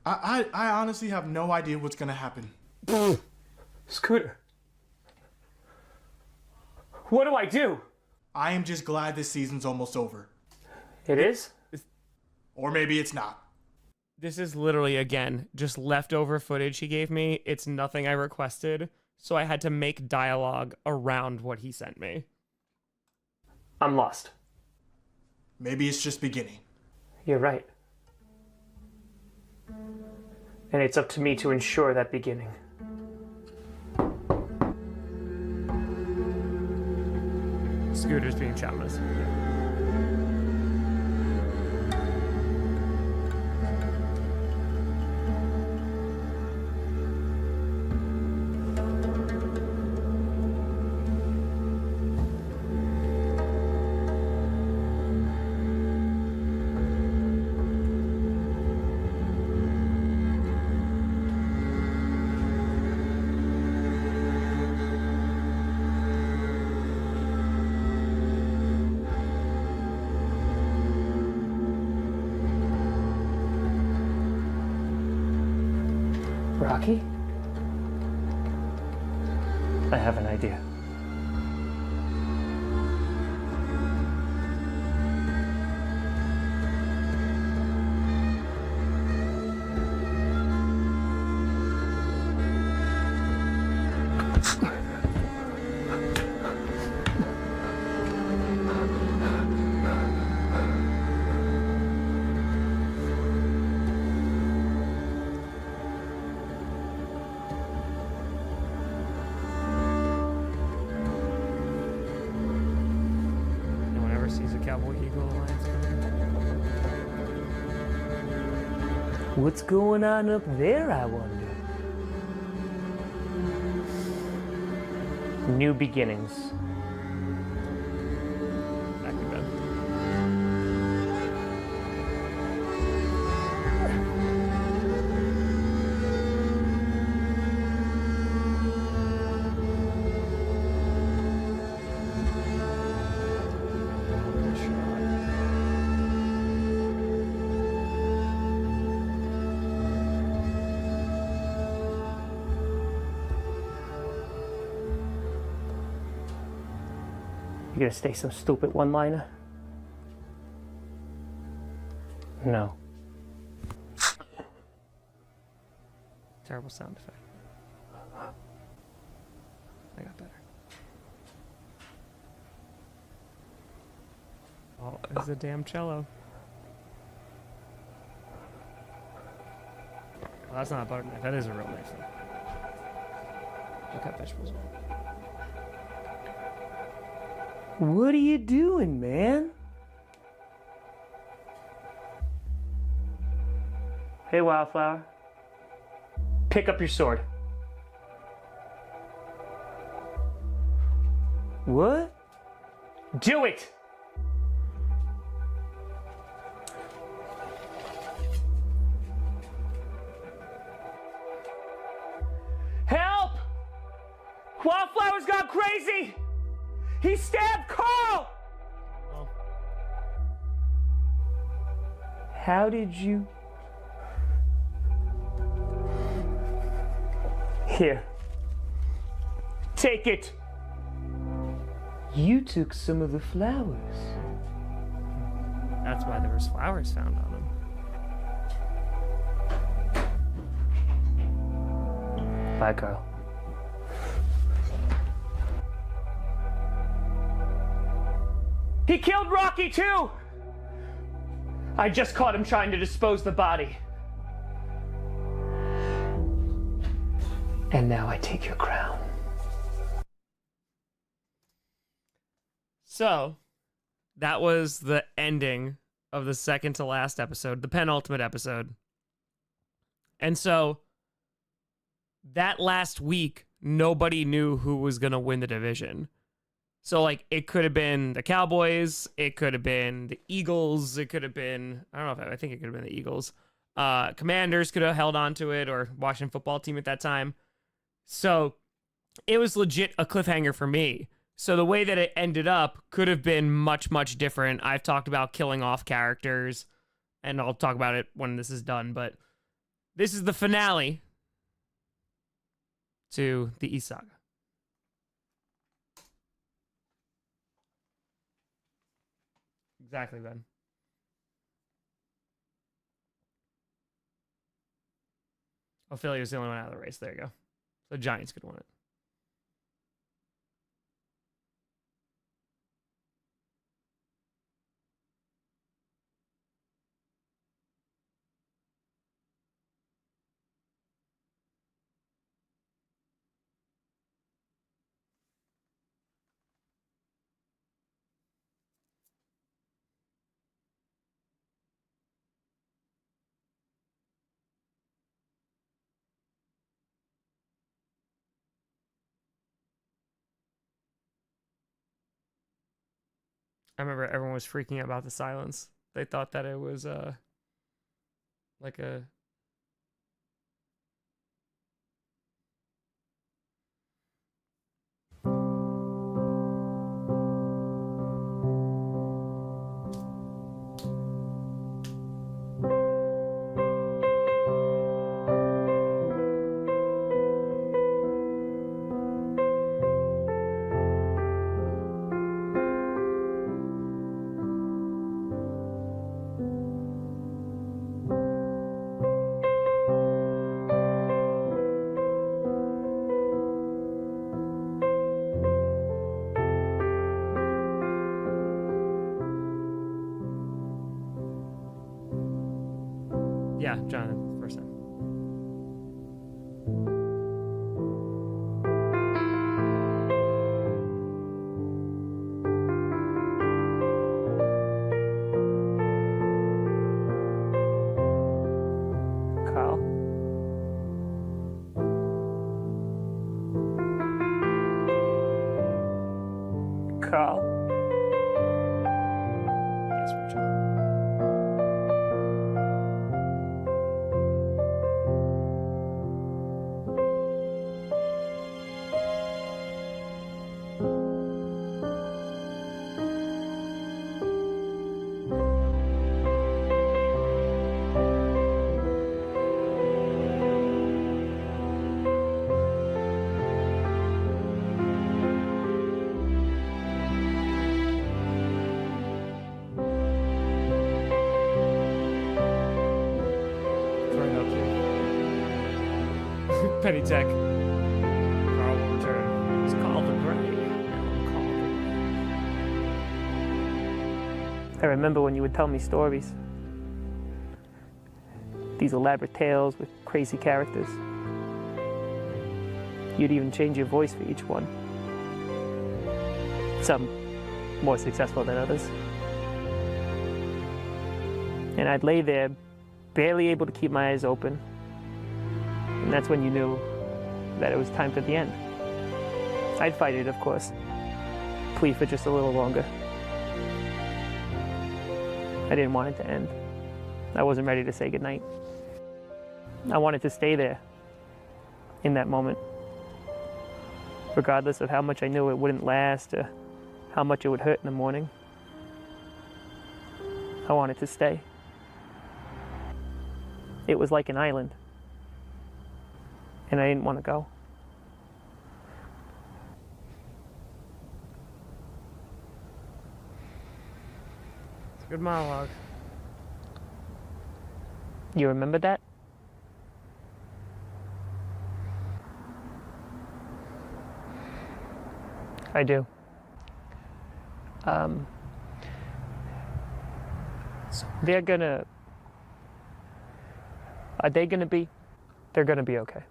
I honestly have no idea what's gonna happen. Scooter. What do I do? I am just glad this season's almost over. It is? Or maybe it's not. This is literally, again, just leftover footage he gave me. It's nothing I requested, so I had to make dialogue around what he sent me. I'm lost. Maybe it's just beginning. You're right. And it's up to me to ensure that beginning. Scooter's being Chalmers. Rocky? I have an idea. Sees a Cowboy Eagle Alliance coming. What's going on up there, I wonder? New beginnings. Back to bed. You gonna say some stupid one-liner? No. Terrible sound effect. I got better. Oh, it's a damn cello. Well, that's not a butter knife. That is a real knife, though. Look at vegetables. What are you doing, man? Hey, Wildflower. Pick up your sword. What? Do it! Help! Wildflower's gone crazy! He stabbed Carl! Oh. How did you... Here. Take it. You took some of the flowers. That's why there was flowers found on him. Bye, Carl. He killed Rocky too! I just caught him trying to dispose the body. And now I take your crown. So, that was the ending of the second to last episode, the penultimate episode. And so, that last week, nobody knew who was going to win the division. So, like, it could have been the Cowboys, it could have been the Eagles, it could have been, I don't know if I think it could have been the Eagles. Commanders could have held on to it, or Washington football team at that time. So, it was legit a cliffhanger for me. So the way that it ended up could have been much, much different. I've talked about killing off characters, and I'll talk about it when this is done, but this is the finale to the East Saga. Exactly, Ben. Oh, Philly was the only one out of the race. There you go. The Giants could win it. I remember everyone was freaking out about the silence. They thought that it was like a yeah, Jonathan, first time. Carl. Carl. Yes, Rachel. Penny Tech. Carl will return. It's called the Gray. I remember when you would tell me stories. These elaborate tales with crazy characters. You'd even change your voice for each one. Some more successful than others. And I'd lay there, barely able to keep my eyes open. And that's when you knew that it was time for the end. I'd fight it, of course. Plead for just a little longer. I didn't want it to end. I wasn't ready to say goodnight. I wanted to stay there, in that moment. Regardless of how much I knew it wouldn't last, or how much it would hurt in the morning. I wanted to stay. It was like an island. And I didn't want to go. Good monologue. You remember that? I do. They're gonna... Are they gonna be? They're gonna be okay.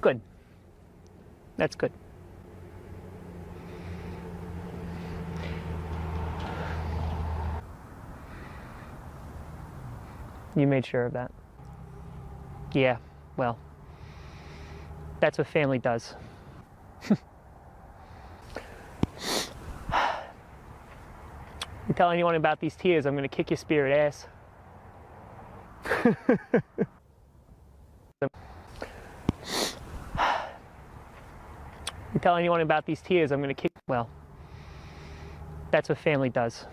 Good. That's good. You made sure of that. Yeah, well, that's what family does. You tell anyone about these tears, I'm gonna kick your spirit ass. You tell anyone about these tears, I'm gonna kick... Well, that's what family does.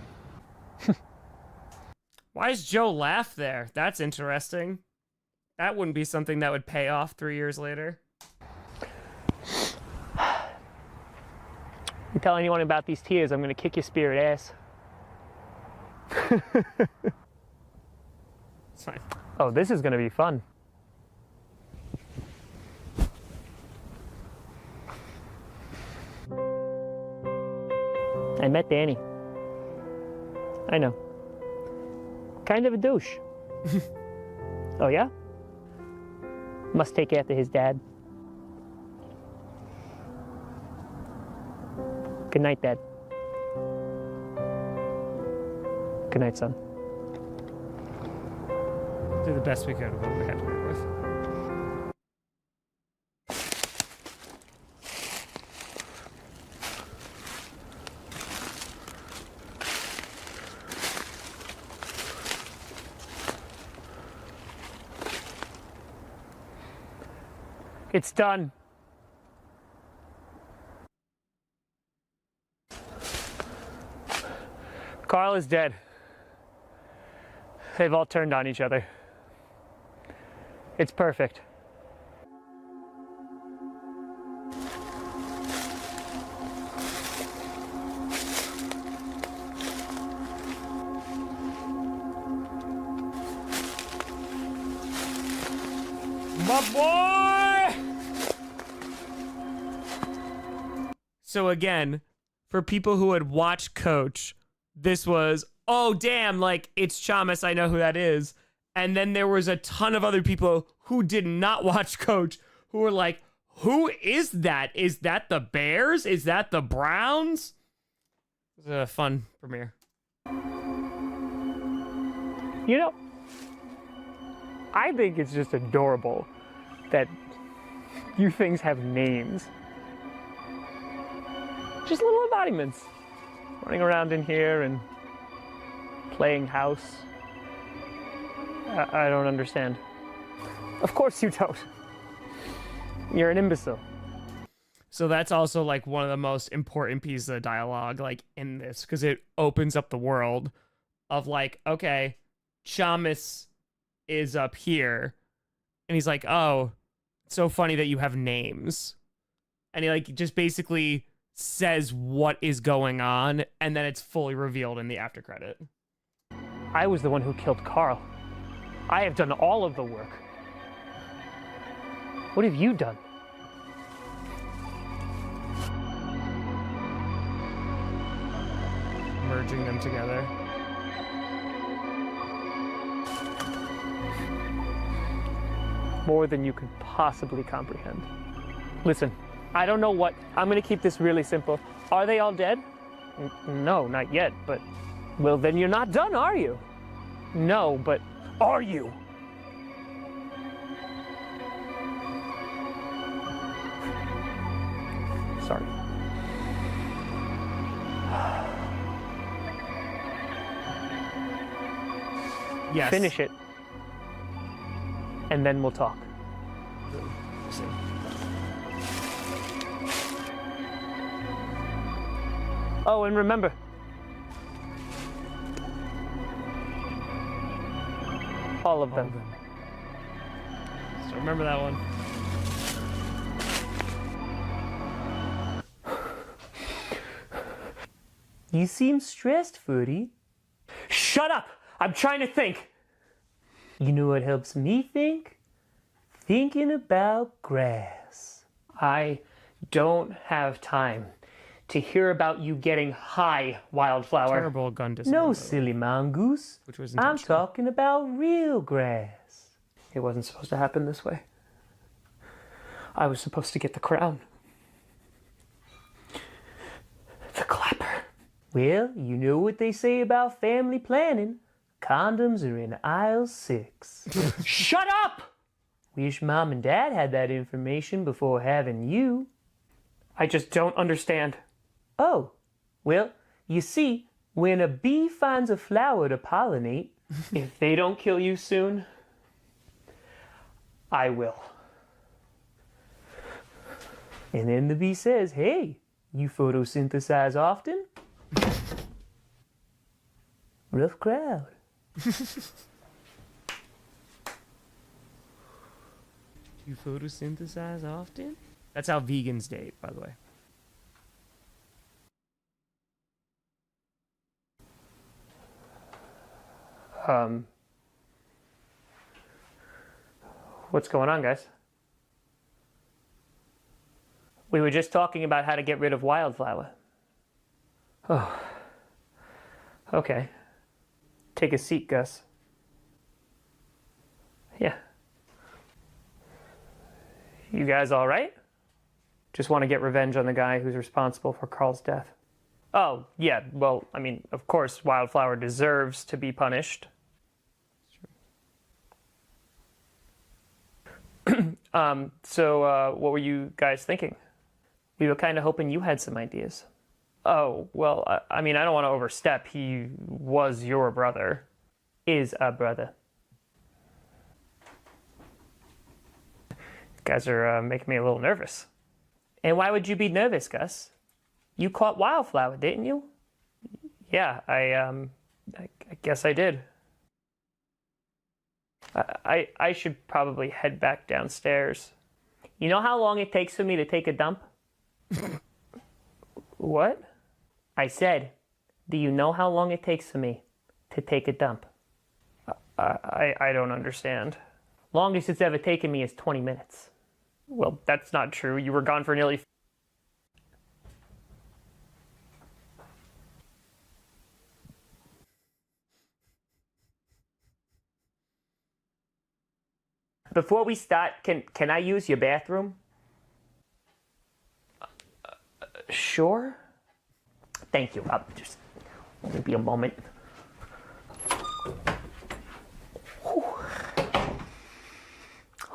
Why does Joe laugh there? That's interesting. That wouldn't be something that would pay off 3 years later. You tell anyone about these tears, I'm gonna kick your spirit ass. It's fine. Oh, this is gonna be fun. I met Danny. I know. Kind of a douche. Oh yeah? Must take after his dad. Good night, Dad. Good night, son. Did the best we could with what we had to work with. It's done. Carl is dead. They've all turned on each other. It's perfect. My boy! So again, for people who had watched Coach, this was, oh damn, like, it's Chamas, I know who that is. And then there was a ton of other people who did not watch Coach who were like, who is that? Is that the Bears? Is that the Browns? It was a fun premiere. You know, I think it's just adorable that you things have names. Just little embodiments. Running around in here and playing house. I don't understand. Of course you don't. You're an imbecile. So that's also like one of the most important pieces of dialogue like in this, because it opens up the world of like, okay, Chamas is up here and he's like, oh, it's so funny that you have names. And he like just basically says what is going on, and then it's fully revealed in the after credit. I was the one who killed Carl. I have done all of the work. What have you done? Merging them together. More than you could possibly comprehend. Listen, I don't know what... I'm gonna keep this really simple. Are they all dead? No, not yet, but... Well, then you're not done, are you? No, but... Are you? Sorry. Yes. Finish it. And then we'll talk. Oh, and remember, all of them. So remember that one. You seem stressed, Footy. Shut up! I'm trying to think. You know what helps me think? Thinking about grass. I don't have time to hear about you getting high, Wildflower. Terrible gun discipline. No, by the way, silly mongoose. Which was I'm intentional. talking about real grass. It wasn't supposed to happen this way. I was supposed to get the crown. The clapper. Well, you know what they say about family planning. Condoms are in aisle 6. Shut up! Wish Mom and Dad had that information before having you. I just don't understand. Oh, well, you see, when a bee finds a flower to pollinate, If they don't kill you soon, I will. and then the bee says, hey, you photosynthesize often? Rough crowd. You photosynthesize often? That's how vegans date, by the way. What's going on, guys? We were just talking about how to get rid of Wildflower. Oh. Okay. Take a seat, Gus. Yeah. You guys all right? Just want to get revenge on the guy who's responsible for Carl's death. Oh, yeah, well, I mean, of course, Wildflower deserves to be punished. So what were you guys thinking? We were kind of hoping you had some ideas. Oh, well, I mean, I don't want to overstep. He was your brother. Is a brother. You guys are making me a little nervous. And why would you be nervous, Gus? You caught Wildflower, didn't you? Yeah, I guess I did. I should probably head back downstairs. You know how long it takes for me to take a dump? What? I said, do you know how long it takes for me to take a dump? I don't understand. Longest it's ever taken me is 20 minutes. Well, that's not true. You were gone for nearly... Before we start, can I use your bathroom? Sure? Thank you. Just let me a moment. Whew.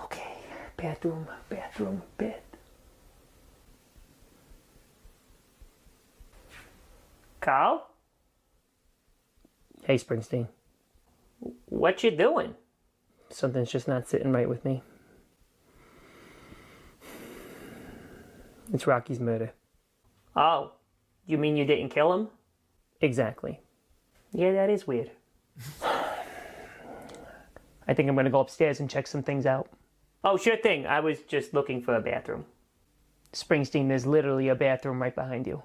Okay, bathroom, bed. Carl? Hey, Springsteen. What you doing? Something's just not sitting right with me. It's Rocky's murder. Oh, you mean you didn't kill him? Exactly. Yeah, that is weird. I think I'm going to go upstairs and check some things out. Oh, sure thing. I was just looking for a bathroom. Springsteen, there's literally a bathroom right behind you.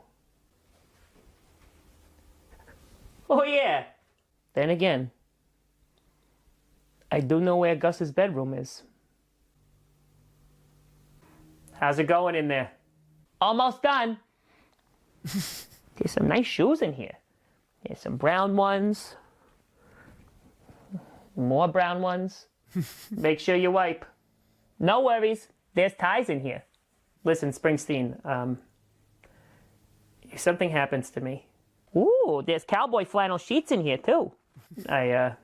Oh, yeah. Then again, I do know where Gus's bedroom is. How's it going in there? Almost done. There's some nice shoes in here. There's some brown ones. More brown ones. Make sure you wipe. No worries. There's ties in here. Listen, Springsteen, if something happens to me, Ooh, there's cowboy flannel sheets in here too. I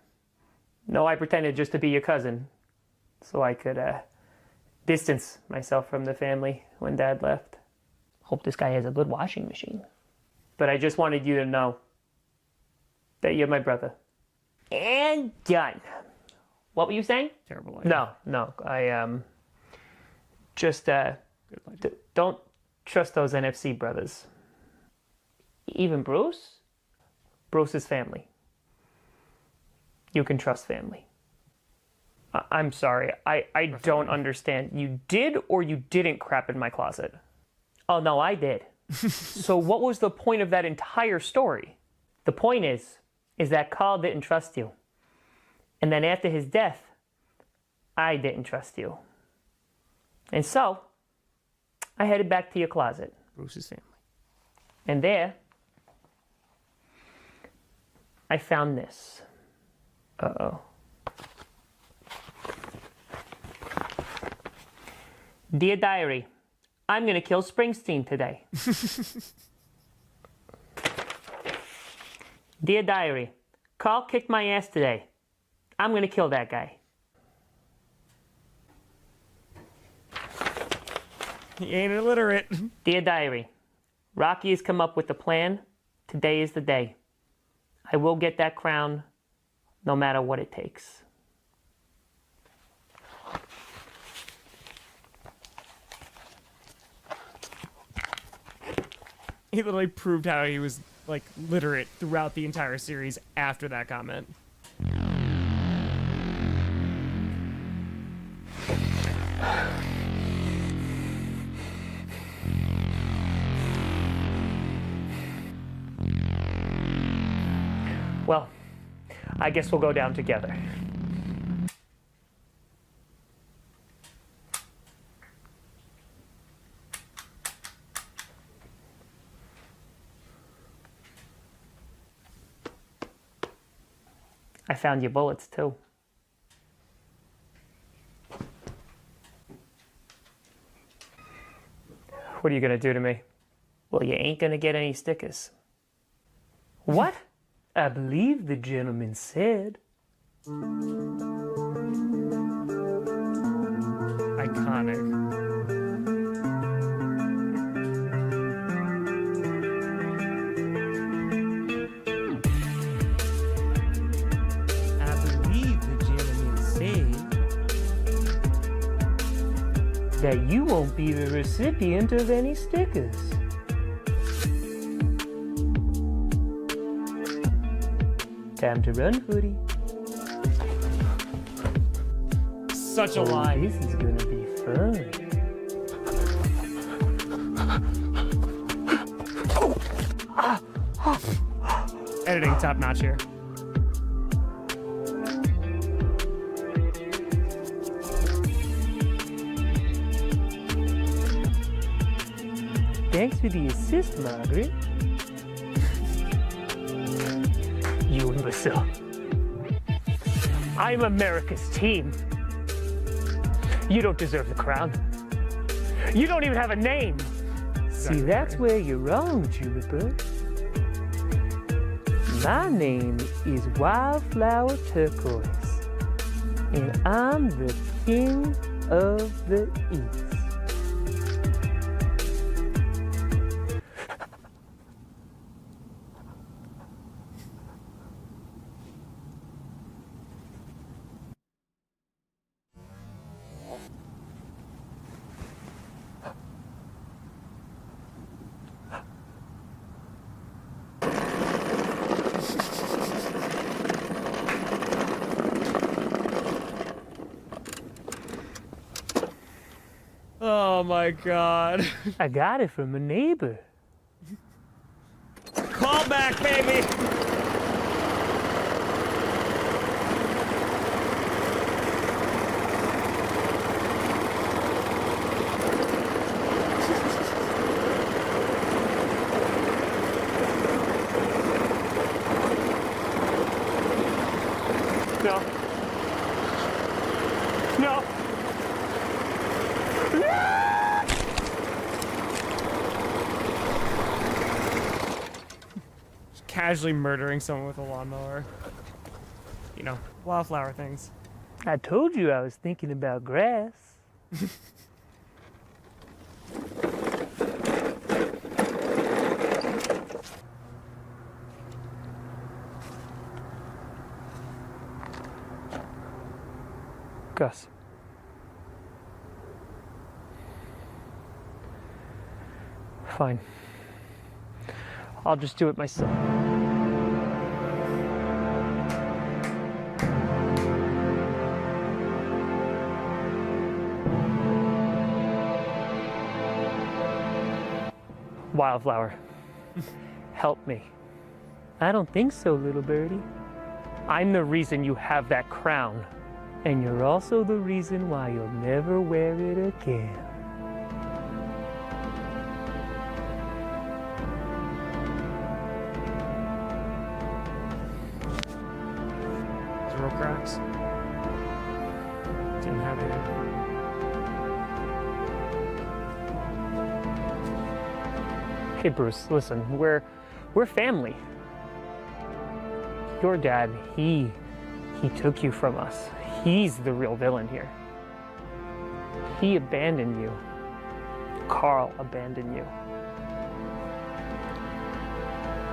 pretended just to be your cousin so I could distance myself from the family when Dad left. Hope this guy has a good washing machine. But I just wanted you to know that you're my brother. And done. What were you saying? Terrible idea. No, I just don't trust those NFC brothers. Even Bruce? Bruce's family. You can trust family. I'm sorry. I don't understand. You did or you didn't crap in my closet? Oh no, I did. So what was the point of that entire story? The point is that Carl didn't trust you. And then after his death, I didn't trust you. And so, I headed back to your closet. Bruce's family. And there, I found this. Uh-oh. Dear Diary, I'm gonna kill Springsteen today. Dear Diary, Carl kicked my ass today. I'm gonna kill that guy. He ain't illiterate. Dear Diary, Rocky has come up with a plan. Today is the day. I will get that crown no matter what it takes. He literally proved how he was, like, literate throughout the entire series after that comment. Well, I guess we'll go down together. I found your bullets, too. What are you gonna do to me? Well, you ain't gonna get any stickers. What? I believe the gentleman said. Iconic. I believe the gentleman said That you won't be the recipient of any stickers. Time to run, Hoodie. such a lie. This is gonna be fun. Editing top notch here. Thanks for the assist, Margaret. You imbecile. I'm America's team. You don't deserve the crown. You don't even have a name. See, that's where you're wrong, Juniper. My name is Wildflower Turquoise, and I'm the king of the East. Oh my god. I got it from a neighbor. Call back, baby. No. No. Casually murdering someone with a lawnmower. You know, wildflower things. I told you I was thinking about grass. Gus. Fine. I'll just do it myself. Wildflower, help me. I don't think so, little birdie. I'm the reason you have that crown. And you're also the reason why you'll never wear it again. Zero cracks. Didn't have it. Hey Bruce, listen, we're family. Your dad, he took you from us. He's the real villain here. He abandoned you. Carl abandoned you.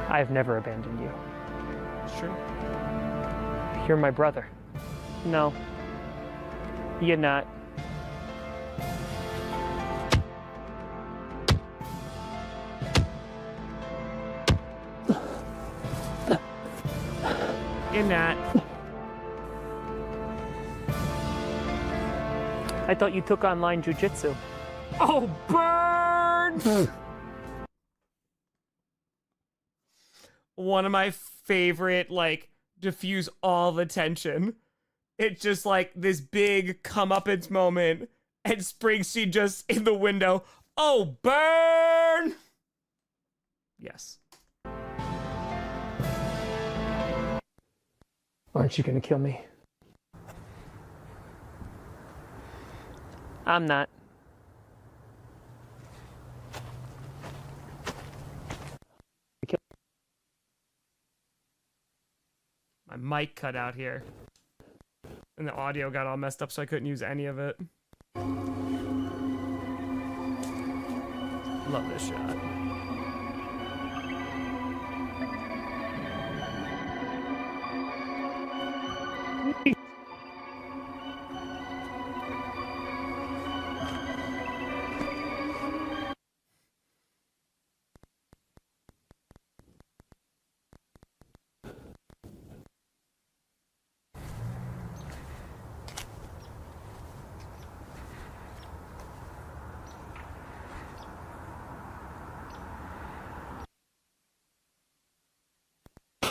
I've never abandoned you. Sure. You're my brother. No, you're not. You're not. I thought you took online jujitsu. Oh, burn! One of my favorite, like, diffuse all the tension. It's just like this big comeuppance moment, and Springsteen just in the window. Oh, burn! Yes. Aren't you gonna kill me? I'm not. My mic cut out here. And the audio got all messed up, so I couldn't use any of it. Love this shot.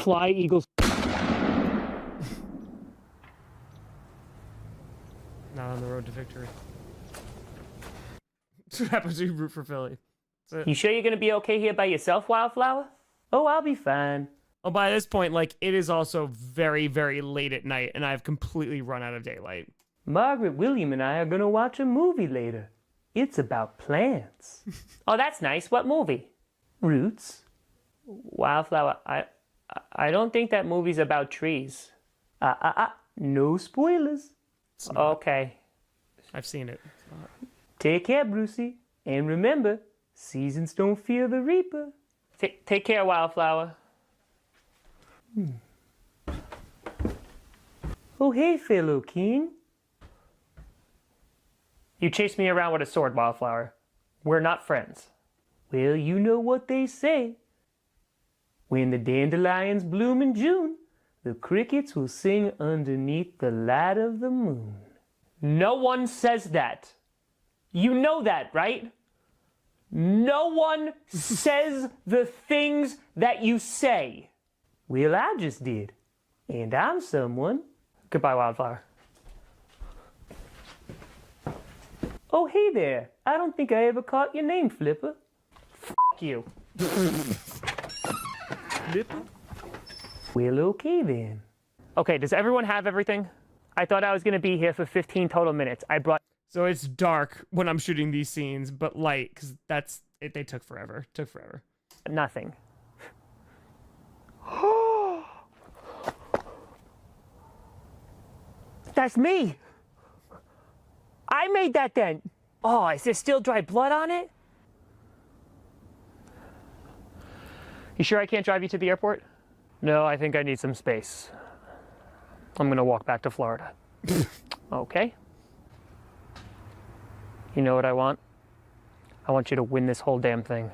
Fly, Eagles. Not on the road to victory. That's what happens when you root for Philly. That's it. You sure you're gonna be okay here by yourself, Wildflower? Oh, I'll be fine. Oh, by this point, like, it is also very, very late at night, and I've completely run out of daylight. Margaret, William, and I are gonna watch a movie later. It's about plants. Oh, that's nice. What movie? Roots. Wildflower, I don't think that movie's about trees. No spoilers. Okay. I've seen it. Take care, Brucey. And remember, seasons don't fear the reaper. Take care, Wildflower. Oh, hey, fellow king. You chased me around with a sword, Wildflower. We're not friends. Well, you know what they say. When the dandelions bloom in June, the crickets will sing underneath the light of the moon. No one says that. You know that, right? No one says the things that you say. Well, I just did. And I'm someone. Goodbye, Wildflower. Oh, hey there. I don't think I ever caught your name, Flipper. F you. Flipper? Well, okay then. Okay, does everyone have everything? I thought I was gonna be here for 15 total minutes. I brought... So it's dark when I'm shooting these scenes, but light, because that's it. They took forever. nothing. That's me! I made that dent! Oh, is there still dry blood on it? You sure I can't drive you to the airport? No, I think I need some space. I'm gonna walk back to Florida. Okay. You know what I want? I want you to win this whole damn thing.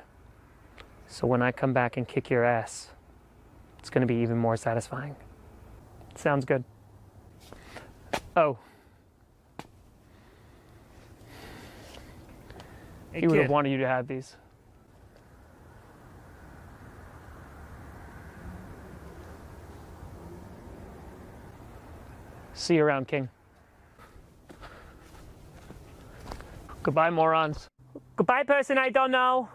So when I come back and kick your ass, it's gonna be even more satisfying. Sounds good. Oh. Hey, He would have kid. wanted you to have these. See you around, King. Goodbye, morons. Goodbye, person I don't know.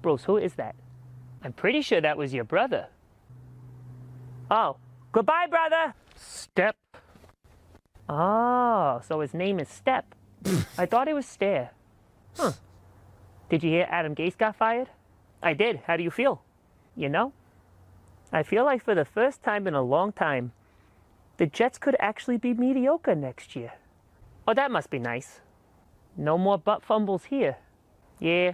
Bruce, who is that? I'm pretty sure that was your brother. Oh, goodbye, brother. Step. Oh, so his name is Step. I thought it was Stare. Huh. Did you hear Adam Gase got fired? I did. How do you feel? You know, I feel like for the first time in a long time, the Jets could actually be mediocre next year. Oh, that must be nice. No more butt fumbles here. Yeah.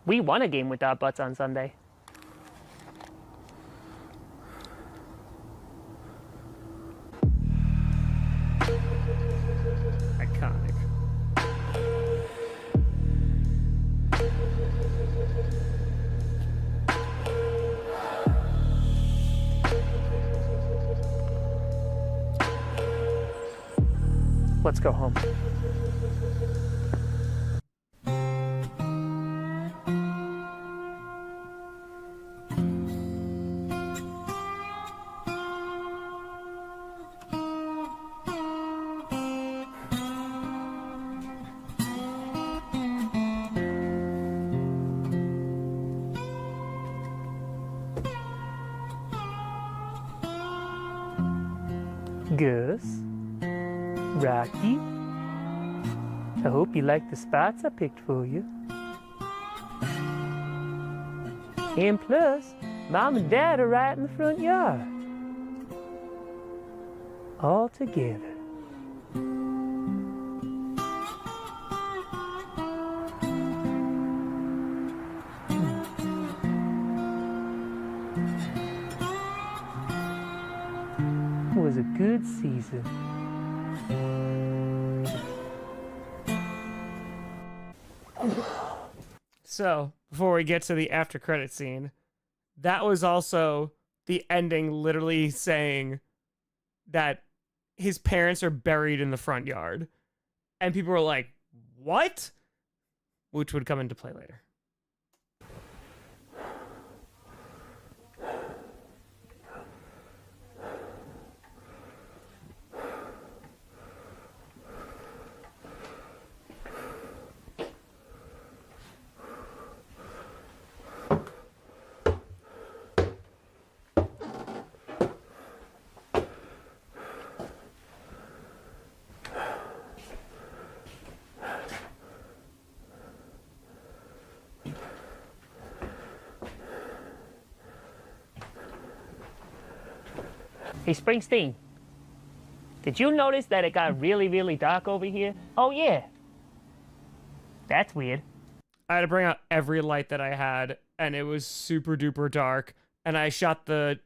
We won a game with our butts on Sunday. Iconic. Let's go home. Gus, Rocky, I hope you like the spots I picked for you. And plus, Mom and Dad are right in the front yard. All together. It was a good season. So, before we get to the after credit scene, that was also the ending literally saying that his parents are buried in the front yard. And people were like, what? Which would come into play later. Hey, Springsteen, did you notice that it got really, really dark over here? Oh, yeah. That's weird. I had to bring out every light that I had, and it was super duper dark. And I shot the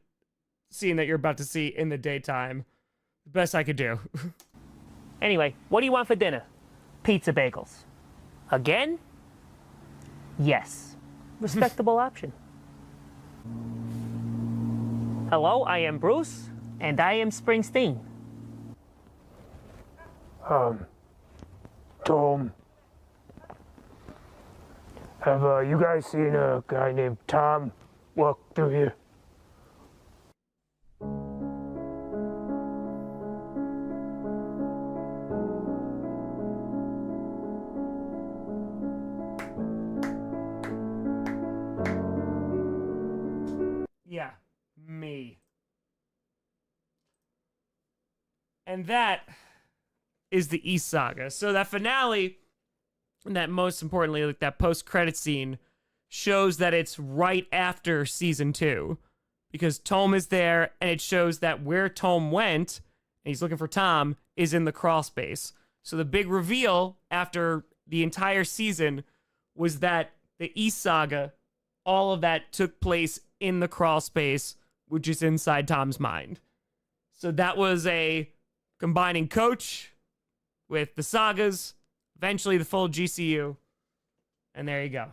scene that you're about to see in the daytime. The best I could do. Anyway, what do you want for dinner? Pizza bagels. Again? Yes. Respectable option. Hello, I am Bruce, and I am Springsteen. Tom, have you guys seen a guy named Tom walk through here? Yeah, me. And that is the East Saga. So that finale, and that most importantly, like that post-credit scene, shows that it's right after season 2. Because Tom is there, and it shows that where Tom went, and he's looking for Tom, is in the crawl space. So the big reveal after the entire season was that the East Saga, all of that took place in the crawl space, which is inside Tom's mind. So that was a combining coach with the sagas, eventually the full GCU, and there you go.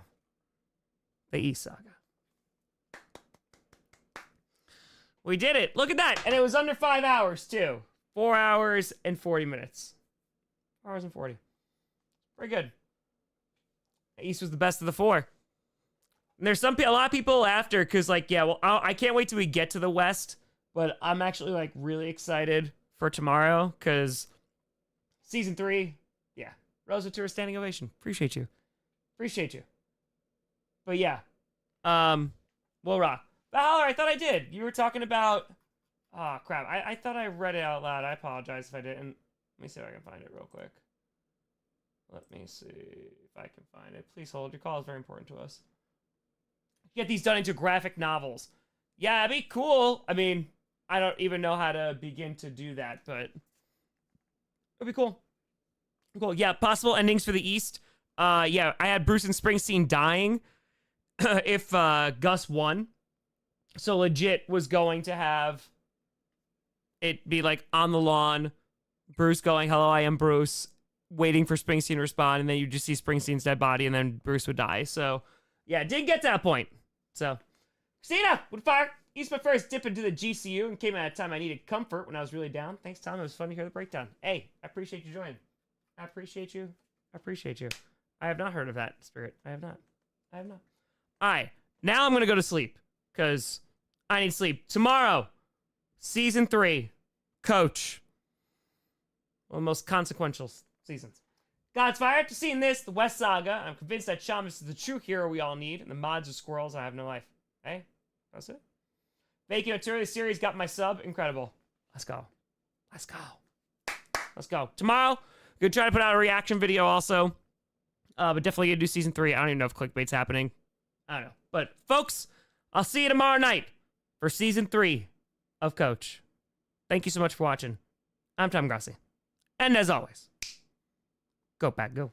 The East Saga. We did it. Look at that. And it was under 5 hours, too. 4 hours and 40 minutes. 4 hours and 40. Pretty good. East was the best of the 4. And there's a lot of people after, because, like, yeah, well, I can't wait till we get to the West, but I'm actually, like, really excited for tomorrow, because season 3, yeah, Rosa to a standing ovation. Appreciate you. But yeah, we'll rock. Valor, I thought I did. You were talking about, oh crap, I thought I read it out loud. I apologize if I didn't. Let me see if I can find it real quick. Let me see if I can find it. Please hold. Your call is very important to us. Get these done into graphic novels. Yeah, it'd be cool. I mean, I don't even know how to begin to do that, but it'd be cool. Cool. Yeah, possible endings for the East. Yeah, I had Bruce and Springsteen dying if Gus won. So legit was going to have it be like on the lawn, Bruce going, "Hello, I am Bruce," waiting for Springsteen to respond, and then you just see Springsteen's dead body, and then Bruce would die. So, yeah, didn't get to that point. So, Christina would fire. Used my first dip into the GCU and came at a time I needed comfort when I was really down. Thanks, Tom. It was fun to hear the breakdown. Hey, I appreciate you joining. I appreciate you. I have not heard of that, Spirit. I have not. All right, now I'm going to go to sleep because I need sleep. Tomorrow, Season 3, Coach. One of the most consequential seasons. God's Fire, after seeing this, the West Saga, I'm convinced that Shamus is the true hero we all need, and the mods are squirrels. I have no life. Hey, that's it. Vacant Material series got my sub. Incredible. Let's go. Tomorrow, gonna try to put out a reaction video also. But definitely gonna do Season 3. I don't even know if clickbait's happening. I don't know. But, folks, I'll see you tomorrow night for Season 3 of Coach. Thank you so much for watching. I'm Tom Grossi. And as always, go Pack, go.